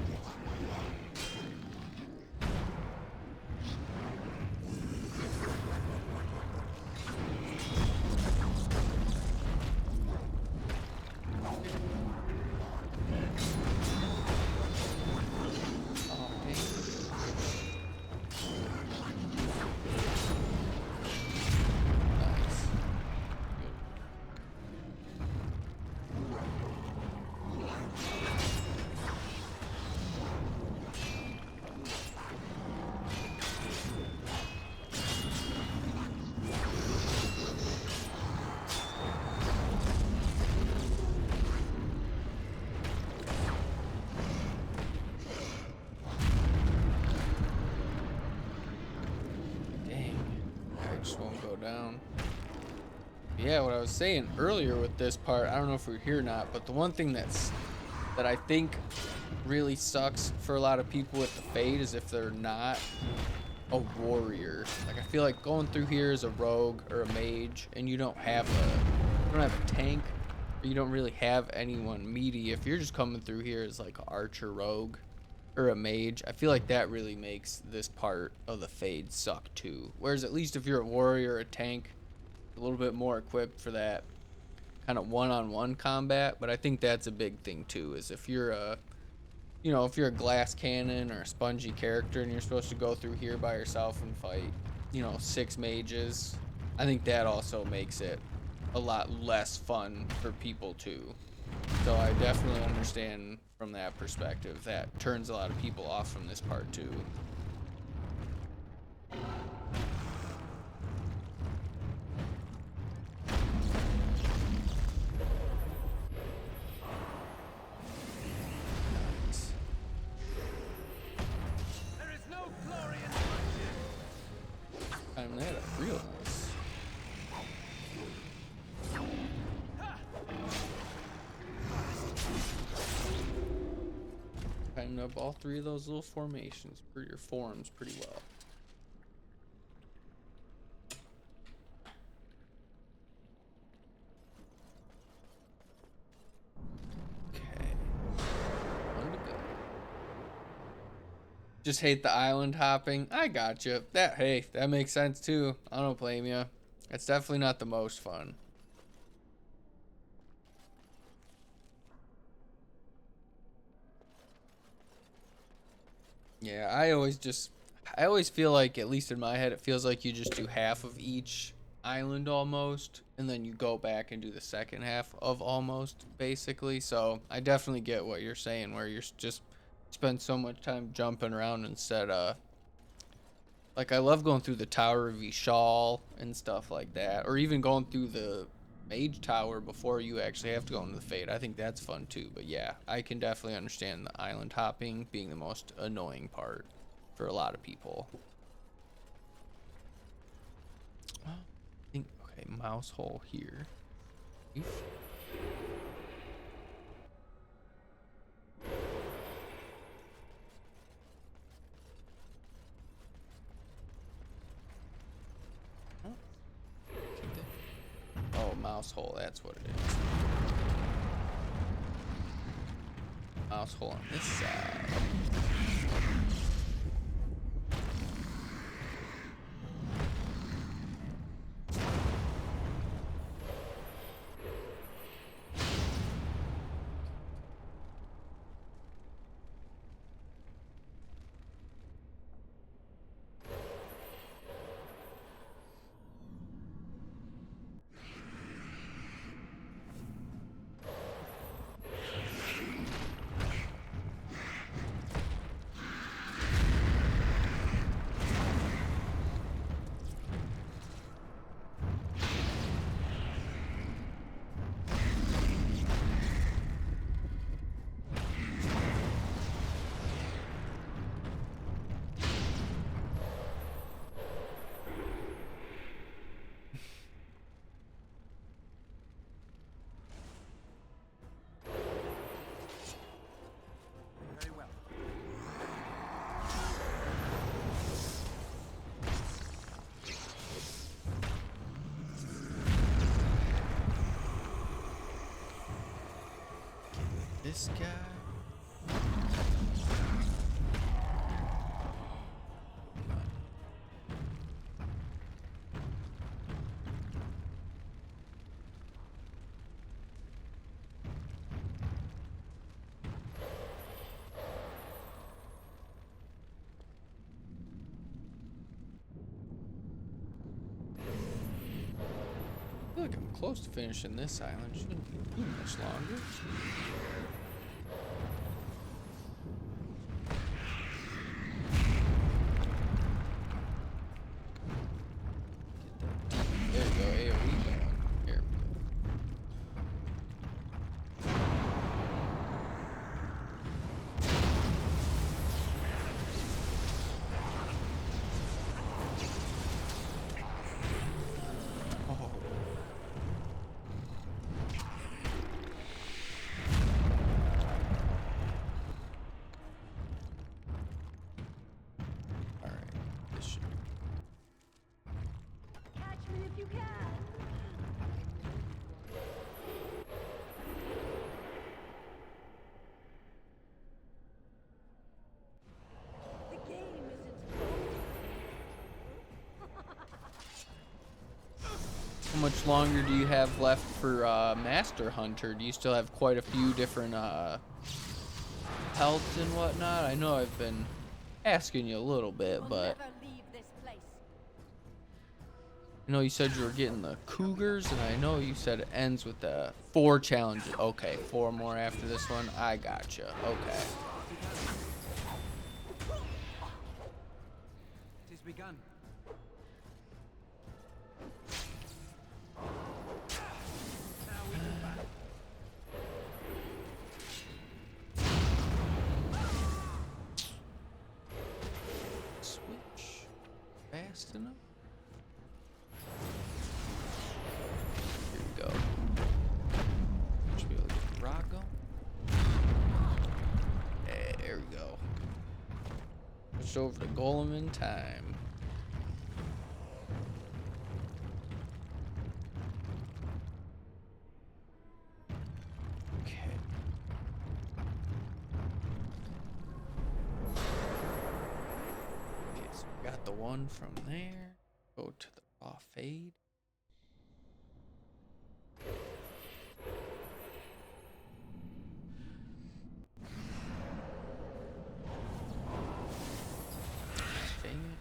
just won't go down. Yeah, what I was saying earlier with this part, I don't know if we're here or not, but the one thing that I think really sucks for a lot of people with the Fade is if they're not a warrior. Like, I feel like going through here as a rogue or a mage and you don't have a tank, or you don't really have anyone meaty. If you're just coming through here as like an archer rogue or a mage, I feel like that really makes this part of the Fade suck too. Whereas at least if you're a warrior or a tank, a little bit more equipped for that kind of one-on-one combat. But I think that's a big thing too, is if you're a if you're a glass cannon or a spongy character and you're supposed to go through here by yourself and fight 6 mages, I think that also makes it a lot less fun for people too. So I definitely understand from that perspective that turns a lot of people off from this part too. Up all 3 of those little formations, your forms, pretty well. Okay, one to go. Just hate the island hopping. I gotcha. That makes sense too. I don't blame you. It's definitely not the most fun. Yeah, I always feel like, at least in my head, it feels like you just do half of each island almost, and then you go back and do the second half of almost, basically. So I definitely get what you're saying, where you're just spend so much time jumping around instead of, like, I love going through the Tower of Vishal and stuff like that, or even going through the Mage Tower before you actually have to go into the Fade. I think that's fun too. But yeah, I can definitely understand the island hopping being the most annoying part for a lot of people. I think, okay, mouse hole here. Oh, mouse hole, that's what it is. Mouse hole on this side. This guy. I feel like I'm close to finishing this island. Shouldn't be too much longer. There we go, AoE going. Here we go. much longer do you have left for Master Hunter? Do you still have quite a few different pelts and whatnot? I know I've been asking you a little bit, but I know you said you were getting the cougars, and I know you said it ends with the 4 challenges. Okay, 4 more after this one. I gotcha. Okay. It is begun. Switch fast enough. Here we go. Should be able to get the rock going. There we go. Switch over to Golem in time. Okay. Okay, so we got the one from there. Go to the raw fade. Dang it.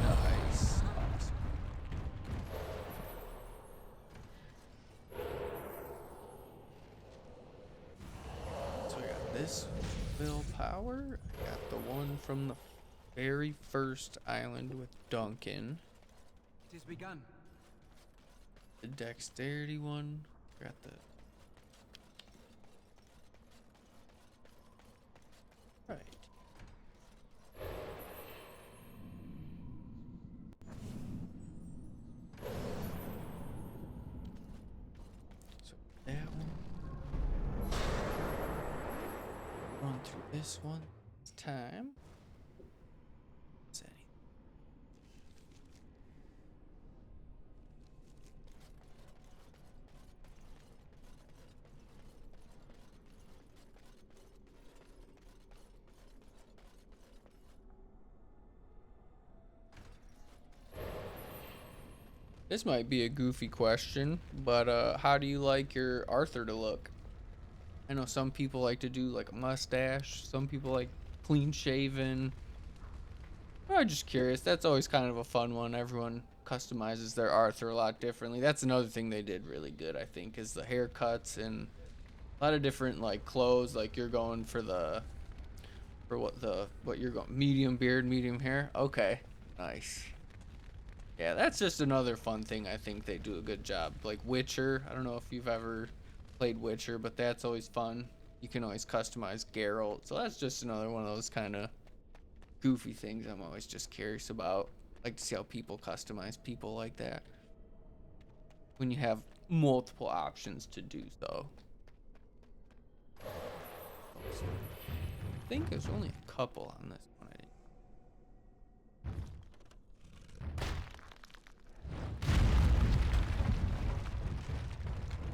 Nice. Awesome. So I got this willpower. I got the one from the very first island with Duncan. It is begun. The dexterity one. Got the. Right. So that one. Run through this one this time. What's that? This might be a goofy question, but how do you like your Arthur to look? I know some people like to do like a mustache, some people like clean shaven. I'm just curious. That's always kind of a fun one. Everyone customizes their Arthur a lot differently. That's another thing they did really good, I think, is the haircuts and a lot of different like clothes. Like you're going for what you're going, medium beard, medium hair. Okay, nice. Yeah, that's just another fun thing. I think they do a good job. Like Witcher, I don't know if you've ever played Witcher, but that's always fun. You can always customize Geralt. So that's just another one of those kind of goofy things I'm always just curious about. Like to see how people customize people like that when you have multiple options to do so. I think there's only a couple on this one.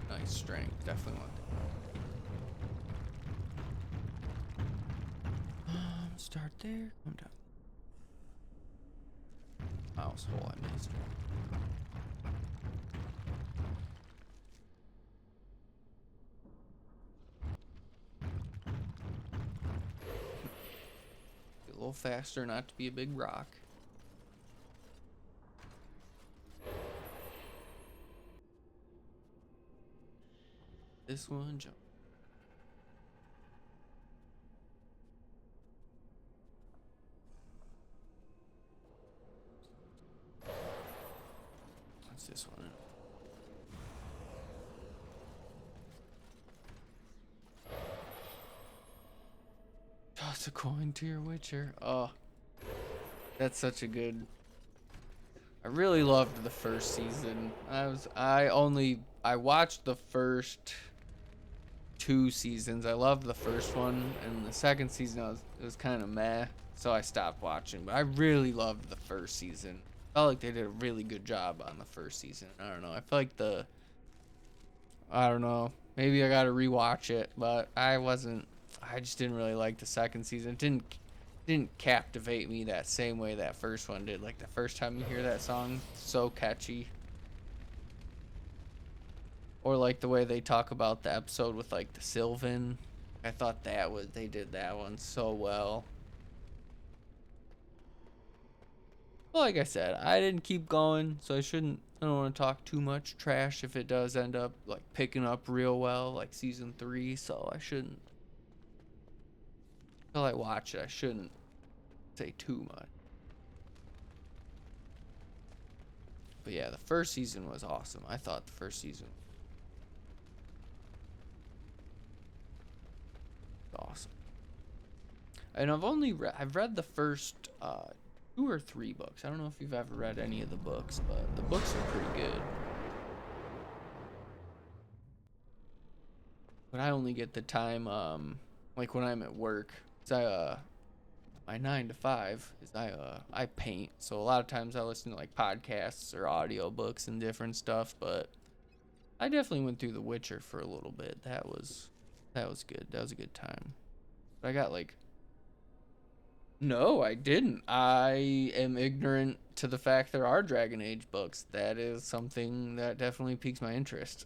Nice strength, definitely want that. Start there, come down. Mouse hole I missed. Get a little faster, not to be a big rock. This one, jump. What's this one? Toss a coin to your Witcher. Oh, that's such a good. I really loved the first season. I watched the first 2 seasons. I loved the first one, and the second season it was kind of meh, so I stopped watching. But I really loved the first season. I felt like they did a really good job on the first season. I don't know. I feel like I don't know. Maybe I gotta rewatch it, but I wasn't I just didn't really like the second season. It didn't captivate me that same way that first one did. Like the first time you hear that song, so catchy. Or like the way they talk about the episode with like the Sylvan. I thought they did that one so well. Well, like I said, I didn't keep going, so I don't want to talk too much trash if it does end up like picking up real well, like season 3. So I shouldn't. Until I watch it, I shouldn't say too much. But yeah, the first season was awesome. I thought the first season was awesome. And I've read the first 2 or 3 books. I don't know if you've ever read any of the books, but the books are pretty good. But I only get the time like when I'm at work. 'Cause my 9 to 5 is I paint, so a lot of times I listen to like podcasts or audiobooks and different stuff. But I definitely went through The Witcher for a little bit. That was good. That was a good time. But I got like, no, I didn't. I am ignorant to the fact there are Dragon Age books. That is something that definitely piques my interest.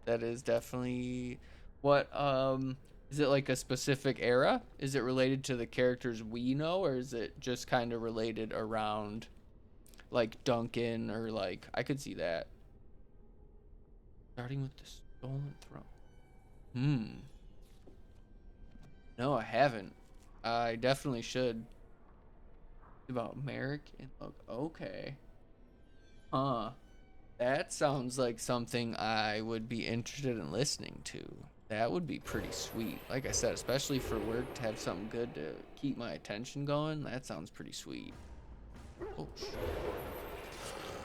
That is definitely what is it like a specific era? Is it related to the characters we know, or is it just kind of related around like Duncan, or like I could see that. Starting with the Stolen Throne. No, I haven't. I definitely should. About Merrick and look. Okay. That sounds like something I would be interested in listening to. That would be pretty sweet. Like I said, especially for work, to have something good to keep my attention going. That sounds pretty sweet.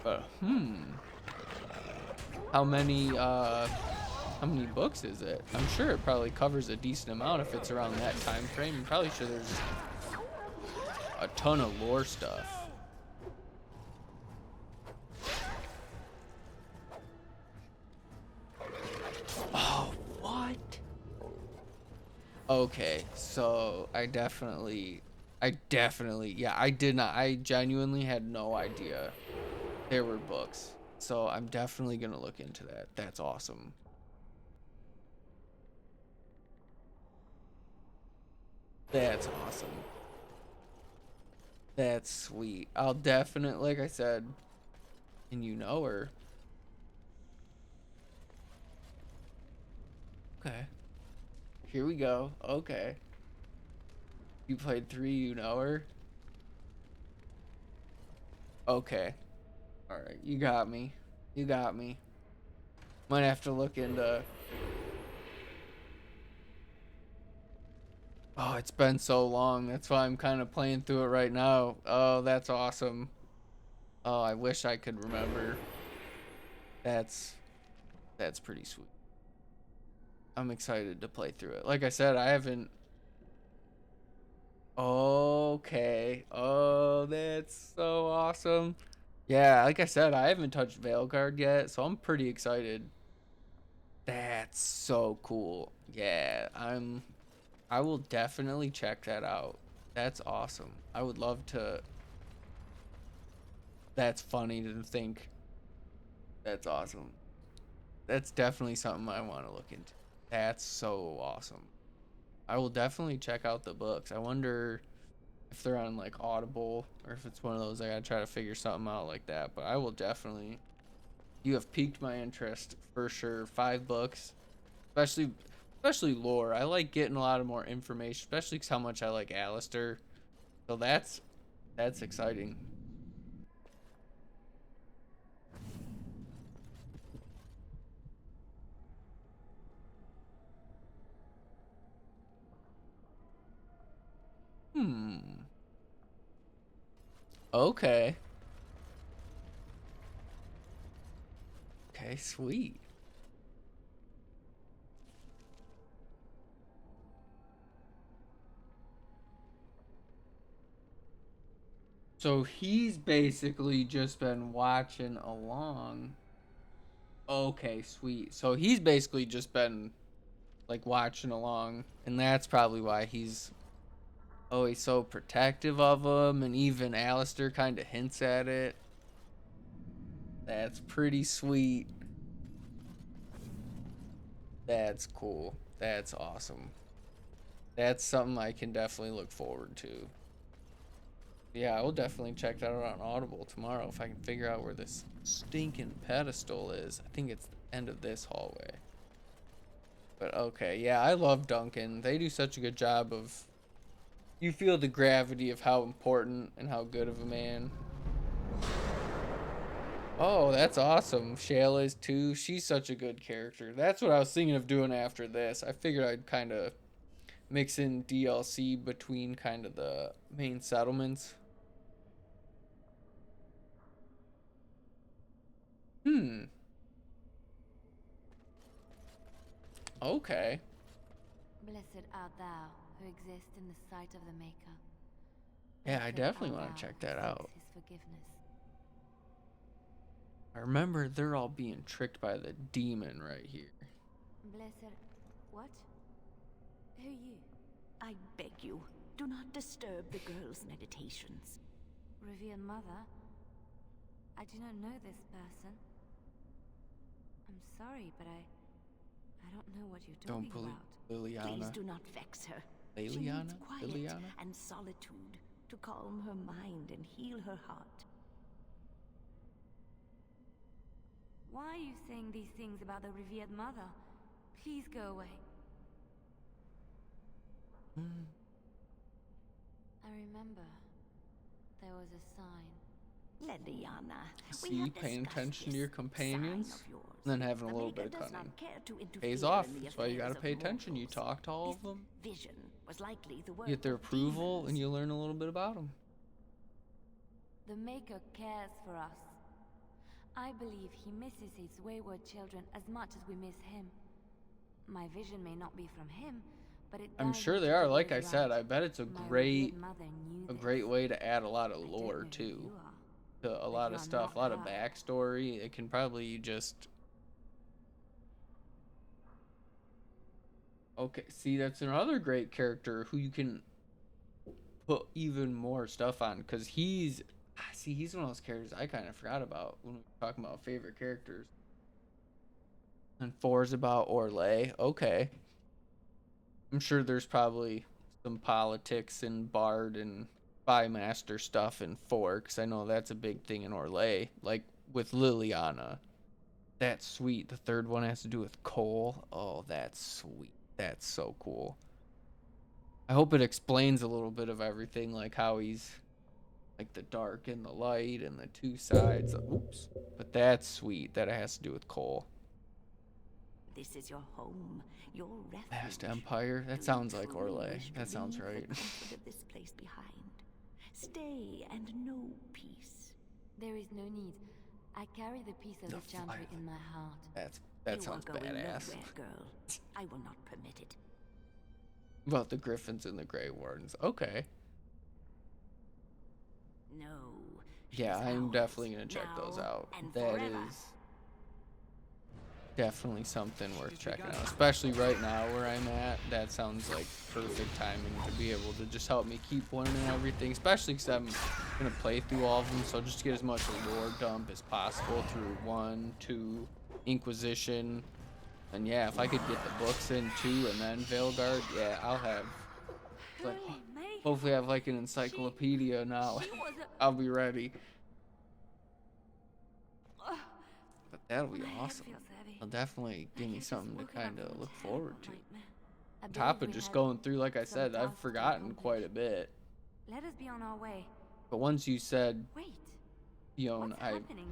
Oh, How many books is it? I'm sure it probably covers a decent amount if it's around that time frame. I'm probably sure there's a ton of lore stuff. Oh, what? Okay, so I definitely, yeah, I genuinely had no idea there were books. So I'm definitely gonna look into that. That's awesome. That's awesome. That's sweet. I'll definitely, like I said, and you know her. Okay. Here we go. Okay. You played 3, you know her? Okay. Alright, you got me. You got me. Might have to look into... Oh, it's been so long. That's why I'm kind of playing through it right now. Oh, that's awesome. Oh, I wish I could remember. That's pretty sweet. I'm excited to play through it. Like I said, I haven't... Okay. Oh, that's so awesome. Yeah, like I said, I haven't touched Veilguard yet, so I'm pretty excited. That's so cool. Yeah, I will definitely check that out. That's awesome. I would love to. That's funny to think. That's awesome. That's definitely something I want to look into. That's so awesome. I will definitely check out the books. I wonder if they're on like Audible, or if it's one of those I gotta try to figure something out like that. But I will definitely. You have piqued my interest for sure. 5 books, especially lore. I like getting a lot of more information, especially because how much I like Alistair. So that's exciting. Okay. Okay, sweet. So he's basically just been watching along. Okay, sweet. So he's basically just been like watching along, and that's probably why he's always so protective of him, and even Alistair kind of hints at it. That's pretty sweet. That's cool. That's awesome. That's something I can definitely look forward to. Yeah, I will definitely check that out on Audible tomorrow if I can figure out where this stinking pedestal is. I think it's the end of this hallway. But okay, yeah, I love Duncan. They do such a good job of... You feel the gravity of how important and how good of a man. Oh, that's awesome. Shayla is too. She's such a good character. That's what I was thinking of doing after this. I figured I'd kind of mix in DLC between kind of the main settlements. Okay. Blessed art thou who exists in the sight of the Maker. Yeah, I definitely want to check that out. I remember they're all being tricked by the demon right here. Blessed... what? Who are you? I beg you, do not disturb the girl's meditations. Revered Mother? I do not know this person. I'm sorry, but I don't know what you're talking about. Liliana. Please do not vex her. Liliana? She needs quiet Liliana? and solitude to calm her mind and heal her heart. Why are you saying these things about the Revered Mother? Please go away. I remember there was a sign. Liliana, See, paying attention to your companions, and then having a little bit of cunning. Pays off. That's why you gotta pay attention. You talk to all of them, vision was likely the work get their of approval, demons. and you learn a little bit about them. The Maker cares for us. I believe he misses his wayward children as much as we miss him. My vision may not be from him, but it I'm sure they are. Like I said, I bet it's a great way to add a lot of lore too, to a lot of stuff, a lot of backstory. It can probably just... Okay, see, that's another great character who you can put even more stuff on, because he's one of those characters I kind of forgot about when we were talking about favorite characters. And 4's about Orlais. Okay. I'm sure there's probably some politics and Bard and Spymaster stuff in 4, because I know that's a big thing in Orlais. Like with Liliana. That's sweet. The third one has to do with Cole. Oh, that's sweet. That's so cool. I hope it explains a little bit of everything, like how he's like the dark and the light and the two sides. Oops. But that's sweet that it has to do with Cole. This is your home, your refuge. Vast Empire? That sounds like Orlais. That sounds right. The comfort of this place behind. Stay and know peace. There is no need. I carry the peace of the Chantry in my heart. That sounds you are going badass. nowhere, girl. I will not permit it. About the Griffins and the Grey Wardens. Okay. No. Yeah, I'm definitely gonna check those out. That is definitely something worth checking out, especially right now where I'm at. That sounds like perfect timing to be able to just help me keep learning everything, especially because I'm gonna play through all of them, so just get as much lore dump as possible through 1, 2, Inquisition, and yeah, if I could get the books in too and then Veilguard, yeah, I'll have like, hopefully have like an encyclopedia now. I'll be ready. But that'll be awesome. It'll definitely give me something to kind of look forward to. On top of just going through, like I said, I've forgotten quite a bit. Let us be on our way. But once you said, Wait, Fiona,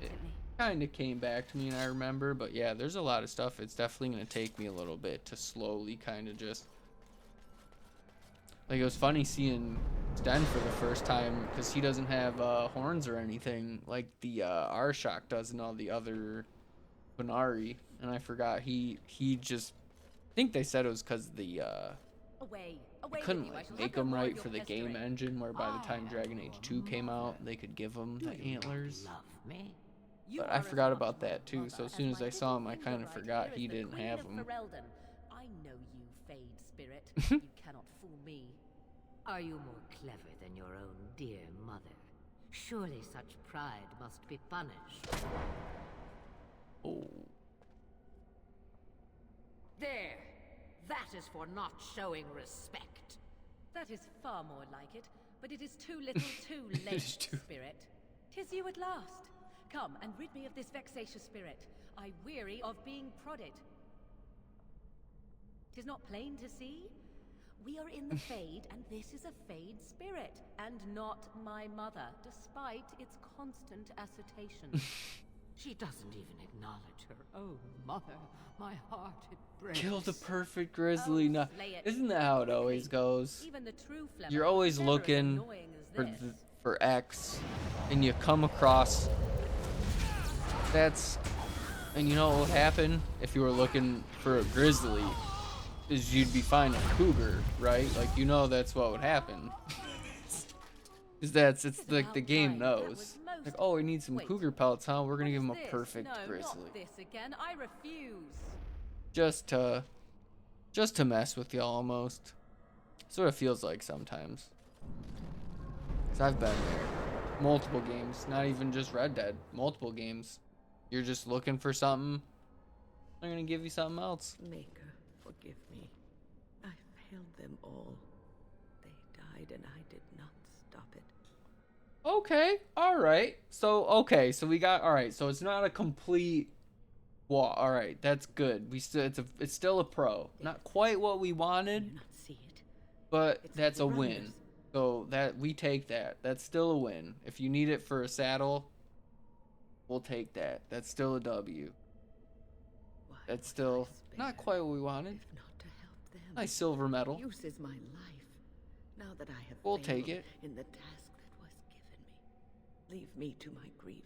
it kind of came back to me and I remember. But yeah, there's a lot of stuff. It's definitely going to take me a little bit to slowly kind of just... Like, it was funny seeing Sten for the first time because he doesn't have horns or anything like the Arshak does and all the other Qunari. And I forgot he just... I think they said it was because the... They couldn't like make them right for the game engine, where by the time Dragon Age 2 came out, they could give them the antlers. But I forgot about that too, so as soon as I saw him, I kind of forgot he didn't have them. I know you spirit. You cannot fool me. Are you more clever than your own dear mother? Surely such pride must be punished. Oh. There! That is for not showing respect. That is far more like it, but it is too little too late, spirit. 'Tis you at last. Come and rid me of this vexatious spirit. I weary of being prodded. 'Tis not plain to see? We are in the Fade, and this is a Fade spirit, and not my mother, despite its constant assertion. She doesn't even acknowledge her own mother. My heart, it breaks. Kill the perfect grizzly. Oh, No, slay it. isn't that how it always goes? Even the true Fleming You're is always never as looking annoying as for this. for X, and you come across. That's, and you know what would happen if you were looking for a grizzly? Is you'd be finding a cougar, right? Like, you know that's what would happen. Is it's like the game knows. Like, oh, we need some cougar pelts, huh? We're gonna give him a perfect No, grizzly. not this again. I refuse. Just to mess with y'all almost. That's what it feels like sometimes. 'Cause I've been there. Multiple games, not even just Red Dead. Multiple games. You're just looking for something. I'm gonna give you something else. Maker, forgive me. I failed them all. They died and I did not stop it. Okay, alright. So we got, alright, so it's not a complete wall. Alright, that's good. It's still a pro. Not quite what we wanted, but that's a win. So that we take that. That's still a win. If you need it for a saddle, we'll take that. That's still a W. That's still not quite what we wanted. Nice silver medal. Use is my life. Now that I have We'll failed take it. in the task that was given me, leave me to my grief.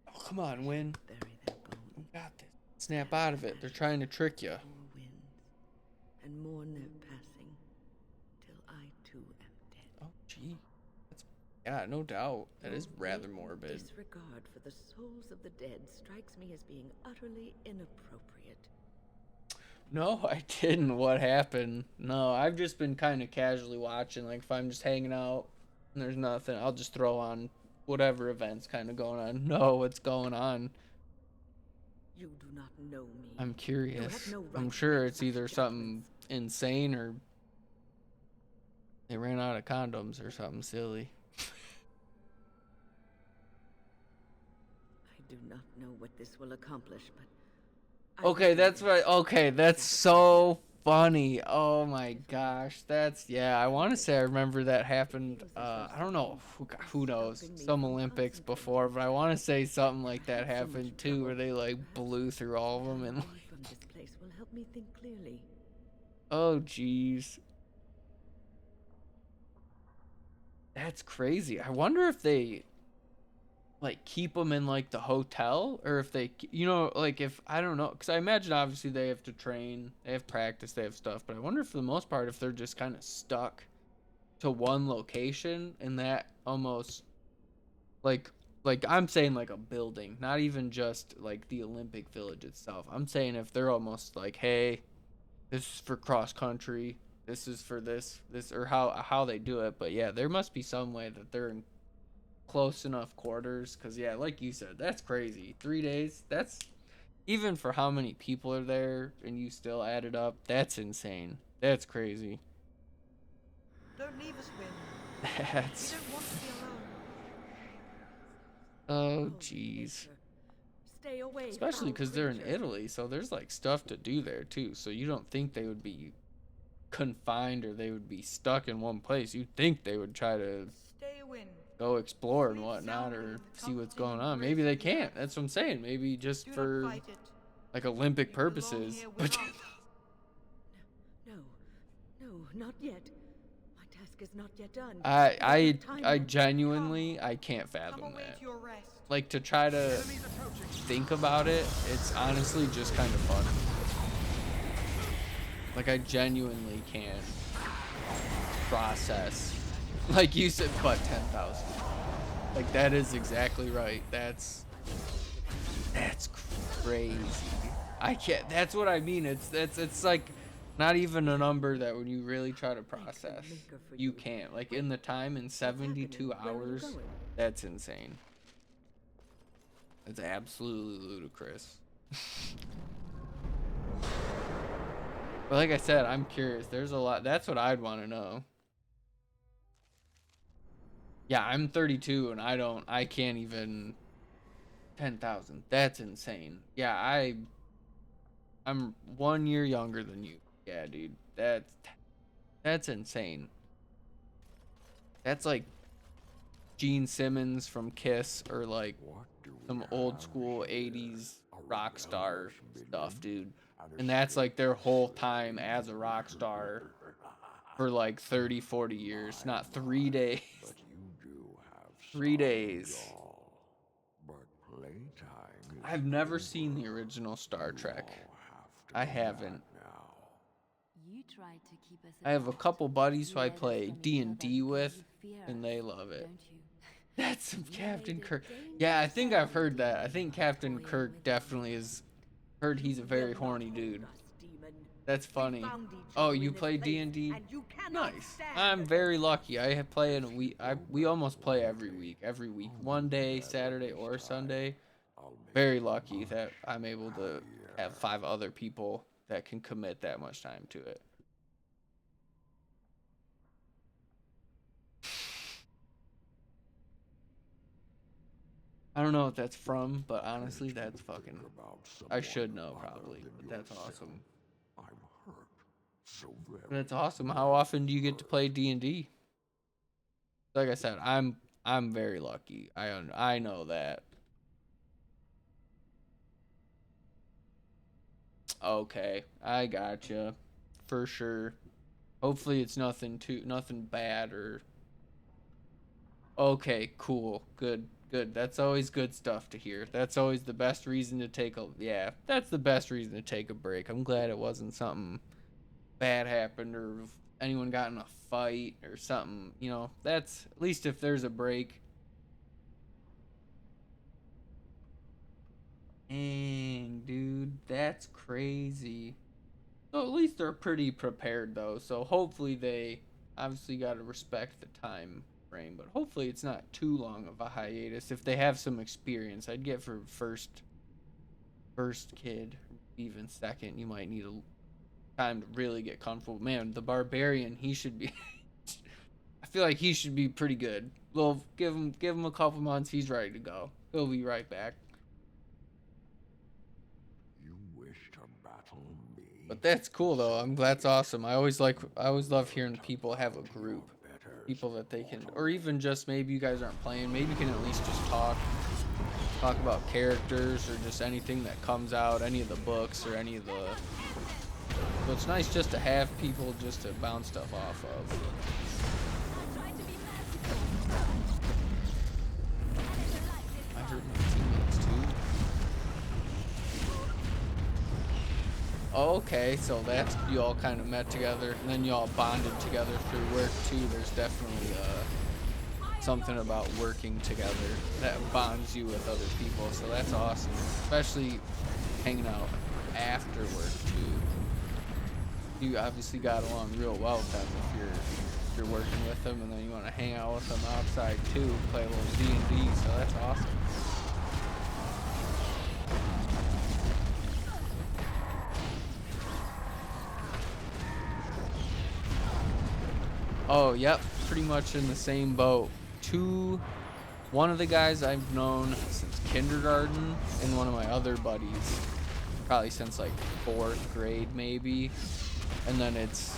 Oh, come on, win. Bury their bones. We got this. Snap out of it. They're trying to trick you. And mourn their passing, till I too am dead. Oh, gee. Yeah, no doubt. That is rather morbid. Disregard for the souls of the dead strikes me as being utterly inappropriate. No, I didn't. What happened? No, I've just been kind of casually watching. Like, if I'm just hanging out and there's nothing, I'll just throw on whatever events kind of going on. No, what's going on? You do not know me. I'm curious. You have no I'm right sure to it's either something insane or they ran out of condoms or something silly. I do not know what this will accomplish, but Okay, that's right. Okay, that's so funny. Oh my gosh. That's, yeah, I want to say I remember that happened. I don't know. Who knows? Some Olympics before, but I want to say something like that happened too, where they like blew through all of them and like, from this place will help me think clearly. oh jeez. That's crazy. I wonder if they like keep them in like the hotel, or if they, you know, like if, I don't know, because I imagine obviously they have to train, they have practice, they have stuff, but I wonder if for the most part if they're just kind of stuck to one location, and that almost like I'm saying like a building, not even just like the Olympic Village itself. I'm saying if they're almost like, hey, this is for cross country, this is for this, or how they do it. But yeah, there must be some way that they're in close enough quarters, because yeah, like you said, that's crazy. 3 days, that's, even for how many people are there and you still add it up, that's insane. That's crazy. Don't leave us, Win. That's, We don't want to be oh alone. jeez. Stay away. Especially foul because they're in creature. Italy, so there's like stuff to do there too, so you don't think they would be confined or they would be stuck in one place. You'd think they would try to Stay a win. go explore and whatnot, or see what's going on. Maybe they can't. That's what I'm saying. Maybe just for fight it. like Olympic purposes. But No, not yet. My task is not yet done. I genuinely, I can't fathom that. To your rest. Like, to try to think about it, it's honestly just kind of fun. Like, I genuinely can't process. Like you said, but 10,000. Like, that is exactly right. That's crazy. I can't, that's what I mean. It's like, Not even a number that when you really try to process, you can't. Like in the time in 72 hours, that's insane. That's absolutely ludicrous. But like I said, I'm curious. There's a lot. That's what I'd want to know. Yeah, I'm 32 and I can't even 10,000. That's insane. Yeah, I'm 1 year younger than you. Yeah, dude. That's insane. That's like Gene Simmons from Kiss or like some old school 80s rock star stuff, dude. And that's like their whole time as a rock star for like 30, 40 years, not 3 days. 3 days. I've never seen the original Star Trek. I haven't. I have a couple buddies who I play D&D with, and they love it. That's some Captain Kirk. Yeah, I think I've heard that. I think Captain Kirk definitely is. Heard he's a very horny dude. That's funny. Oh, you play D&D? Nice. I'm very lucky. I have play in a week. We almost play every week. Every week, one day, Saturday or Sunday. Very lucky that I'm able to have 5 other people that can commit that much time to it. I don't know what that's from, but honestly, that's fucking... I should know, probably, but that's awesome. That's awesome. How often do you get to play D&D? Like I said, I'm very lucky. I know that. Okay, I gotcha. For sure. Hopefully it's nothing bad or... Okay, cool. Good. That's always good stuff to hear. That's always the best reason to take a... Yeah, that's the best reason to take a break. I'm glad it wasn't something bad happened or anyone got in a fight or something. You know, that's... At least if there's a break. Dang, dude. That's crazy. So at least they're pretty prepared, though. So hopefully they... Obviously got to respect the time frame, but hopefully it's not too long of a hiatus. If they have some experience, I'd get for first kid, even second, you might need a time to really get comfortable. Man, the barbarian, he should be I feel like he should be pretty good. Well, give him a couple months, he's ready to go. He'll be right back. But that's cool though. That's awesome. I always love hearing people have a group. People that they can, or even just maybe you guys aren't playing, maybe you can at least just talk about characters or just anything that comes out, any of the books or any of the... So it's nice just to have people just to bounce stuff off of. I hurt my teammates too. Okay, so that's, you all kind of met together, and then you all bonded together through work too. There's definitely something about working together that bonds you with other people, so that's awesome. Especially hanging out after work too. You obviously got along real well with them if you're working with them, and then you want to hang out with them outside too, play a little D&D, so that's awesome. Oh, yep, pretty much in the same boat. One of the guys I've known since kindergarten, and one of my other buddies probably since like 4th grade maybe. And then it's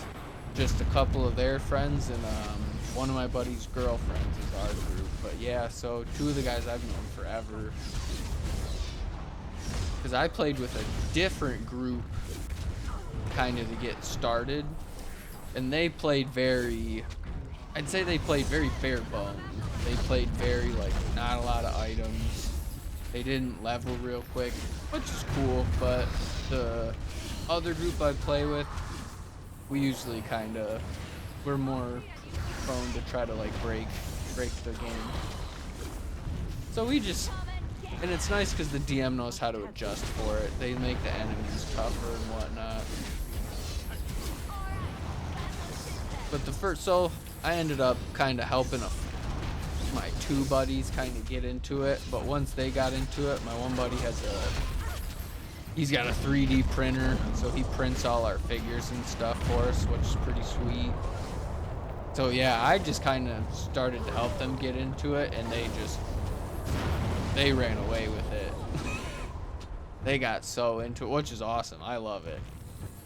just a couple of their friends and one of my buddy's girlfriends is our group. But yeah, so 2 of the guys I've known forever. Because I played with a different group kind of to get started. And they played I'd say they played very bare bones. They played very, like, not a lot of items. They didn't level real quick, which is cool, but the other group I play with, we usually we're more prone to try to, like, break the game. So and it's nice because the DM knows how to adjust for it. They make the enemies tougher and whatnot. But the first, so I ended up kind of helping my two buddies kind of get into it. But once they got into it, my one buddy he's got a 3D printer, so he prints all our figures and stuff for us, which is pretty sweet. So yeah, I just kind of started to help them get into it, and they ran away with it. They got so into it, which is awesome. I love it.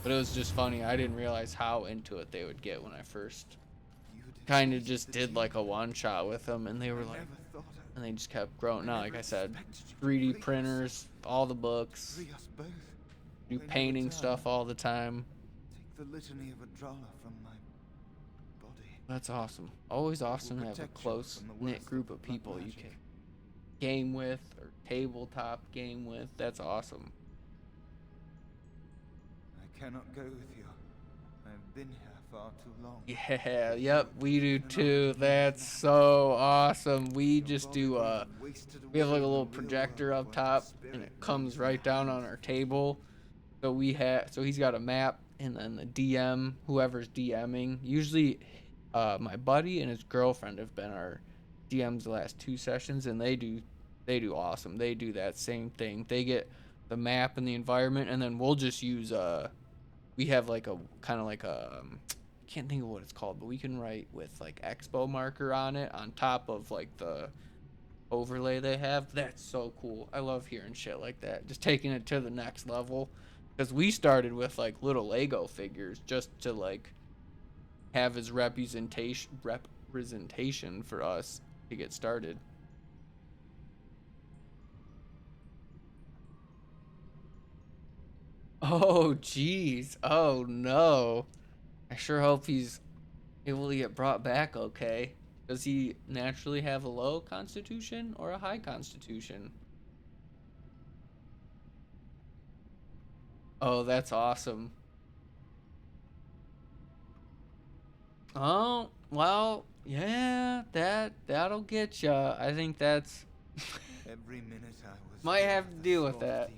But it was just funny. I didn't realize how into it they would get when I first kind of just did like a one shot with them, and they were like, and they just kept growing. Now, like I said, 3D printers, all the books, do painting stuff all the time. Take the litany of Adralla from my body. That's awesome. Always awesome to have a close knit group of people you can game with or tabletop game with. That's awesome. I cannot go with you. I've been here far too long. Yeah, yep, we do too. That's so awesome. We just do we have like a little projector up top, and it comes right down on our table. So he's got a map, and then the DM, whoever's DMing, usually my buddy and his girlfriend have been our DMs the last 2 sessions, and they do awesome. They do that same thing. They get the map and the environment, and then we'll just use we have like a kind of like a I can't think of what it's called, but we can write with like expo marker on it on top of like the overlay they have. That's so cool. I love hearing shit like that. Just taking it to the next level, because we started with like little Lego figures just to like have as representation for us to get started. Oh jeez. Oh no. I sure hope he's able to get brought back okay. Does he naturally have a low constitution or a high constitution? Oh, that's awesome. Oh, well, yeah, that'll get ya. I think that's Every minute I was might have to deal with that.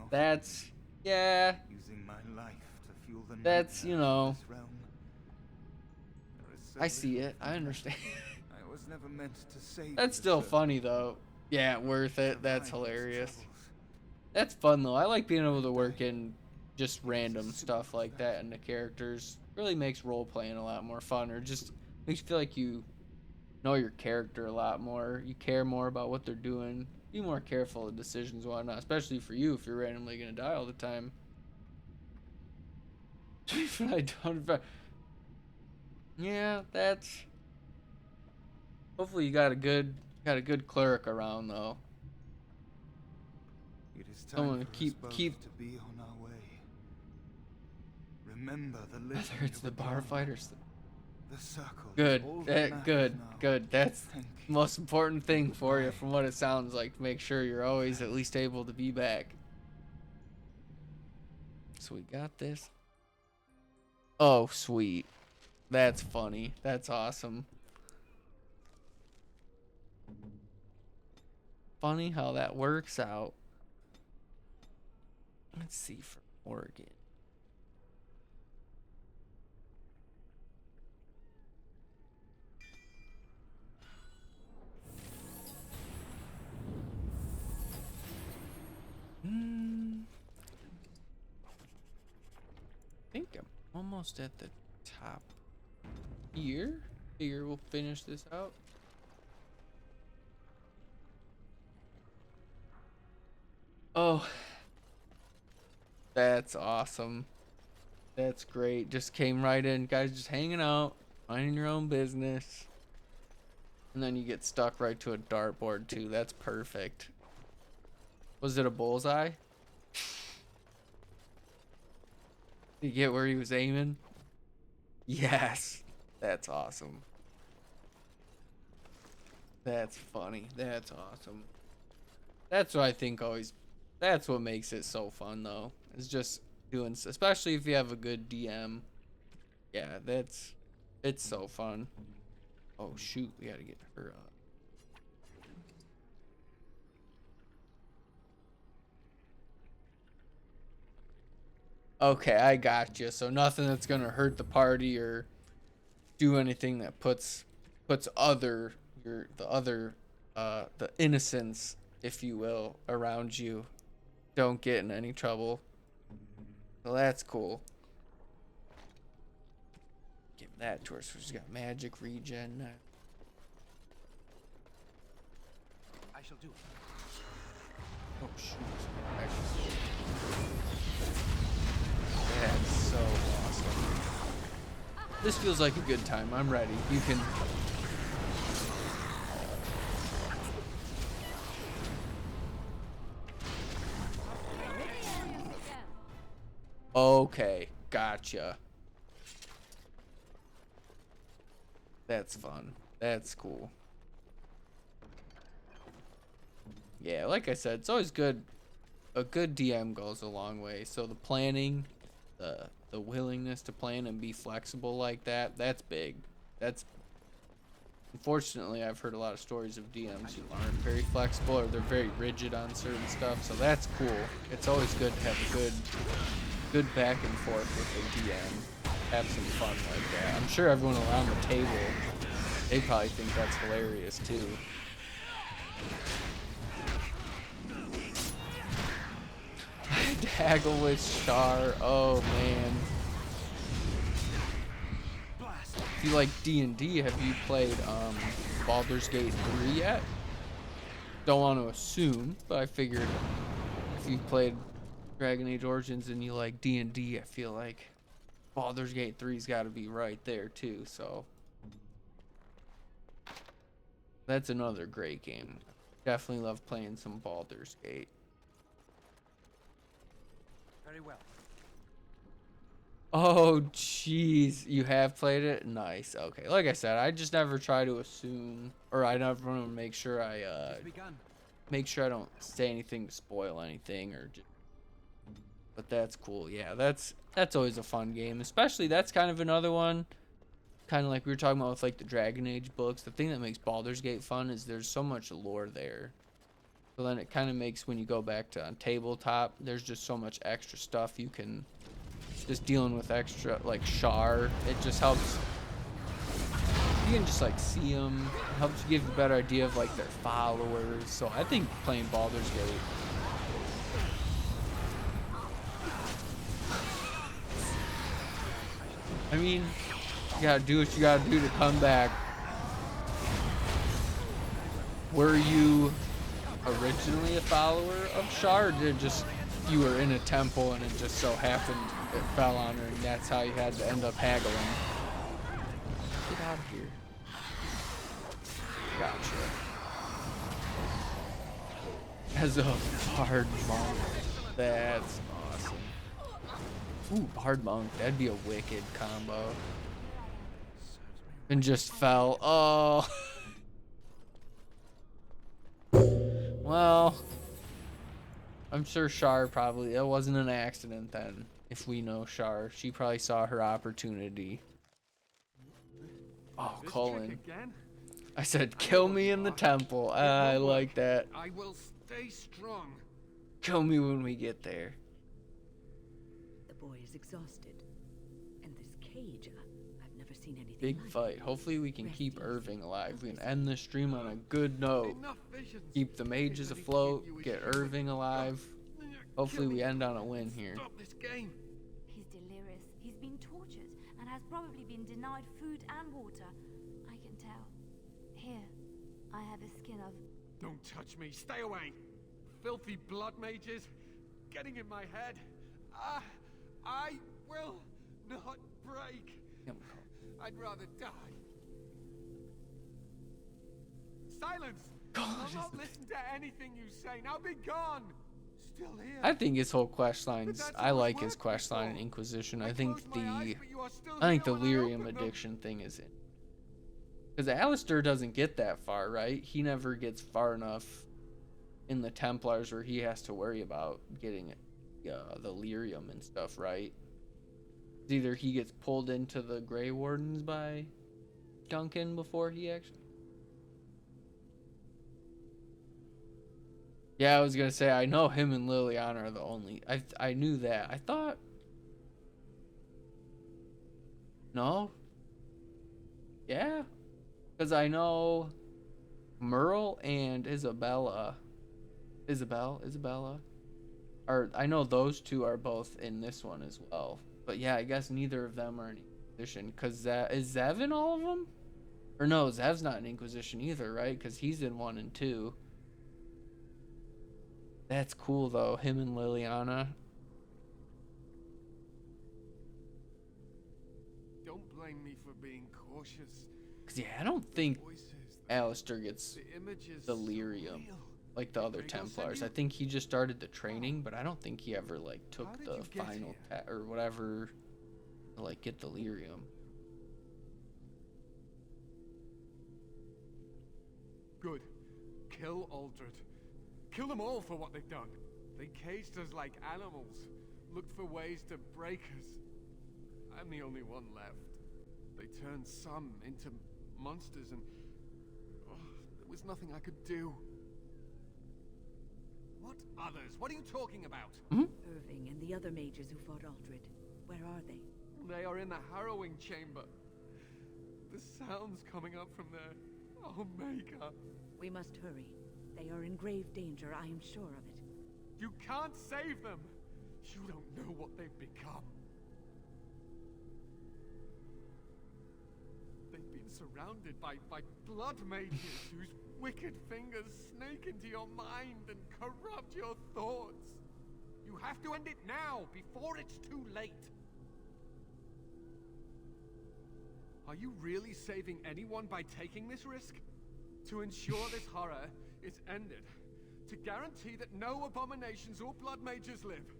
That's yeah. Using my life to fuel the That's, you know, of this realm. I see it. I understand. I was never meant to save. That's still funny though. Yeah, worth it. That's hilarious. That's fun though. I like being able to work in just random stuff like that in the characters. Really makes role playing a lot more fun, or just makes you feel like you know your character a lot more. You care more about what they're doing. Be more careful of decisions and whatnot, especially for you if you're randomly gonna die all the time. I don't. Yeah, that's. Hopefully you got a good cleric around though. It is Someone time to for us both to be on our way. Remember the whether it's the bar fight or the circle. Good, all that good, matters now. good. That's the most important thing for you, from what it sounds like. To make sure you're always at least able to be back. So we got this. Oh, sweet. That's funny. That's awesome. Funny how that works out. Let's see for Oregon. I think I'm almost at the top here. Figure we'll finish this out. Oh, that's awesome. That's great. Just came right in, guys. Just hanging out, minding your own business, and then you get stuck right to a dartboard too. That's perfect. Was it a bullseye? Did you get where he was aiming? Yes. That's awesome. That's funny. That's awesome. That's what I think always. That's what makes it so fun though. It's just doing, especially if you have a good DM. Yeah, it's so fun. Oh shoot, we gotta get her up. Okay, I got you. So nothing that's gonna hurt the party or do anything that puts the innocents, if you will, around you don't get in any trouble. So that's cool. Give that to her. So she's got magic regen now. I shall do it. Oh shoot. That's so awesome. This feels like a good time. I'm ready. You can... Okay, gotcha. That's fun. That's cool. Yeah, like I said, it's always good. A good DM goes a long way. So the planning, the willingness to plan and be flexible like that, that's big. That's... Unfortunately, I've heard a lot of stories of DMs who aren't very flexible or they're very rigid on certain stuff. So that's cool. It's always good to have a good back and forth with the DM. Have some fun like that. I'm sure everyone around the table, they probably think that's hilarious too. Haggle with Char. Oh man. If you like D&D, have you played Baldur's Gate 3 yet? Don't want to assume, but I figured if you played Dragon Age Origins and you like D&D, I feel like Baldur's Gate 3's got to be right there too. So that's another great game. Definitely love playing some Baldur's Gate. Very well. Oh, jeez. You have played it? Nice. Okay. Like I said, I just never try to assume, or I never want to make sure I don't say anything to spoil anything, or just... But that's cool. Yeah, that's always a fun game. Especially, that's kind of another one, kind of like we were talking about with like the Dragon Age books. The thing that makes Baldur's Gate fun is there's so much lore there. So then it kind of makes, when you go back to on tabletop, there's just so much extra stuff you can... Just dealing with extra, like Char, it just helps. You can just like see them, it helps you give a better idea of like their followers. So I think playing Baldur's Gate. I mean, you gotta do what you gotta do to come back. Were you originally a follower of Char, or did just you were in a temple and it just so happened it fell on her and that's how you had to end up haggling? Get out of here. Gotcha. As a Bard Monk. That's awesome. Ooh, Bard Monk. That'd be a wicked combo. And just fell. Oh. Well, I'm sure Char probably, it wasn't an accident then. If we know Char, she probably saw her opportunity. Oh, Cullen. I said, kill me in the temple. I like that. I will stay strong. Kill me when we get there. The boy is exhausted. And this cage, I've never seen anything Big like fight. it. Hopefully we can keep Irving alive. We can end the stream on a good note. Keep the mages afloat. Get Irving alive. Hopefully we end on a win here. Stop this game. He's delirious. He's been tortured and has probably been denied food and water. I can tell. Here, I have a skin of... Don't touch me. Stay away. Filthy blood mages getting in my head. I will not break. I'd rather die. Silence! I'll not listen to anything you say. Now be gone. Still here. I think his whole quest lines, I like his quest line in Inquisition. I think the lyrium addiction thing is in. Because Alistair doesn't get that far, right? He never gets far enough in the Templars where he has to worry about getting the lyrium and stuff, right? It's either he gets pulled into the Grey Wardens by Duncan before he actually... Yeah, I was gonna say, I know him and Liliana are the only... I knew that. I thought... No? Yeah, because I know Merle and Isabella, or I know those two are both in this one as well. But yeah, I guess neither of them are in Inquisition. Cause is Zev in all of them? Or no, Zev's not in Inquisition either, right? Cause he's in 1 and 2. That's cool though, him and Liliana. Don't blame me for being cautious. Cause yeah, I don't think Alistair gets delirium like the other Templars. I think he just started the training, but I don't think he ever like took the final or whatever to like get delirium. Good. Kill Aldred. Kill them all for what they've done. They caged us like animals, looked for ways to break us. I'm the only one left. They turned some into monsters and there was nothing I could do. What others? What are you talking about? Irving and the other mages who fought Aldred. Where are they? They are in the harrowing chamber. The sounds coming up from there. Oh, Mega. We must hurry. They are in grave danger, I am sure of it. You can't save them. You don't know what they've become. They've been surrounded by blood mages whose wicked fingers snake into your mind and corrupt your thoughts. You have to end it now, before it's too late. Are you really saving anyone by taking this risk? To ensure this horror is ended. To guarantee that no abominations or blood mages live.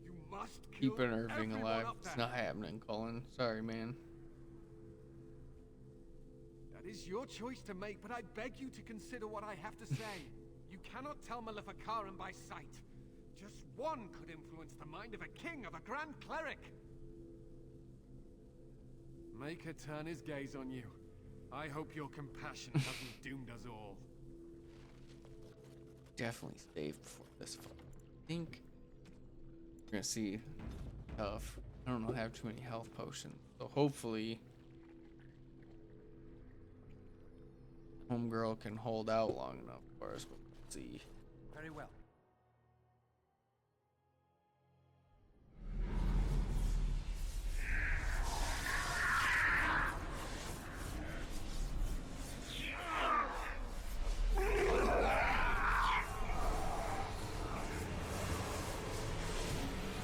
You must kill Keeping Irving everyone alive. up It's there. not happening, Cullen. Sorry, man. That is your choice to make, but I beg you to consider what I have to say. You cannot tell Maleficarum by sight. Just one could influence the mind of a king, of a grand cleric. Make her turn his gaze on you. I hope your compassion hasn't doomed us all. Definitely saved before this fight. I think we're gonna see tough. I don't have too many health potions, so hopefully homegirl can hold out long enough for us. But let's see. Very well.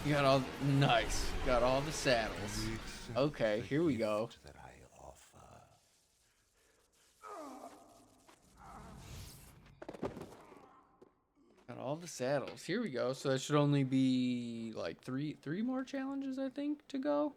You got all nice. Got all the saddles. Okay, here we go. Got all the saddles. Here we go. So that should only be like three more challenges, I think, to go.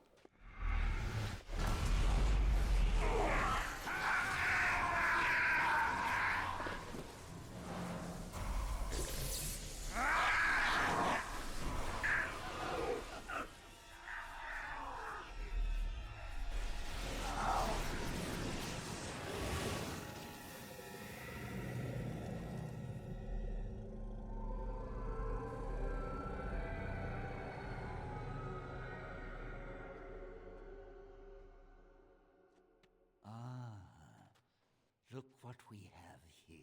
Look what we have here.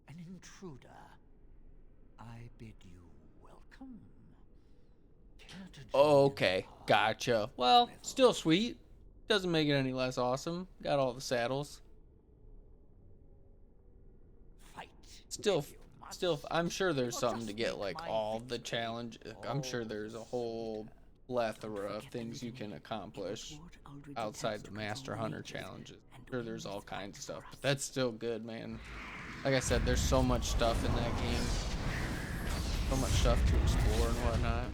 An intruder. I bid you welcome. Oh, okay. Gotcha. Well, still sweet. Doesn't make it any less awesome. Got all the saddles. Still, I'm sure there's something to get like all the challenge. I'm sure there's a whole plethora of things you can accomplish outside the Master Hunter challenges. I'm sure there's all kinds of stuff, but that's still good, man. Like I said, there's so much stuff in that game. So much stuff to explore and whatnot.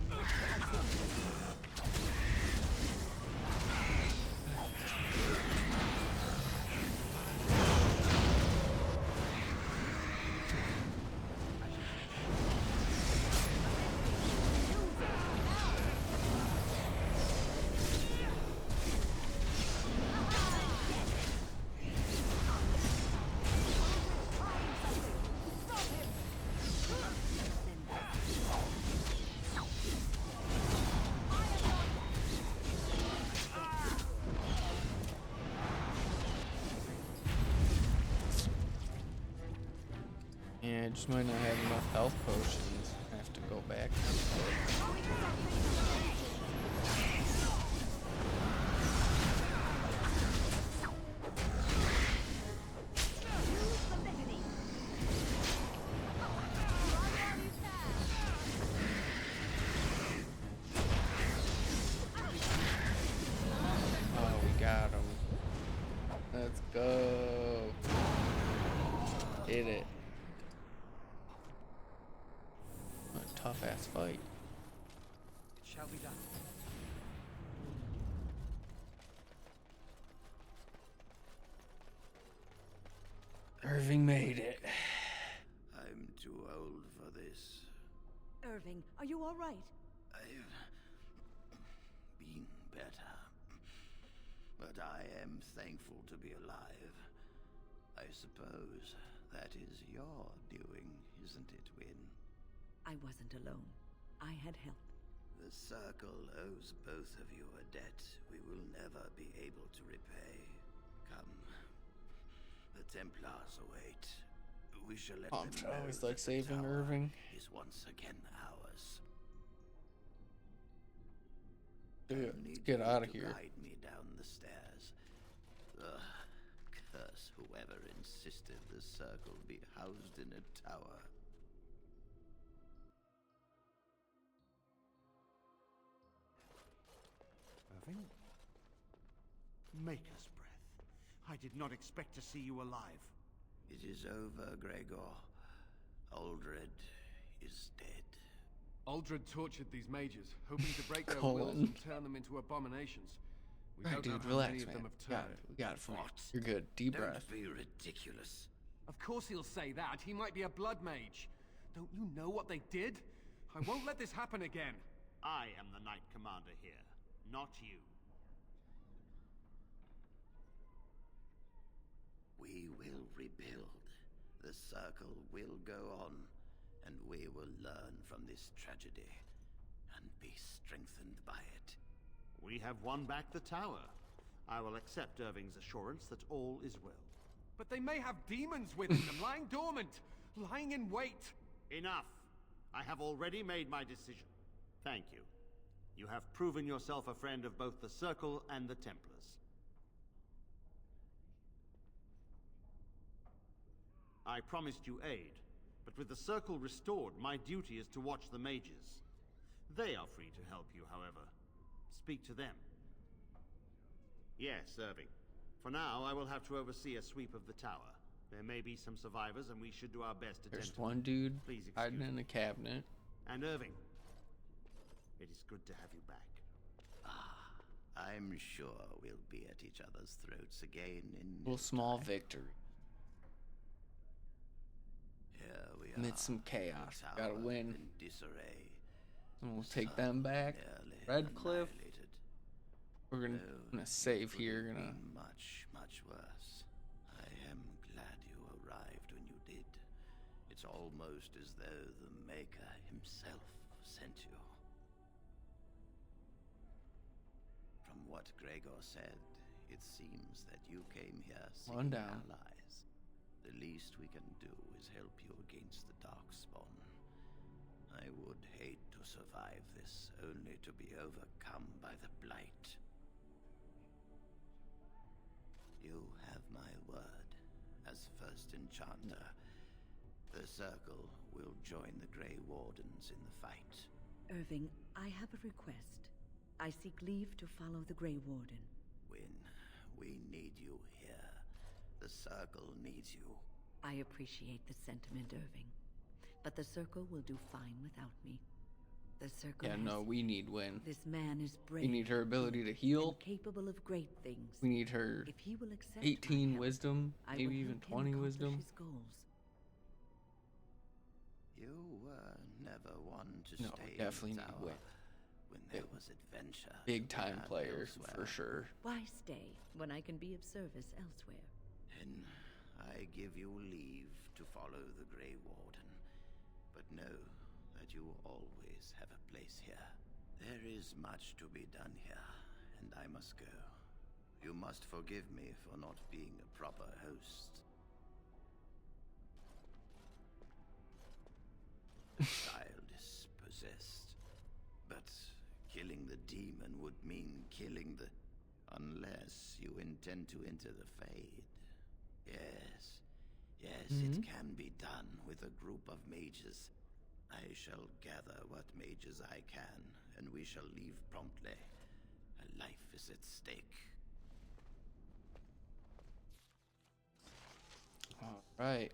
Yeah, I just might not have enough health potions. I have to go back. Oh, we got him. Let's go. Did it. What a tough ass fight. It shall be done. Irving made it. I'm too old for this. Irving, are you all right? I've been better. But I am thankful to be alive. I suppose that is your doing, isn't it, Wynn? I wasn't alone. I had help. The Circle owes both of you a debt we will never be able to repay. Come. The Templars await. We shall let them know I always like that saving the tower Irving. is once again ours. Dude, I need get you out of to here. Guide me down the stairs. Ugh, curse whoever insisted the Circle be housed in a tower. Irving? Maker's breath. I did not expect to see you alive. It is over, Gregor. Aldred is dead. Aldred tortured these mages, hoping to break their Colin. wills and turn them into abominations. We Alright, don't know dude, how relax, many of man. them have We got turned. it. We got it for you. What? You're good. Deep Don't breath. be ridiculous. Of course he'll say that. He might be a blood mage. Don't you know what they did? I won't let this happen again. I am the Knight Commander here, not you. We will rebuild. The Circle will go on, and we will learn from this tragedy and be strengthened by it. We have won back the tower. I will accept Irving's assurance that all is well. But they may have demons within them, lying dormant, lying in wait. Enough! I have already made my decision. Thank you. You have proven yourself a friend of both the Circle and the Templars. I promised you aid, but with the Circle restored, my duty is to watch the mages. They are free to help you, however. Speak to them. Yes, Irving. For now, I will have to oversee a sweep of the tower. There may be some survivors, and we should do our best to tend There's to one them. dude Please excuse hiding me. in the cabinet. And Irving, it is good to have you back. I'm sure we'll be at each other's throats again in Little small victory. Here we Amid are. some chaos. The Gotta tower win. in disarray. And we'll take them back. Nearly Redcliffe. annihilated. We're gonna, No, save could here. have Gonna. been much worse. I am glad you arrived when you did. It's almost as though the Maker himself sent you. From what Gregor said, it seems that you came here One seeking down. allies. The least we can do is help you against the Darkspawn. I would hate to survive this, only to be overcome by the Blight. You have my word. As First Enchanter, the Circle will join the Grey Wardens in the fight. Irving, I have a request. I seek leave to follow the Grey Warden. Wynn, we need you here. The Circle needs you. I appreciate the sentiment, Irving. But the Circle will do fine without me. The Circle Yeah, has... no, we need Win. This man is brave. We need her ability to heal. and capable of great things. We need her If he will accept 18 my help, wisdom, I will maybe even help him 20 accomplish wisdom. his goals. You were never one to No, stay definitely in the need tower Win. when there was adventure. Big to be time had player, elsewhere. for sure. Why stay when I can be of service elsewhere? Then I give you leave to follow the Grey Warden. But know that you always have a place here. There is much to be done here, and I must go. You must forgive me for not being a proper host. demon would mean killing the... Unless you intend to enter the Fade. Yes. Yes, it can be done with a group of mages. I shall gather what mages I can, and we shall leave promptly. A life is at stake. Alright.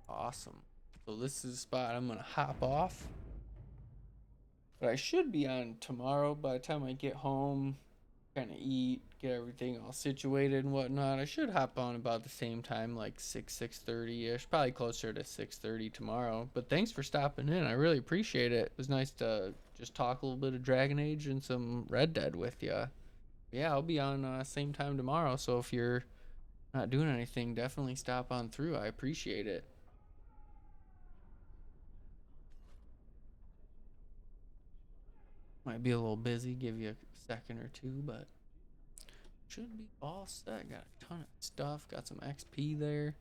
Awesome. So this is the spot I'm gonna hop off. But I should be on tomorrow by the time I get home, kind of eat, get everything all situated and whatnot. I should hop on about the same time, like 6:30-ish, probably closer to 6:30 tomorrow. But thanks for stopping in. I really appreciate it. It was nice to just talk a little bit of Dragon Age and some Red Dead with you. Yeah, I'll be on same time tomorrow, so if you're not doing anything, definitely stop on through. I appreciate it. Might be a little busy, give you a second or two, but should be all set. Got a ton of stuff, got some XP there.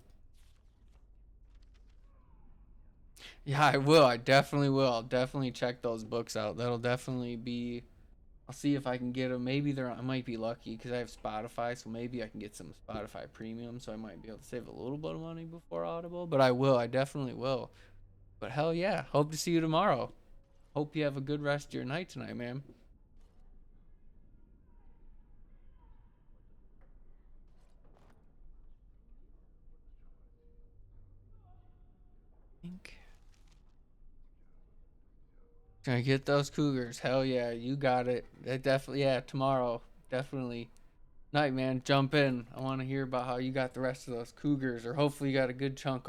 Yeah, I will. I definitely will. I'll definitely check those books out. That'll definitely be... I'll see if I can get them. Maybe I might be lucky because I have Spotify, so maybe I can get some Spotify Premium, so I might be able to save a little bit of money before Audible. But I will. I definitely will. But hell yeah. Hope to see you tomorrow. Hope you have a good rest of your night tonight, man. Gonna get those cougars. Hell yeah, you got it. That definitely, yeah, tomorrow. Definitely. Night, man. Jump in. I want to hear about how you got the rest of those cougars, or hopefully you got a good chunk of